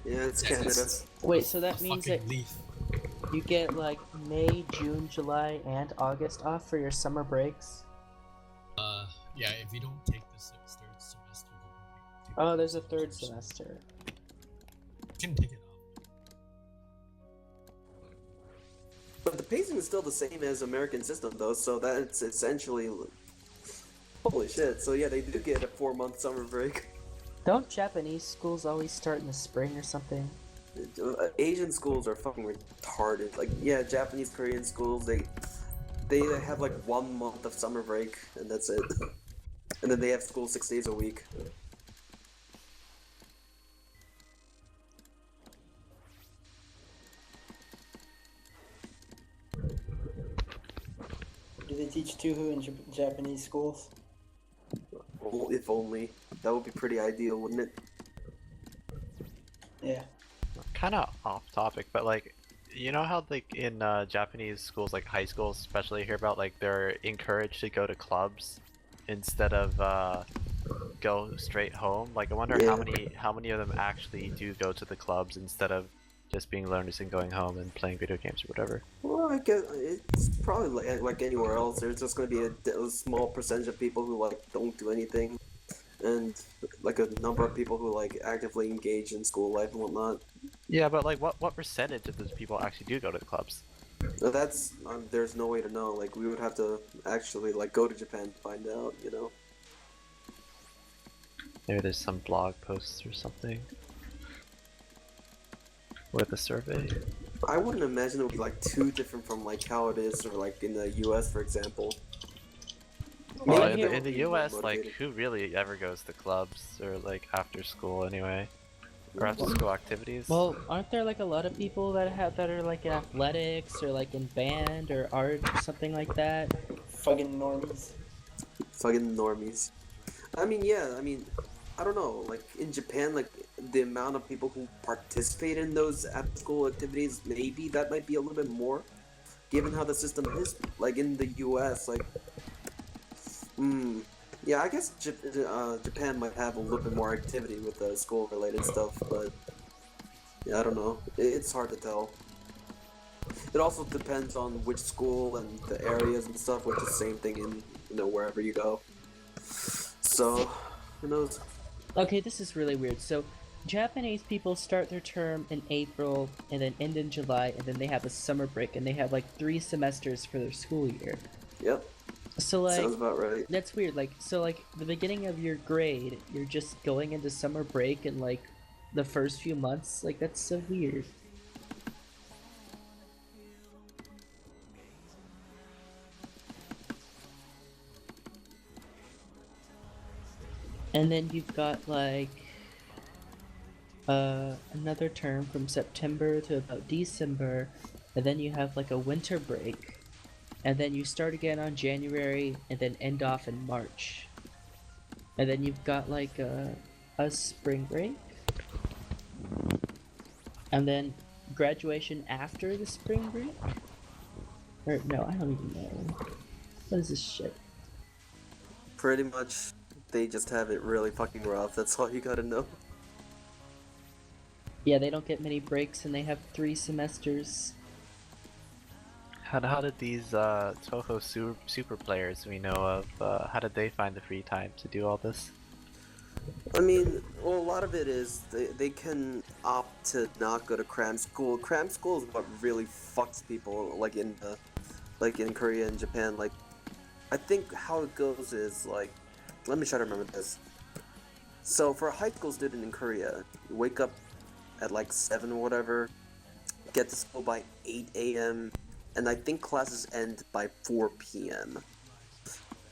[SPEAKER 1] Yeah, it's
[SPEAKER 6] Yeah,
[SPEAKER 1] Canada.
[SPEAKER 6] it's-
[SPEAKER 2] Wait, so
[SPEAKER 6] a
[SPEAKER 2] that means that
[SPEAKER 6] fucking leaf.
[SPEAKER 2] you get like May, June, July, and August off for your summer breaks?
[SPEAKER 6] Yeah, if you don't take this third semester, you
[SPEAKER 2] Oh, there's a third semester.
[SPEAKER 6] can take it off.
[SPEAKER 1] But the pacing is still the same as American system though, so that's essentially holy shit. So yeah, they do get a 4-month summer break.
[SPEAKER 2] Don't Japanese schools always start in the spring or something?
[SPEAKER 1] Asian schools are fucking retarded. Like yeah, Japanese, Korean schools they have like 1 month of summer break and that's it. And then they have school 6 days a week.
[SPEAKER 5] Do they teach Tuhu in Japanese schools?
[SPEAKER 1] Well, if only. That would be pretty ideal, wouldn't it?
[SPEAKER 5] Yeah.
[SPEAKER 4] Kind of off topic, but like, you know how like in Japanese schools, like high schools especially, hear about like they're encouraged to go to clubs instead of go straight home. Like I wonder
[SPEAKER 1] Yeah.
[SPEAKER 4] how many of them actually do go to the clubs instead of just being learners and going home and playing video games or whatever.
[SPEAKER 1] Well, I guess it's probably like anywhere else. There's just going to be a small percentage of people who like don't do anything, and like a number of people who like actively engage in school life and whatnot.
[SPEAKER 4] Yeah, but like what percentage of those people actually do go to the clubs?
[SPEAKER 1] That's there's no way to know. Like we would have to actually like go to Japan to find out. You know.
[SPEAKER 4] Maybe there's some blog posts or something with a survey.
[SPEAKER 1] I wouldn't imagine it would be like too different from like how it is or like in the U.S. for example.
[SPEAKER 4] Well,
[SPEAKER 2] Maybe
[SPEAKER 4] in
[SPEAKER 2] it
[SPEAKER 4] the
[SPEAKER 1] would be more
[SPEAKER 4] US, like,
[SPEAKER 1] motivated.
[SPEAKER 4] who really ever goes to clubs or like after school anyway, or after school activities?
[SPEAKER 2] Well, aren't there like a lot of people that are like in athletics or like in band or art or something like that?
[SPEAKER 5] Fucking normies.
[SPEAKER 1] Fucking normies. I mean, yeah. I mean, I don't know. Like in Japan, like the amount of people who participate in those after-school activities, maybe that might be a little bit more, given how the system is. Like in the U.S., like, yeah, I guess Japan might have a little bit more activity with school-related stuff, but yeah, I don't know. It's hard to tell. It also depends on which school and the areas and stuff, which is the same thing in wherever you go. So, who knows?
[SPEAKER 2] Okay, this is really weird. So, Japanese people start their term in April and then end in July, and then they have a summer break, and they have like 3 semesters for their school year.
[SPEAKER 1] Yep,
[SPEAKER 2] So like,
[SPEAKER 1] sounds about right.
[SPEAKER 2] that's weird. Like, so like the beginning of your grade, you're just going into summer break and like the first few months. Like that's so weird. And then you've got like another term from September to about December, and then you have like a winter break, and then you start again on January, and then end off in March. And then you've got like a spring break, and then graduation after the spring break? Or no, I don't even know. What is this shit?
[SPEAKER 1] Pretty much, they just have it really fucking rough. That's all you gotta know.
[SPEAKER 2] Yeah, they don't get many breaks and they have 3 semesters.
[SPEAKER 4] How did these Toho super players we know of, how did they find the free time to do all this?
[SPEAKER 1] I mean, well, a lot of it is they can opt to not go to cram school. Cram school is what really fucks people, like in Korea and Japan. Like, I think how it goes is like, let me try to remember this. So for a high school student in Korea, you wake up at like 7 or whatever, get to school by 8 a.m., and I think classes end by 4 p.m.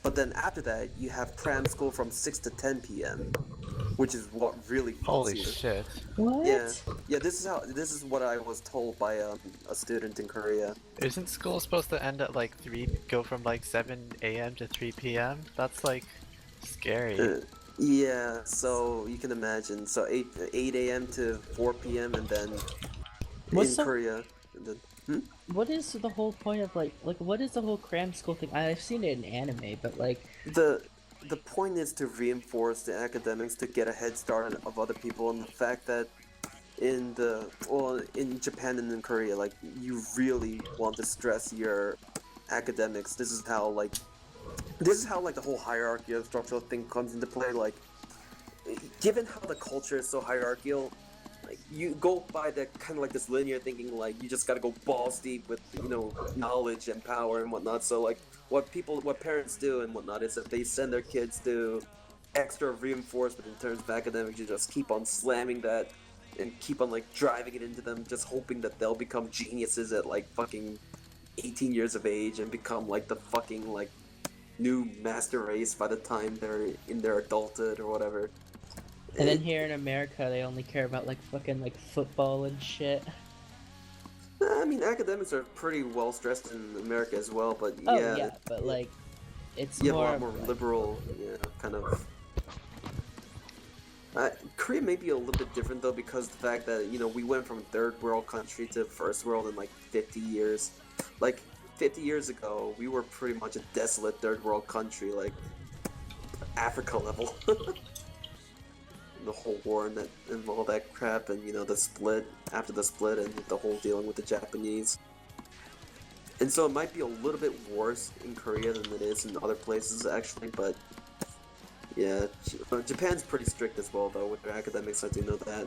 [SPEAKER 1] But then after that, you have cram school from 6 to 10 p.m., which is what really fucks
[SPEAKER 4] Holy
[SPEAKER 1] you.
[SPEAKER 4] shit.
[SPEAKER 2] What?
[SPEAKER 1] Yeah. This is what I was told by a student in Korea.
[SPEAKER 4] Isn't school supposed to end at like 3, go from like 7 a.m. to 3 p.m.? That's like scary.
[SPEAKER 1] Yeah, so you can imagine. So 8 a.m. to 4 p.m. and then
[SPEAKER 2] What's
[SPEAKER 1] in
[SPEAKER 2] the-
[SPEAKER 1] Korea. And then,
[SPEAKER 2] What is the whole point of like what is the whole cram school thing? I've seen it in anime, but like
[SPEAKER 1] The point is to reinforce the academics to get a head start of other people, and the fact that in Japan and in Korea, like, you really want to stress your academics. This is how like the whole hierarchy of structural thing comes into play. Like, given how the culture is so hierarchical, like, you go by the kind of like this linear thinking, like, you just gotta go balls deep with, knowledge and power and whatnot. So like, what parents do and whatnot is that they send their kids to extra reinforcement in terms of academics. You just keep on slamming that and keep on like driving it into them, just hoping that they'll become geniuses at like fucking 18 years of age and become like the fucking like new master race by the time they're in their adulthood or whatever.
[SPEAKER 2] and then here in America they only care about like fucking like football and shit.
[SPEAKER 1] I mean, academics are pretty well stressed in America as well, but
[SPEAKER 2] Oh
[SPEAKER 1] yeah,
[SPEAKER 2] yeah, but like it's
[SPEAKER 1] you have a
[SPEAKER 2] more
[SPEAKER 1] lot more
[SPEAKER 2] like,
[SPEAKER 1] liberal, kind of. Korea may be a little bit different though, because the fact that we went from third world country to first world in like 50 years. Like 50 years ago, we were pretty much a desolate third world country, like Africa level. The whole war and all that crap, and the split after the split, and the whole dealing with the Japanese. And so it might be a little bit worse in Korea than it is in other places actually, but yeah, Japan's pretty strict as well though with their academics. I do know that.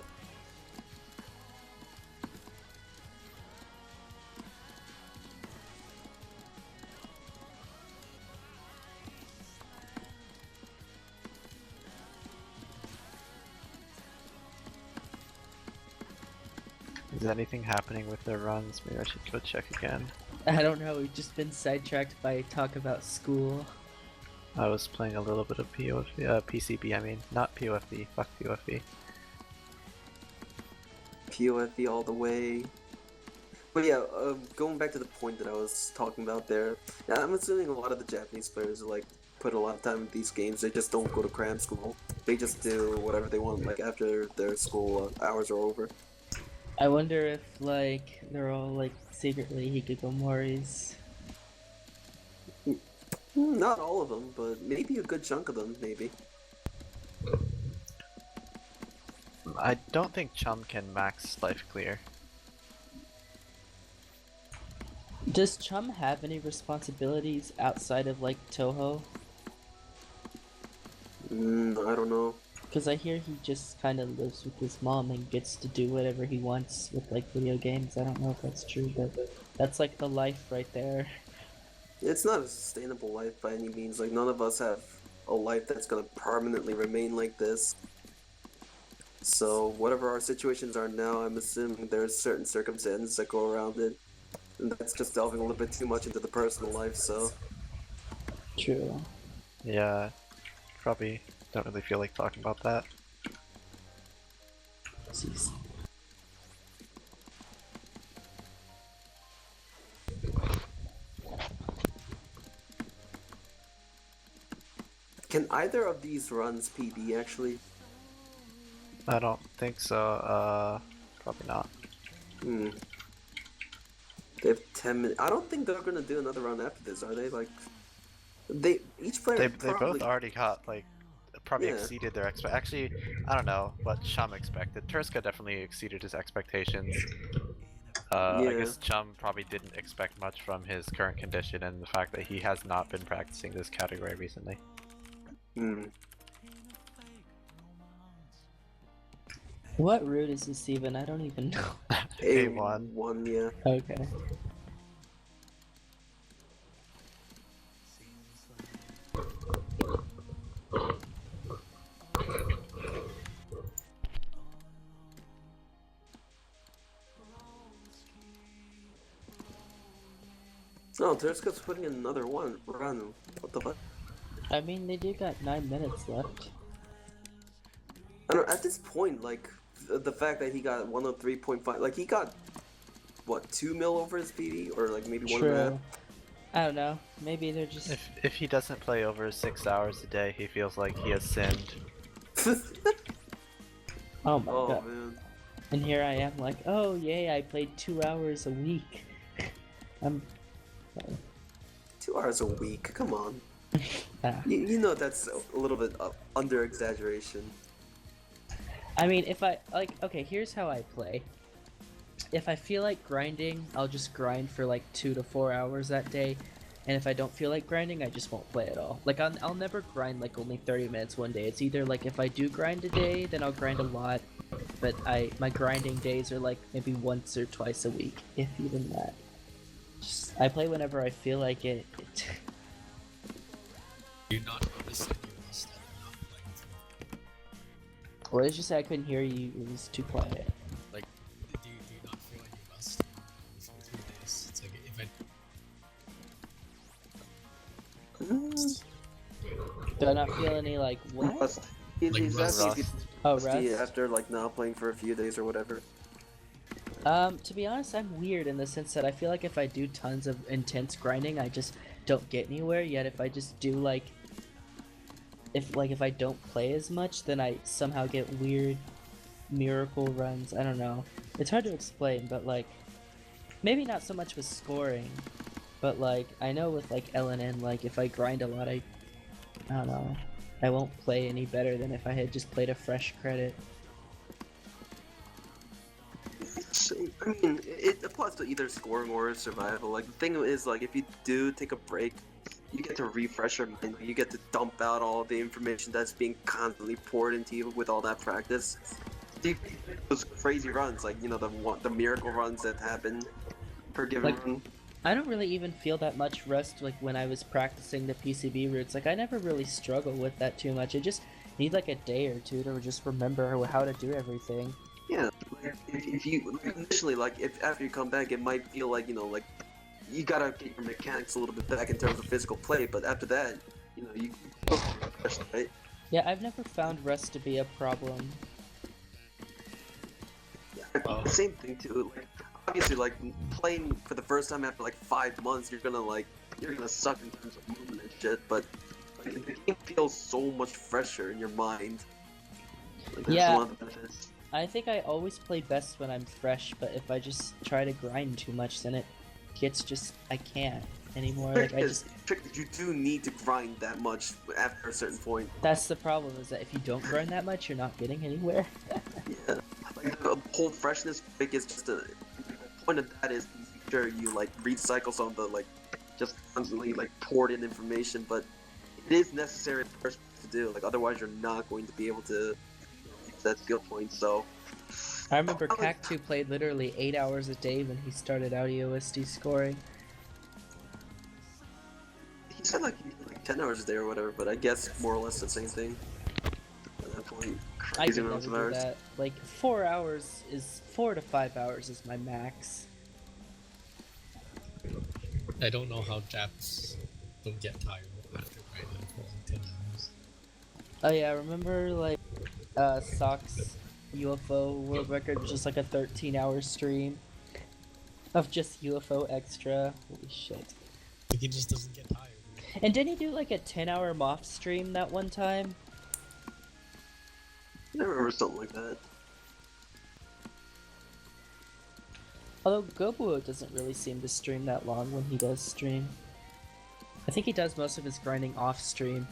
[SPEAKER 4] Is anything happening with their runs? Maybe I should go check again.
[SPEAKER 2] I don't know, we've just been sidetracked by talk about school.
[SPEAKER 4] I was playing a little bit of PCB, I mean, not POFB, fuck POFB.
[SPEAKER 1] POFE all the way. But yeah, going back to the point that I was talking about there, I'm assuming a lot of the Japanese players like put a lot of time in these games. They just don't go to cram school. They just do whatever they want, like after their school hours are over.
[SPEAKER 2] I wonder if like they're all like secretly hikikomoris.
[SPEAKER 1] Not all of them, but maybe a good chunk of them, maybe.
[SPEAKER 4] I don't think Chum can max life clear.
[SPEAKER 2] Does Chum have any responsibilities outside of like Toho?
[SPEAKER 1] I don't know.
[SPEAKER 2] Because I hear he just kind of lives with his mom and gets to do whatever he wants with like video games. I don't know if that's true, but that's like the life right there.
[SPEAKER 1] It's not a sustainable life by any means. Like, none of us have a life that's gonna permanently remain like this. So whatever our situations are now, I'm assuming there's certain circumstances that go around it. And that's just delving a little bit too much into the personal life, so...
[SPEAKER 2] True.
[SPEAKER 4] Yeah, probably don't really feel like talking about that.
[SPEAKER 2] Jeez.
[SPEAKER 1] Can either of these runs PB actually?
[SPEAKER 4] I don't think so. Probably not.
[SPEAKER 1] Hmm. They have 10 minutes. I don't think they're gonna do another round after this, are they? Like, each player
[SPEAKER 4] They
[SPEAKER 1] probably.
[SPEAKER 4] both already got like probably
[SPEAKER 1] Yeah.
[SPEAKER 4] exceeded their Actually, I don't know what Chum expected. Turska definitely exceeded his expectations. I
[SPEAKER 1] Yeah.
[SPEAKER 4] guess Chum probably didn't expect much from his current condition and the fact that he has not been practicing this category recently.
[SPEAKER 1] Hmm.
[SPEAKER 2] What route is this even? I don't even know.
[SPEAKER 4] A1.
[SPEAKER 1] A1, yeah.
[SPEAKER 2] Okay.
[SPEAKER 1] No, Turska's putting in another one run. What the fuck?
[SPEAKER 2] I mean, they do got 9 minutes left.
[SPEAKER 1] I don't. At this point, like the fact that he got 103.5, like he got what 2 mil over his PD, or like maybe one and a
[SPEAKER 2] True. I don't know. Maybe they're just.
[SPEAKER 4] If he doesn't play over 6 hours a day, he feels like he has sinned.
[SPEAKER 1] half.
[SPEAKER 2] Oh my
[SPEAKER 1] Oh
[SPEAKER 2] god.
[SPEAKER 1] man.
[SPEAKER 2] And here I am, like, oh yay, I played 2 hours a week. I'm.
[SPEAKER 1] 2 hours a week. Come on.
[SPEAKER 2] Ah.
[SPEAKER 1] You know that's a little bit under exaggeration.
[SPEAKER 2] I mean, if I like, okay, here's how I play. If I feel like grinding, I'll just grind for like 2 to 4 hours that day, and if I don't feel like grinding, I just won't play at all. Like I'll never grind like only 30 minutes one day. It's either like if I do grind a day, then I'll grind a lot, but my grinding days are like maybe once or twice a week, if even that. Just, I play whenever I feel like it.
[SPEAKER 6] Do you not notice any rust that they're not playing through?
[SPEAKER 2] What did you say? I couldn't hear you. It was too quiet.
[SPEAKER 6] Like, do you not feel any rust for 3 days? It's like if I
[SPEAKER 2] Do I not feel any like what?
[SPEAKER 1] Rust. He's
[SPEAKER 6] Like
[SPEAKER 1] asking if
[SPEAKER 4] rust.
[SPEAKER 1] he's
[SPEAKER 2] Oh,
[SPEAKER 1] rusty
[SPEAKER 2] rust.
[SPEAKER 1] after like not playing for a few days or whatever.
[SPEAKER 2] To be honest, I'm weird in the sense that I feel like if I do tons of intense grinding, I just don't get anywhere. Yet if I just do like, if I don't play as much, then I somehow get weird miracle runs. I don't know. It's hard to explain, but like, maybe not so much with scoring, but like I know with like LNN, like if I grind a lot, I don't know, I won't play any better than if I had just played a fresh credit.
[SPEAKER 1] I mean, it applies to either scoring or survival. Like the thing is, like if you do take a break, you get to refresh your mind. You get to dump out all the information that's being constantly poured into you with all that practice. Those crazy runs, like the miracle runs that happen per given
[SPEAKER 2] Like-
[SPEAKER 1] run.
[SPEAKER 2] I don't really even feel that much rust like when I was practicing the PCB routes. Like I never really struggle with that too much. I just need like a day or two to just remember how to do everything.
[SPEAKER 1] Yeah, like, if you initially if after you come back, it might feel like like you gotta get your mechanics a little bit back in terms of physical play. But after that, you right?
[SPEAKER 2] Yeah, I've never found rust to be a problem.
[SPEAKER 1] Yeah, same thing too. Like, obviously, like playing for the first time after like 5 months, you're gonna suck in terms of movement and shit. But like, the game feels so much fresher in your mind. Like, that's
[SPEAKER 2] Yeah.
[SPEAKER 1] one of the benefits.
[SPEAKER 2] I think I always play best when I'm fresh, but if I just try to grind too much, then it gets I can't anymore. Like I just,
[SPEAKER 1] You do need to grind that much after a certain point.
[SPEAKER 2] that's the problem, is that if you don't grind that much, you're not getting anywhere.
[SPEAKER 1] Yeah, like the whole freshness break is just the point of that is to make sure you like recycle some of the like just constantly like poured in information, but it is necessary first to do. Like otherwise, you're not going to be able to reach that skill point. So
[SPEAKER 2] I remember Cactu played literally 8 hours a day when he started out EOSD scoring.
[SPEAKER 1] he said like 10 hours a day or whatever, but I guess more or less the same thing. At that point,
[SPEAKER 2] I
[SPEAKER 1] crazy
[SPEAKER 2] could
[SPEAKER 1] amounts
[SPEAKER 2] never
[SPEAKER 1] of
[SPEAKER 2] do
[SPEAKER 1] hours.
[SPEAKER 2] that. Like 4 to 5 hours is my max.
[SPEAKER 6] I don't know how Japs don't get tired after grinding for like 10 hours.
[SPEAKER 2] Oh yeah, remember like Sock's UFO world record was just like a 13-hour stream of just UFO extra. Holy shit.
[SPEAKER 6] Like he just doesn't get tired.
[SPEAKER 2] And didn't he do like a 10-hour moth stream that one time?
[SPEAKER 1] I remember something like that.
[SPEAKER 2] Although Gobuo doesn't really seem to stream that long when he does stream. I think he does most of his grinding off stream.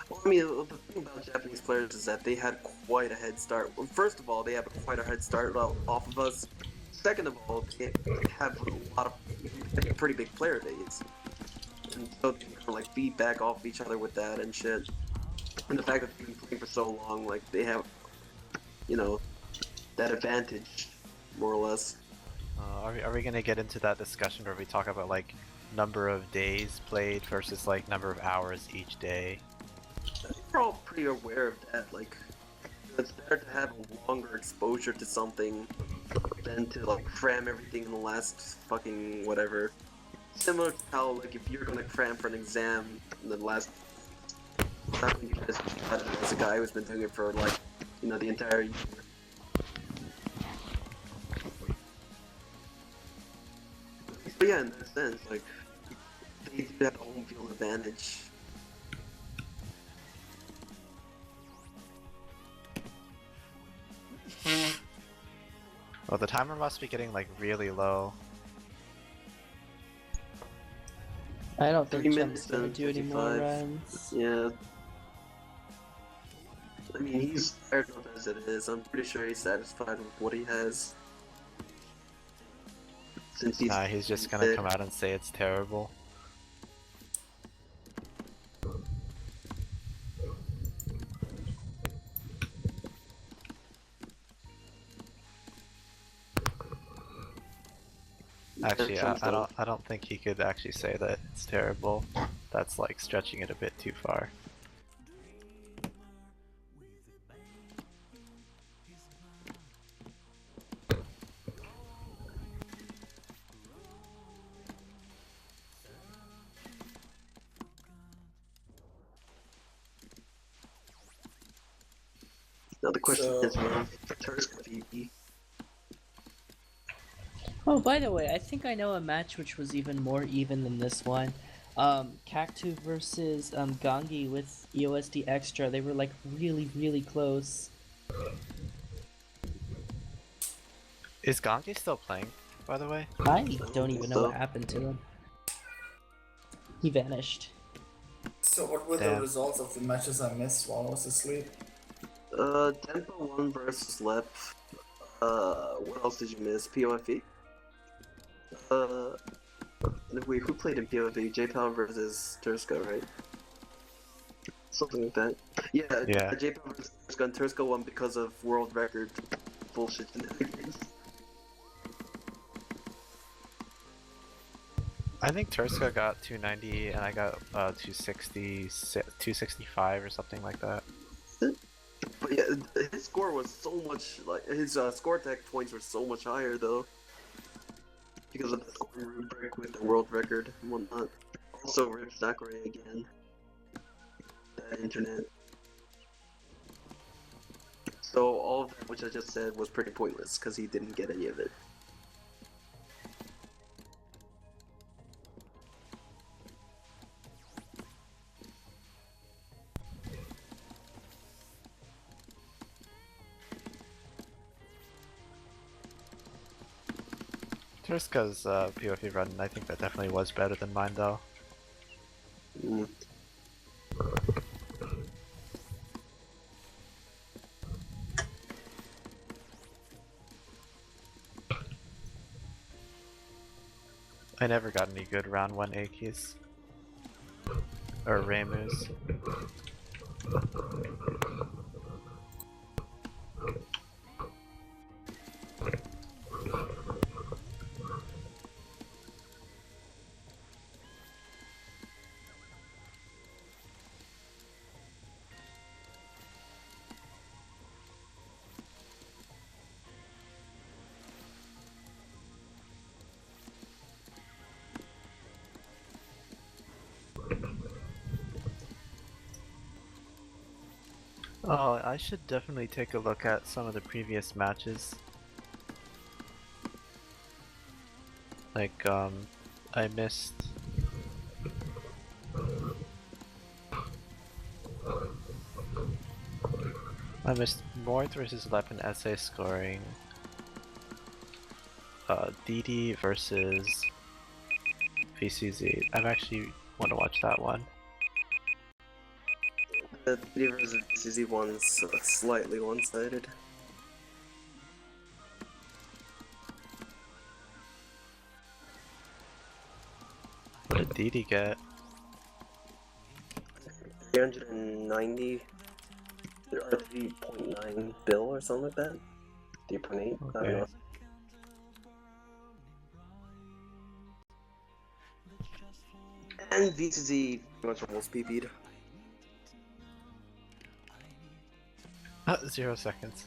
[SPEAKER 1] Well, I mean, the thing about Japanese players is that they had quite a head start. Well, first of all, they have quite a head start off of us. Second of all, they have a lot of pretty big player base, and so they kind of like feedback off each other with that and shit. And the fact that they've been playing for so long, like they have, you know, that advantage, more or less.
[SPEAKER 4] Are we gonna get into that discussion where we talk about like number of days played versus like number of hours each day?
[SPEAKER 1] We're all pretty aware of that. Like, it's better to have a longer exposure to something than to like cram everything in the last fucking whatever. Similar to how like if you're gonna cram for an exam in the last time you guys as a guy who's been doing it for like, you know, the entire year. But yeah, in that sense, like they do have a home field advantage.
[SPEAKER 4] Well, the timer must be getting like really low.
[SPEAKER 2] I don't think
[SPEAKER 1] 3
[SPEAKER 2] Chum's
[SPEAKER 1] minutes
[SPEAKER 2] gonna
[SPEAKER 1] and
[SPEAKER 2] do any more
[SPEAKER 1] 55.
[SPEAKER 2] runs.
[SPEAKER 1] Yeah. I mean, he's tired enough as it is. I'm pretty sure he's satisfied with what he has. Since
[SPEAKER 4] He's just gonna come out and say it's terrible. Actually, I don't think he could actually say that it's terrible. That's like stretching it a bit too far.
[SPEAKER 1] Now the question
[SPEAKER 7] So-
[SPEAKER 1] is, will Tursk VP?
[SPEAKER 2] Oh, by the way, I think I know a match which was even more even than this one. Cactu versus Gangi with EOSD Extra. They were like really, really close.
[SPEAKER 4] Is Gangi still playing, by the way?
[SPEAKER 2] I don't even know what happened to him. He vanished.
[SPEAKER 7] So what were
[SPEAKER 4] Damn.
[SPEAKER 7] the results of the matches I missed while I was asleep?
[SPEAKER 1] Tempo 1 versus Lep. What else did you miss? POFE? Wait, who played in POFE? J-Power versus Turska, right? Something like that. Yeah. J-Power versus Turska, and Turska won because of world record bullshit shenanigans.
[SPEAKER 4] I think Turska got 290 and I got 260, 265 or something like that.
[SPEAKER 1] But yeah, his score was so much, like, his score tech points were so much higher though. Because of the scoring rubric with the world record and whatnot. Also, Rip Sakurai again. That internet. So all of that which I just said was pretty pointless because he didn't get any of it.
[SPEAKER 4] Turska's POV run, I think that definitely was better than mine though.
[SPEAKER 1] Mm.
[SPEAKER 4] I never got any good round 1 Akis. Or Remus. Oh, I should definitely take a look at some of the previous matches. Like, I missed. I missed Morth versus Weapon essay scoring. DD versus VCZ. I've actually want to watch that one.
[SPEAKER 1] The D versus VCZ one's slightly one-sided.
[SPEAKER 4] What did DD get?
[SPEAKER 1] 390 or 3.9 bill or something like that. 3.8. I don't
[SPEAKER 4] Okay.
[SPEAKER 1] know. And VCZ pretty much almost PP'd.
[SPEAKER 4] 0 seconds.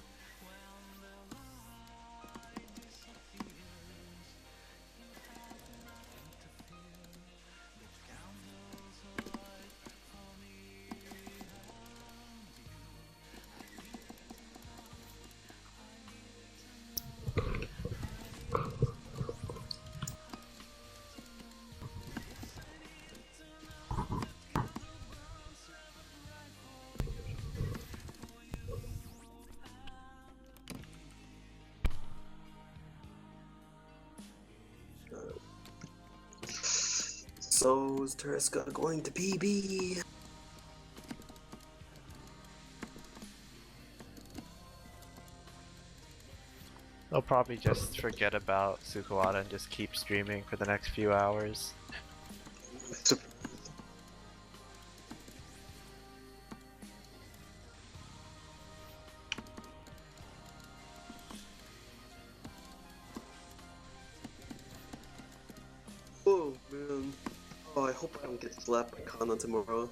[SPEAKER 1] So is Tereska going to PB?
[SPEAKER 4] They'll probably just forget about SukoAta and just keep streaming for the next few hours.
[SPEAKER 1] Oh man. Oh, I hope I don't get slapped by Kana tomorrow.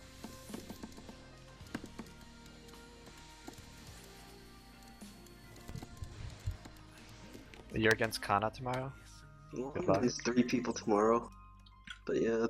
[SPEAKER 4] You're against Kana tomorrow?
[SPEAKER 1] Well,
[SPEAKER 4] Good luck.
[SPEAKER 1] there's 3 people tomorrow. But yeah.